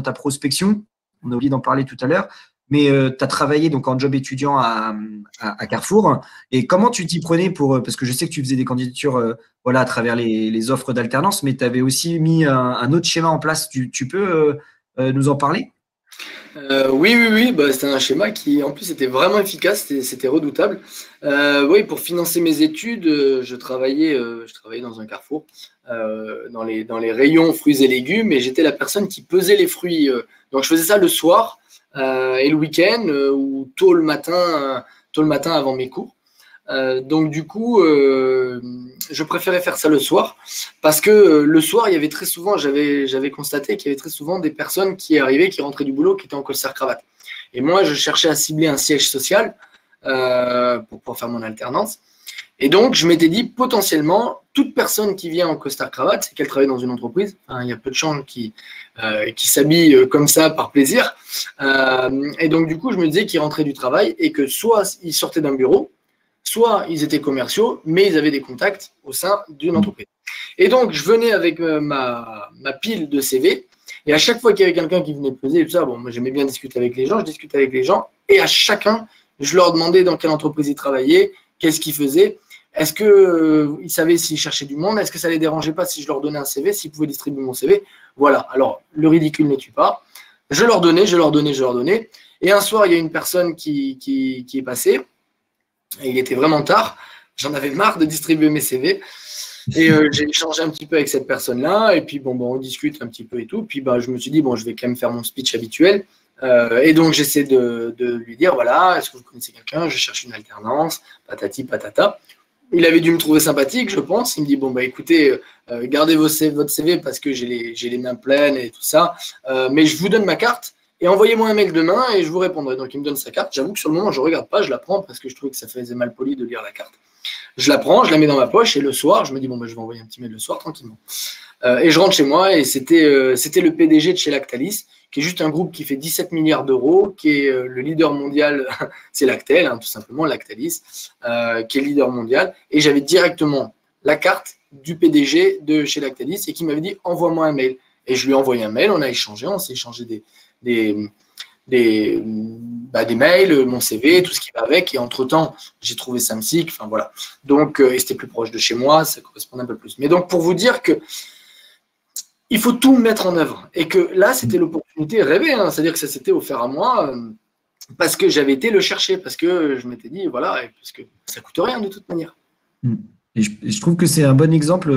ta prospection, on a oublié d'en parler tout à l'heure, mais tu as travaillé donc en job étudiant à Carrefour. Et comment tu t'y prenais parce que je sais que tu faisais des candidatures à travers les offres d'alternance, mais tu avais aussi mis un autre schéma en place. Tu peux nous en parler ? Oui. C'était un schéma qui, en plus, était vraiment efficace. C'était redoutable. Oui, pour financer mes études, je travaillais dans un Carrefour, dans les rayons fruits et légumes, et j'étais la personne qui pesait les fruits. Donc, je faisais ça le soir et le week-end ou tôt le matin avant mes cours. Donc du coup, je préférais faire ça le soir parce que le soir, il y avait très souvent, j'avais constaté qu'il y avait très souvent des personnes qui arrivaient, qui rentraient du boulot, qui étaient en costard-cravate. Et moi, je cherchais à cibler un siège social pour pouvoir faire mon alternance. Et donc, je m'étais dit, potentiellement, toute personne qui vient en costard-cravate, c'est qu'elle travaille dans une entreprise. Enfin, il y a peu de gens qui s'habillent comme ça par plaisir. Et donc, du coup, je me disais qu'ils rentraient du travail et que soit ils sortaient d'un bureau, soit ils étaient commerciaux, mais ils avaient des contacts au sein d'une entreprise. Et donc, je venais avec ma pile de CV Et à chaque fois qu'il y avait quelqu'un qui venait peser et tout ça, bon, moi j'aimais bien discuter avec les gens, je discutais avec les gens, et à chacun, je leur demandais dans quelle entreprise ils travaillaient, qu'est-ce qu'ils faisaient, est-ce qu'ils savaient s'ils cherchaient du monde, est-ce que ça les dérangeait pas si je leur donnais un CV, s'ils pouvaient distribuer mon CV. Voilà, alors le ridicule ne tue pas. Je leur donnais. Et un soir, il y a une personne qui est passée, et il était vraiment tard, j'en avais marre de distribuer mes CV. Et j'ai échangé un petit peu avec cette personne-là, et puis bon, on discute un petit peu et tout. Puis je me suis dit, bon, je vais quand même faire mon speech habituel. Et donc, j'essaie de lui dire, voilà, est-ce que vous connaissez quelqu'un? Je cherche une alternance, patati patata. Il avait dû me trouver sympathique, je pense. Il me dit, bon, écoutez, gardez votre CV parce que j'ai les mains pleines et tout ça. Mais je vous donne ma carte et envoyez-moi un mail demain et je vous répondrai. Donc, il me donne sa carte. J'avoue que sur le moment, je ne regarde pas, je la prends parce que je trouve que ça faisait mal poli de lire la carte. Je la prends, je la mets dans ma poche et le soir, je me dis, bon, je vais envoyer un petit mail le soir tranquillement. Et je rentre chez moi et c'était le PDG de chez Lactalis, qui est juste un groupe qui fait 17 milliards d'euros, qui est le leader mondial, c'est Lactel, tout simplement, Lactalis, qui est le leader mondial. Et j'avais directement la carte du PDG de chez Lactalis et qui m'avait dit, envoie-moi un mail. Et je lui ai envoyé un mail, on s'est échangé des mails, mon CV, tout ce qui va avec. Et entre-temps, j'ai trouvé Samsic, enfin voilà. Donc, et c'était plus proche de chez moi, ça correspondait un peu plus. Mais donc, pour vous dire que il faut tout mettre en œuvre. Et que là, c'était l'opportunité rêvée. C'est-à-dire que ça s'était offert à moi parce que j'avais été le chercher, parce que je m'étais dit, voilà, parce que ça ne coûte rien de toute manière. Et je trouve que c'est un bon exemple.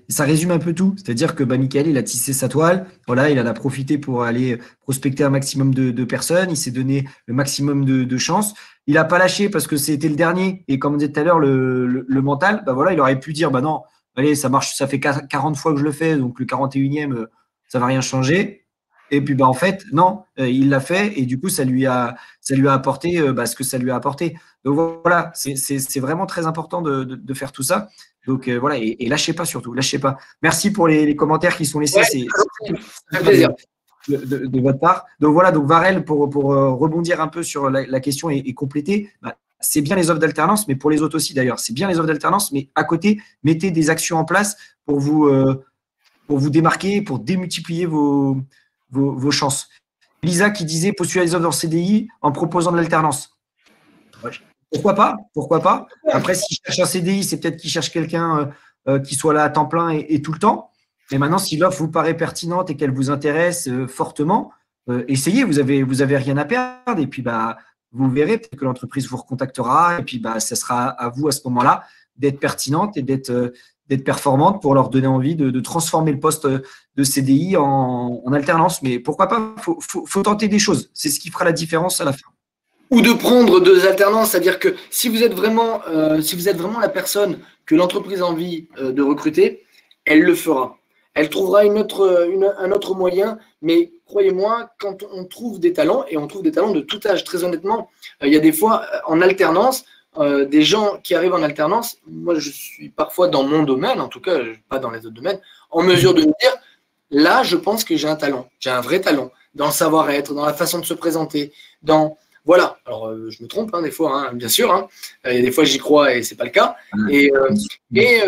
Ça résume un peu tout. C'est-à-dire que Mickaël, il a tissé sa toile. Voilà, il en a profité pour aller prospecter un maximum de personnes. Il s'est donné le maximum de chances. Il n'a pas lâché parce que c'était le dernier. Et comme on disait tout à l'heure, le mental, voilà, il aurait pu dire, non, allez, ça marche, ça fait 40 fois que je le fais, donc le 41e, ça ne va rien changer. Et puis, en fait, non, il l'a fait et du coup, ça lui a apporté ce que ça lui a apporté. Donc voilà, c'est vraiment très important de faire tout ça. Donc voilà, et lâchez pas surtout, lâchez pas. Merci pour les commentaires qui sont laissés. Ouais, c'est un plaisir. De votre part. Donc voilà, donc Varel, pour rebondir un peu sur la question et compléter, c'est bien les offres d'alternance, mais pour les autres aussi d'ailleurs, c'est bien les offres d'alternance, mais à côté, mettez des actions en place pour vous démarquer, pour démultiplier vos chances. Lisa qui disait postuler les offres en CDI en proposant de l'alternance. Pourquoi pas? Après, s'il cherche un CDI, c'est peut-être qu'il cherche quelqu'un qui soit là à temps plein et tout le temps. Mais maintenant, si l'offre vous paraît pertinente et qu'elle vous intéresse fortement, essayez, vous avez rien à perdre. Et puis, vous verrez, peut-être que l'entreprise vous recontactera. Et puis, ça sera à vous à ce moment-là d'être pertinente et d'être performante pour leur donner envie de transformer le poste de CDI en alternance. Mais pourquoi pas? Faut tenter des choses. C'est ce qui fera la différence à la fin. Ou de prendre deux alternances, c'est-à-dire que si vous êtes vraiment la personne que l'entreprise a envie de recruter, elle le fera. Elle trouvera un autre moyen, mais croyez-moi, quand on trouve des talents, et on trouve des talents de tout âge, très honnêtement, il y a des fois en alternance, des gens qui arrivent en alternance, moi je suis parfois dans mon domaine, en tout cas pas dans les autres domaines, en mesure de me dire, là je pense que j'ai un talent, j'ai un vrai talent, dans le savoir-être, dans la façon de se présenter, voilà, alors je me trompe des fois, bien sûr. Il y a des fois j'y crois et c'est pas le cas. Mais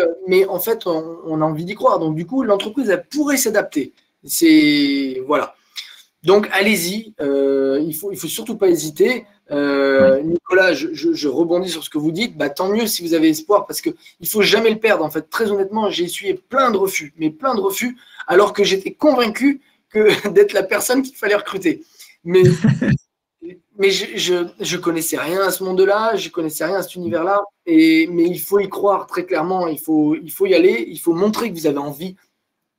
en fait, on a envie d'y croire. Donc du coup, l'entreprise elle pourrait s'adapter. Voilà. Donc allez-y. Il faut surtout pas hésiter. Nicolas, je rebondis sur ce que vous dites. Tant mieux si vous avez espoir parce que il faut jamais le perdre. En fait, très honnêtement, j'ai essuyé plein de refus, alors que j'étais convaincu d'être la personne qu'il fallait recruter. Mais je connaissais rien à ce monde-là, je connaissais rien à cet univers-là, mais il faut y croire très clairement, il faut y aller, il faut montrer que vous avez envie.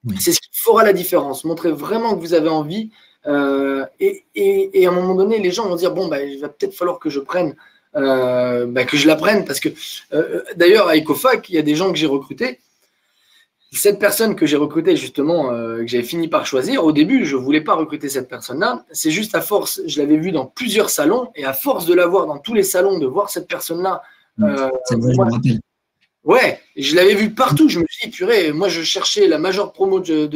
Oui. C'est ce qui fera la différence, montrer vraiment que vous avez envie. Et à un moment donné, les gens vont dire, il va peut-être falloir que je prenne, que je la prenne, parce que d'ailleurs à Ecofac, il y a des gens que j'ai recrutés. Cette personne que j'ai recrutée, justement, que j'avais fini par choisir, au début, je ne voulais pas recruter cette personne-là. C'est juste à force, je l'avais vue dans plusieurs salons, et à force de la voir dans tous les salons, de voir cette personne-là. Ouais, je l'avais vue partout. Je me suis dit, purée, moi, je cherchais la majeure promo d'une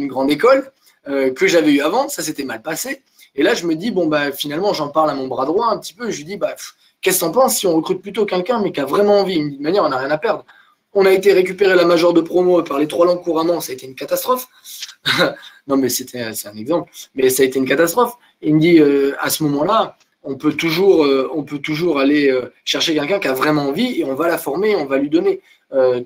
grande école que j'avais eue avant. Ça s'était mal passé. Et là, je me dis, finalement, j'en parle à mon bras droit un petit peu. Je lui dis, qu'est-ce que t'en penses si on recrute plutôt quelqu'un, mais qui a vraiment envie? De manière, on n'a rien à perdre. On a été récupérer la majeure de promo et parler 3 langues couramment, ça a été une catastrophe. Non, mais c'est un exemple, mais ça a été une catastrophe. Il me dit, à ce moment-là, on peut toujours aller chercher quelqu'un qui a vraiment envie et on va la former, on va lui donner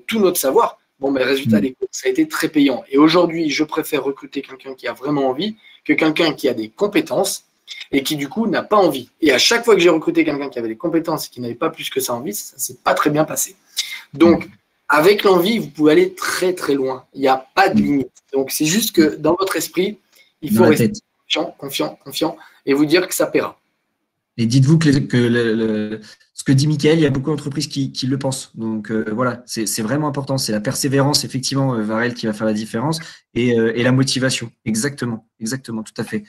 tout notre savoir. Bon, mais résultat des cours, ça a été très payant. Et aujourd'hui, je préfère recruter quelqu'un qui a vraiment envie que quelqu'un qui a des compétences et qui, du coup, n'a pas envie. Et à chaque fois que j'ai recruté quelqu'un qui avait des compétences et qui n'avait pas plus que ça envie, ça ne s'est pas très bien passé. Donc, avec l'envie, vous pouvez aller très, très loin. Il n'y a pas de limite. Donc, c'est juste que dans votre esprit, il faut rester confiant et vous dire que ça paiera. Et dites-vous que ce que dit Mickaël, il y a beaucoup d'entreprises qui le pensent. Donc voilà, c'est vraiment important. C'est la persévérance, effectivement, Varel, qui va faire la différence et la motivation. Exactement, tout à fait.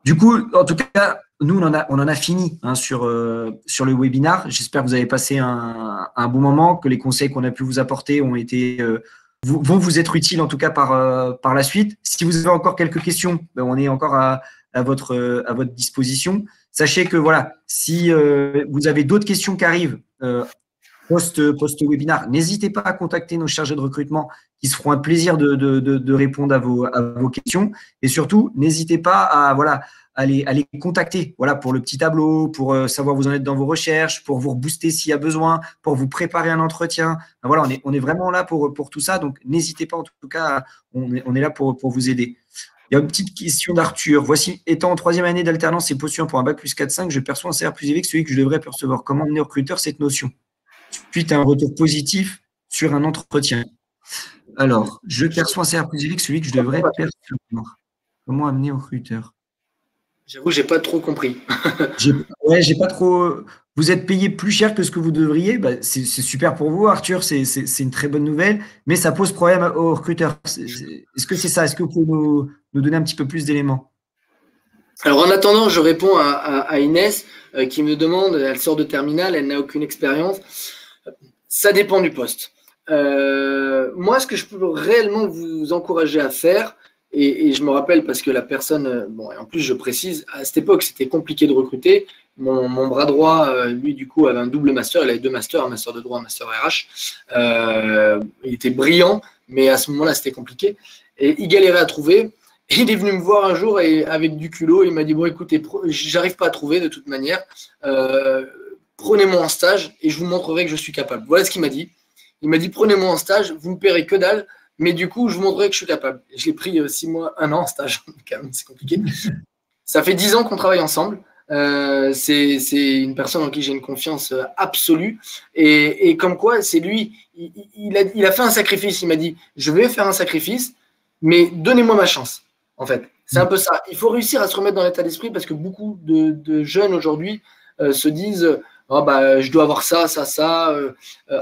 Du coup, en tout cas, nous, on en a fini sur le webinar. J'espère que vous avez passé un bon moment, que les conseils qu'on a pu vous apporter vont vous être utiles, en tout cas, par la suite. Si vous avez encore quelques questions, on est encore à votre disposition. Sachez que voilà, si vous avez d'autres questions qui arrivent post-webinar, n'hésitez pas à contacter nos chargés de recrutement qui se feront un plaisir de répondre à vos questions. Et surtout, n'hésitez pas à les contacter pour le petit tableau, pour savoir où vous en êtes dans vos recherches, pour vous rebooster s'il y a besoin, pour vous préparer un entretien. Voilà, on est vraiment là pour tout ça. Donc, n'hésitez pas, en tout cas, on est là pour vous aider. Il y a une petite question d'Arthur. Voici, étant en 3e année d'alternance et postulant pour un bac plus 4-5, je perçois un salaire plus élevé que celui que je devrais percevoir. Comment amener au recruteur cette notion suite à un retour positif sur un entretien? Alors, je perçois un salaire plus élevé que celui que je devrais percevoir. Comment amener au recruteur? J'avoue, j'ai pas trop compris. J'ai pas trop. Vous êtes payé plus cher que ce que vous devriez. C'est super pour vous, Arthur. C'est une très bonne nouvelle, mais ça pose problème aux recruteurs. Est-ce que c'est ça? Est-ce que vous pouvez nous donner un petit peu plus d'éléments? Alors, en attendant, je réponds à Inès qui me demande, elle sort de terminale, elle n'a aucune expérience. Ça dépend du poste. Moi, ce que je peux réellement vous encourager à faire, et je me rappelle parce que la personne, et en plus je précise, à cette époque c'était compliqué de recruter. Mon bras droit, lui du coup avait un double master, il avait 2 masters, un master de droit, un master RH. Il était brillant, mais à ce moment-là c'était compliqué. Et il galérait à trouver. Et il est venu me voir un jour et avec du culot, il m'a dit, bon écoutez, j'arrive pas à trouver de toute manière, prenez-moi en stage et je vous montrerai que je suis capable. Voilà ce qu'il m'a dit. Il m'a dit, prenez-moi en stage, vous me paierez que dalle, mais du coup, je vous montrerai que je suis capable. Je l'ai pris 6 mois, 1 an en stage. Quand même, c'est compliqué. Ça fait 10 ans qu'on travaille ensemble. C'est une personne en qui j'ai une confiance absolue. Et comme quoi, c'est lui, il a fait un sacrifice. Il m'a dit, je vais faire un sacrifice, mais donnez-moi ma chance, en fait. C'est un peu ça. Il faut réussir à se remettre dans l'état d'esprit parce que beaucoup de jeunes aujourd'hui se disent, je dois avoir ça,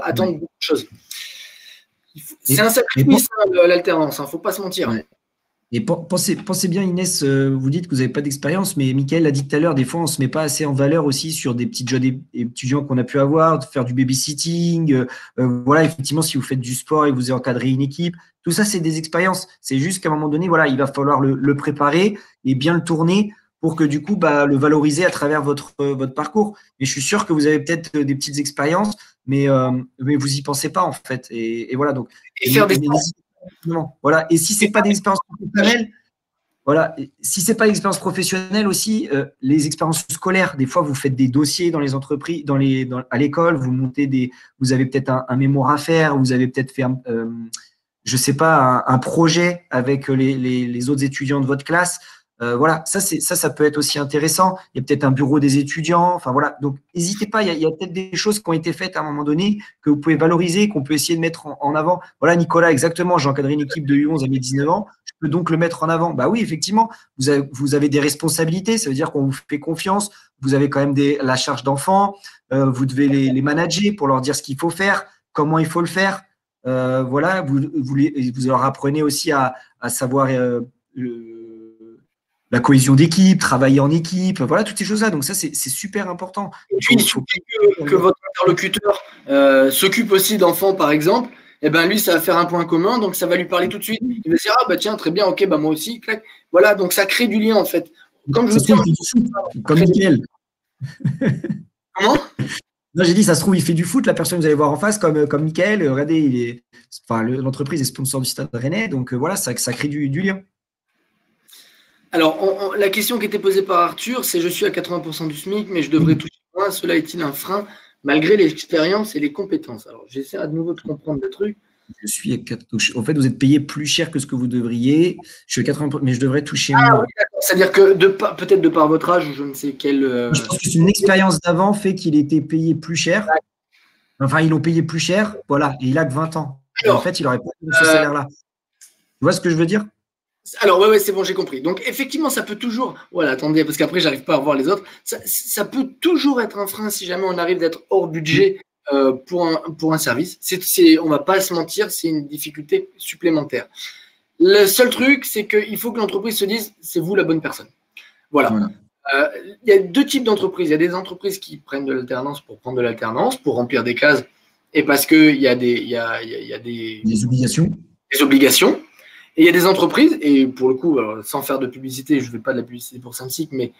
attendre beaucoup de choses. C'est un sacrifice, l'alternance, il ne faut pas se mentir. Ouais. Et pensez bien, Inès, vous dites que vous n'avez pas d'expérience, mais Mickaël l'a dit tout à l'heure, des fois, on ne se met pas assez en valeur aussi sur des petits jobs étudiants qu'on a pu avoir, de faire du babysitting. Voilà, effectivement, si vous faites du sport et que vous avez encadré une équipe, tout ça, c'est des expériences. C'est juste qu'à un moment donné, voilà, il va falloir le préparer et bien le tourner pour que du coup, le valoriser à travers votre parcours. Et je suis sûr que vous avez peut-être des petites expériences, mais vous n'y pensez pas, en fait. Et voilà, donc. Et faire des voilà. Et si c'est pas des expériences professionnelles, voilà. Si c'est pas l'expérience professionnelle aussi, les expériences scolaires. Des fois, vous faites des dossiers dans les entreprises, à l'école, vous avez peut-être un mémoire à faire, vous avez peut-être fait, je sais pas, un projet avec les autres étudiants de votre classe. Voilà, ça peut être aussi intéressant. Il y a peut-être un bureau des étudiants. Enfin voilà, donc n'hésitez pas. Il y a peut-être des choses qui ont été faites à un moment donné que vous pouvez valoriser, qu'on peut essayer de mettre en avant. Voilà, Nicolas, exactement. J'ai encadré une équipe de U11 à mes 19 ans. Je peux donc le mettre en avant. Bah oui, effectivement, vous avez des responsabilités. Ça veut dire qu'on vous fait confiance. Vous avez quand même la charge d'enfants. Vous devez les manager pour leur dire ce qu'il faut faire, comment il faut le faire. Voilà, vous leur apprenez aussi à savoir la cohésion d'équipe, travailler en équipe, voilà, toutes ces choses-là. Donc ça, c'est super important. Et puis, il suffit que votre interlocuteur s'occupe aussi d'enfants, par exemple. Et ben lui, ça va faire un point commun, donc ça va lui parler tout de suite. Il va se dire, tiens, très bien, ok, moi aussi, clac. Voilà, donc ça crée du lien, en fait. Comme je vous dis, comme Mickaël. Comment? Non, j'ai dit, ça se trouve, il fait du foot, la personne que vous allez voir en face, comme Mickaël. Regardez, enfin, l'entreprise est sponsor du Stade Rennais, donc voilà, ça crée du lien. Alors, la question qui était posée par Arthur, c'est je suis à 80% du SMIC, mais je devrais toucher moins. Cela est-il un frein malgré l'expérience et les compétences? Alors, j'essaie à nouveau de comprendre le truc. Je suis à 4. En fait, vous êtes payé plus cher que ce que vous devriez. Je suis à 80%, mais je devrais toucher moins. Oui, c'est-à-dire que peut-être de par votre âge ou je ne sais quel. Je pense que c'est une expérience d'avant fait qu'il était payé plus cher. Enfin, ils l'ont payé plus cher, voilà, et il a que 20 ans. Alors, en fait, il n'aurait pas eu ce salaire-là. Tu vois ce que je veux dire? Alors, ouais, c'est bon, j'ai compris. Donc, effectivement, ça peut toujours. Voilà, attendez, parce qu'après, j'arrive pas à voir les autres. Ça peut toujours être un frein si jamais on arrive d'être hors budget pour un service. On va pas se mentir, c'est une difficulté supplémentaire. Le seul truc, c'est qu'il faut que l'entreprise se dise c'est vous la bonne personne. Voilà. Il y a deux types d'entreprises. Il y a des entreprises qui prennent de l'alternance pour prendre de l'alternance, pour remplir des cases, et parce qu'il y a des obligations. Des obligations. Et il y a des entreprises, et pour le coup, alors, sans faire de publicité, je ne fais pas de la publicité pour Samsic, mais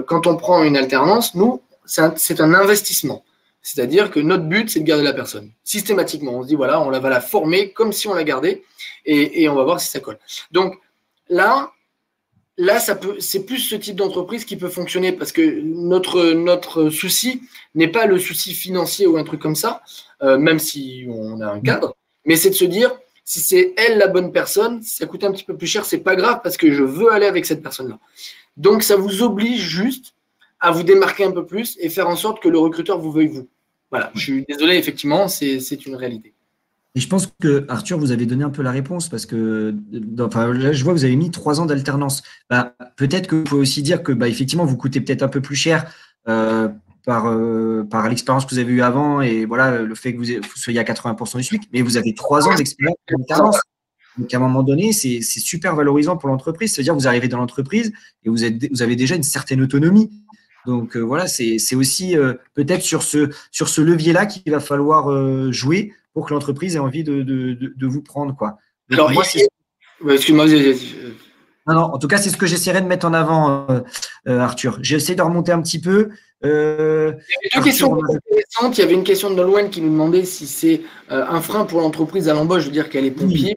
quand on prend une alternance, nous, c'est un investissement. C'est-à-dire que notre but, c'est de garder la personne. Systématiquement, on se dit, voilà, on va la former comme si on la gardait, et on va voir si ça colle. Donc là c'est plus ce type d'entreprise qui peut fonctionner, parce que notre souci n'est pas le souci financier ou un truc comme ça, même si on a un cadre, mais c'est de se dire, si c'est elle la bonne personne, si ça coûte un petit peu plus cher, c'est pas grave parce que je veux aller avec cette personne-là. Donc, ça vous oblige juste à vous démarquer un peu plus et faire en sorte que le recruteur vous veuille vous. Voilà, je suis désolé, effectivement, c'est une réalité. Et je pense que, Arthur, vous avez donné un peu la réponse parce que là, je vois que vous avez mis 3 ans d'alternance. Peut-être que vous pouvez aussi dire que effectivement, vous coûtez peut-être un peu plus cher par l'expérience que vous avez eue avant et voilà, le fait que vous soyez à 80% du SMIC, mais vous avez 3 ans d'expérience d'alternance. Donc, à un moment donné, c'est super valorisant pour l'entreprise. C'est-à-dire que vous arrivez dans l'entreprise et vous avez déjà une certaine autonomie. Donc, voilà, c'est aussi peut-être sur ce levier-là qu'il va falloir jouer pour que l'entreprise ait envie de vous prendre, quoi. Donc, alors, moi, excuse-moi. Non, en tout cas, c'est ce que j'essaierai de mettre en avant, Arthur. J'essaie de remonter un petit peu. Il y avait deux questions intéressantes. Il y avait une question de Nolwenn qui nous demandait si c'est un frein pour l'entreprise à l'embauche, je veux dire qu'elle est pompier.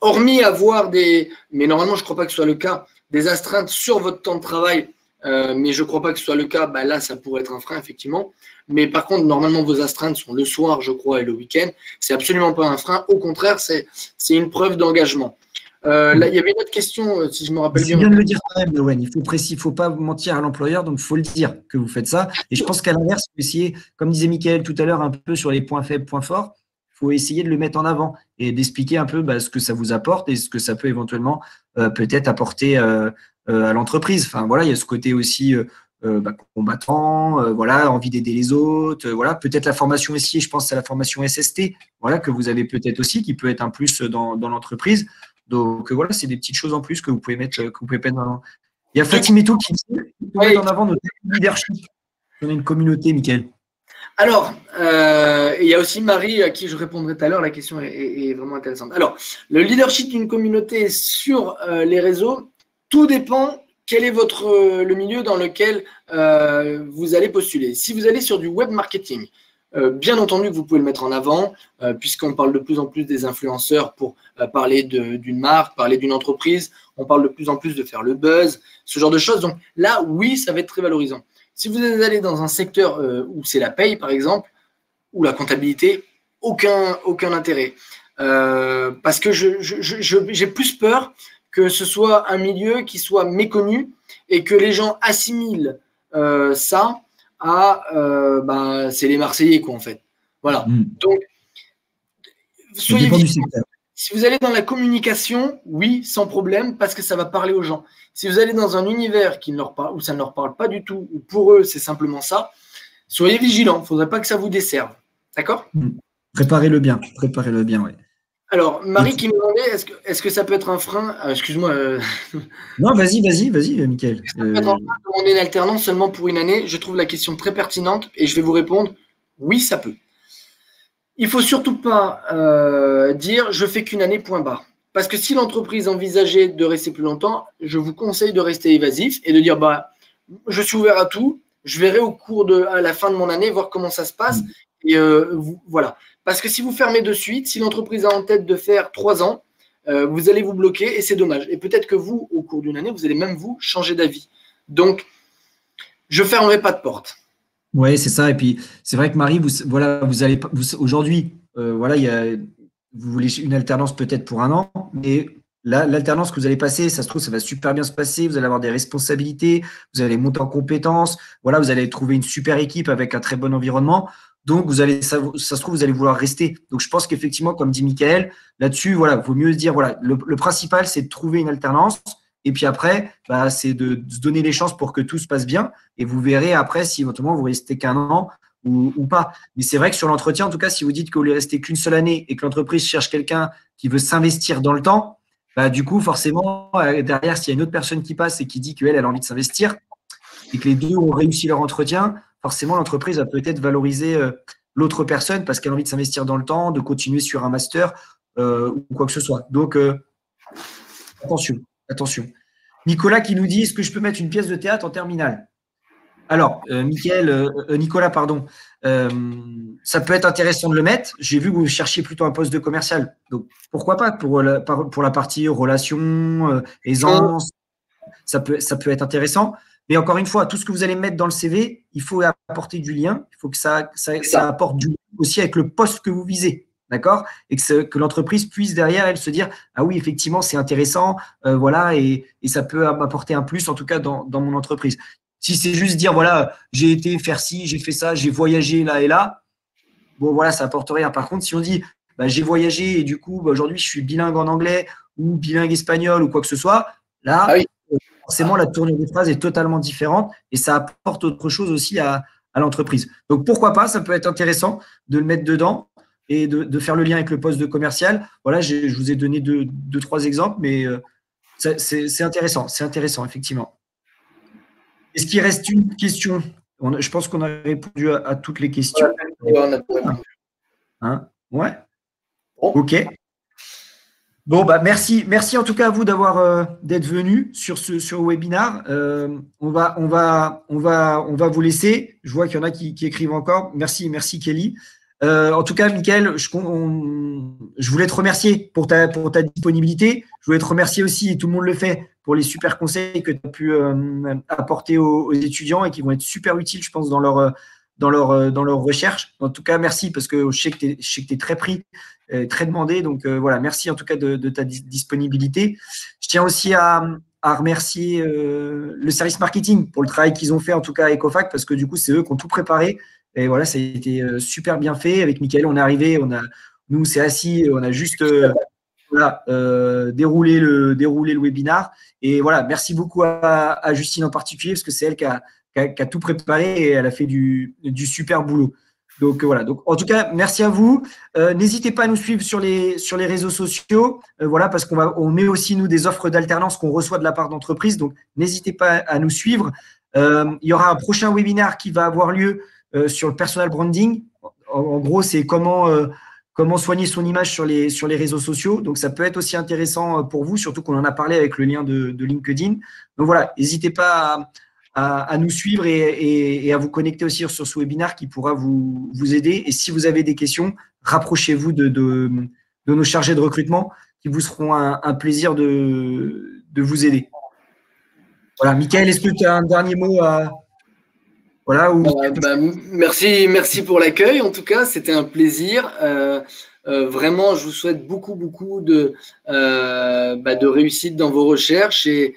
Hormis avoir mais normalement je ne crois pas que ce soit le cas, des astreintes sur votre temps de travail, mais je ne crois pas que ce soit le cas, là ça pourrait être un frein effectivement. Mais par contre, normalement vos astreintes sont le soir, je crois, et le week-end. C'est absolument pas un frein, au contraire, c'est une preuve d'engagement. Là, il y avait une autre question, si je me rappelle bien. Je viens de le dire quand même, Noël. Il ne faut pas mentir à l'employeur, donc il faut le dire que vous faites ça. Et je pense qu'à l'inverse, il faut essayer, comme disait Mickaël tout à l'heure, un peu sur les points faibles, points forts, il faut essayer de le mettre en avant et d'expliquer un peu ce que ça vous apporte et ce que ça peut éventuellement peut-être apporter à l'entreprise. Enfin, voilà, il y a ce côté aussi combattant, voilà, envie d'aider les autres, voilà, peut-être la formation ici, je pense à la formation SST, voilà, que vous avez peut-être aussi, qui peut être un plus dans l'entreprise. Donc voilà, c'est des petites choses en plus que vous pouvez mettre en avant. Il y a Fatimeto qui dit mettre en avant notre leadership. On a une communauté, Mickaël. Alors, il y a aussi Marie à qui je répondrai tout à l'heure. La question est vraiment intéressante. Alors, le leadership d'une communauté sur les réseaux, tout dépend quel est le milieu dans lequel vous allez postuler. Si vous allez sur du web marketing, bien entendu que vous pouvez le mettre en avant, puisqu'on parle de plus en plus des influenceurs pour parler d'une marque, parler d'une entreprise. On parle de plus en plus de faire le buzz, ce genre de choses. Donc là, oui, ça va être très valorisant. Si vous allez dans un secteur où c'est la paye, par exemple, ou la comptabilité, aucun intérêt. Parce que j'ai plus peur que ce soit un milieu qui soit méconnu et que les gens assimilent ça à c'est les Marseillais, quoi, en fait. Voilà. Donc, soyez vigilants. Si vous allez dans la communication, oui, sans problème, parce que ça va parler aux gens. Si vous allez dans un univers où ça ne leur parle pas du tout, ou pour eux, c'est simplement ça, soyez vigilants. Il ne faudrait pas que ça vous desserve. D'accord ? Préparez-le bien, oui. Alors, Marie qui me demandait, est-ce que ça peut être un frein excuse-moi. Non, vas-y, Mickaël. On est en alternance seulement pour une année. Je trouve la question très pertinente et je vais vous répondre, oui, ça peut. Il ne faut surtout pas dire « je fais qu'une année, point barre ». Parce que si l'entreprise envisageait de rester plus longtemps, je vous conseille de rester évasif et de dire « je suis ouvert à tout, Je verrai à la fin de mon année, voir comment ça se passe. Et voilà. Parce que si vous fermez de suite, si l'entreprise a en tête de faire 3 ans, vous allez vous bloquer et c'est dommage. Et peut-être que vous, au cours d'une année, vous allez même vous changer d'avis. Donc, je ne fermerai pas de porte. Oui, c'est ça. Et puis, c'est vrai que Marie, vous allez aujourd'hui, vous voulez une alternance peut-être pour 1 an, mais l'alternance que vous allez passer, ça se trouve, ça va super bien se passer. Vous allez avoir des responsabilités, vous allez monter en compétences. Voilà, vous allez trouver une super équipe avec un très bon environnement. Donc, ça se trouve, vous allez vouloir rester. Donc, je pense qu'effectivement, comme dit Michael, là-dessus, voilà, vaut mieux se dire, voilà, le principal, c'est de trouver une alternance. Et puis après, c'est de se donner les chances pour que tout se passe bien. Et vous verrez après si éventuellement vous restez qu'1 an ou pas. Mais c'est vrai que sur l'entretien, en tout cas, si vous dites que vous voulez rester qu'une seule année et que l'entreprise cherche quelqu'un qui veut s'investir dans le temps, du coup, forcément, derrière, s'il y a une autre personne qui passe et qui dit qu'elle a envie de s'investir et que les deux ont réussi leur entretien, forcément, l'entreprise va peut-être valoriser l'autre personne parce qu'elle a envie de s'investir dans le temps, de continuer sur un master ou quoi que ce soit. Donc, attention. Nicolas qui nous dit, est-ce que je peux mettre une pièce de théâtre en terminale? Alors, Nicolas, pardon, ça peut être intéressant de le mettre. J'ai vu que vous cherchiez plutôt un poste de commercial. Donc, pourquoi pas pour la partie relations, aisance, ça peut être intéressant. Mais encore une fois, tout ce que vous allez mettre dans le CV, il faut apporter du lien. Il faut que ça apporte du lien aussi avec le poste que vous visez. D'accord? Et que l'entreprise puisse derrière, elle se dire, ah oui, effectivement, c'est intéressant, voilà, et ça peut m'apporter un plus, en tout cas, dans mon entreprise. Si c'est juste dire, voilà, j'ai été faire ci, j'ai fait ça, j'ai voyagé là et là, bon, voilà, ça apporte rien. Par contre, si on dit, j'ai voyagé et du coup, aujourd'hui, je suis bilingue en anglais ou bilingue espagnol ou quoi que ce soit, là, forcément, la tournure des phrases est totalement différente et ça apporte autre chose aussi à l'entreprise. Donc, pourquoi pas, ça peut être intéressant de le mettre dedans et de faire le lien avec le poste de commercial. Voilà, je vous ai donné deux, trois exemples, mais c'est intéressant, effectivement. Est-ce qu'il reste une question? Je pense qu'on a répondu à toutes les questions. Hein? Ouais. Ok. Bon, merci en tout cas à vous d'être venu sur ce webinaire. On va vous laisser. Je vois qu'il y en a qui écrivent encore. Merci Kelly. En tout cas, Mickaël, je voulais te remercier pour ta disponibilité. Je voulais te remercier aussi, et tout le monde le fait, pour les super conseils que tu as pu apporter aux étudiants et qui vont être super utiles, je pense, dans leur recherche. En tout cas, merci parce que je sais que tu es très pris, très demandé. Donc, voilà, merci en tout cas de ta disponibilité. Je tiens aussi à remercier le service marketing pour le travail qu'ils ont fait, en tout cas à Ecofac, parce que du coup, c'est eux qui ont tout préparé. Et voilà, ça a été super bien fait. Avec Mickaël, on est arrivé, nous, c'est assis, on a juste déroulé le webinar. Et voilà, merci beaucoup à Justine en particulier, parce que c'est elle qui a tout préparé et elle a fait du super boulot. Donc voilà. Donc en tout cas, merci à vous. N'hésitez pas à nous suivre sur les réseaux sociaux, voilà, parce qu'on met aussi nous des offres d'alternance qu'on reçoit de la part d'entreprises. Donc n'hésitez pas à nous suivre. Il y aura un prochain webinaire qui va avoir lieu sur le personal branding. En gros, c'est comment soigner son image sur les réseaux sociaux. Donc, ça peut être aussi intéressant pour vous, surtout qu'on en a parlé avec le lien de LinkedIn. Donc, voilà, n'hésitez pas à nous suivre et à vous connecter aussi sur ce webinaire qui pourra vous aider. Et si vous avez des questions, rapprochez-vous de nos chargés de recrutement qui vous seront un plaisir de vous aider. Voilà, Mickaël, est-ce que tu as un dernier mot à… Voilà, merci pour l'accueil. En tout cas, c'était un plaisir. Vraiment, je vous souhaite beaucoup de réussite dans vos recherches et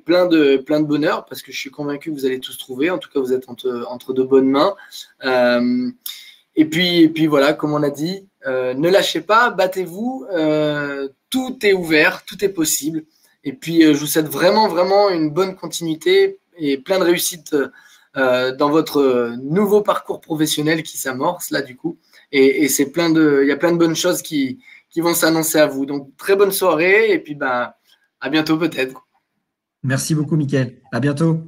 plein de bonheur, parce que je suis convaincu que vous allez tous trouver. En tout cas, vous êtes entre de bonnes mains. Et puis voilà, comme on a dit, ne lâchez pas, battez-vous. Tout est ouvert, tout est possible. Et puis, je vous souhaite vraiment une bonne continuité et plein de réussite dans votre nouveau parcours professionnel qui s'amorce là du coup. Et il y a plein de bonnes choses qui vont s'annoncer à vous. Donc très bonne soirée et puis à bientôt peut-être. Merci beaucoup Mickaël. À bientôt.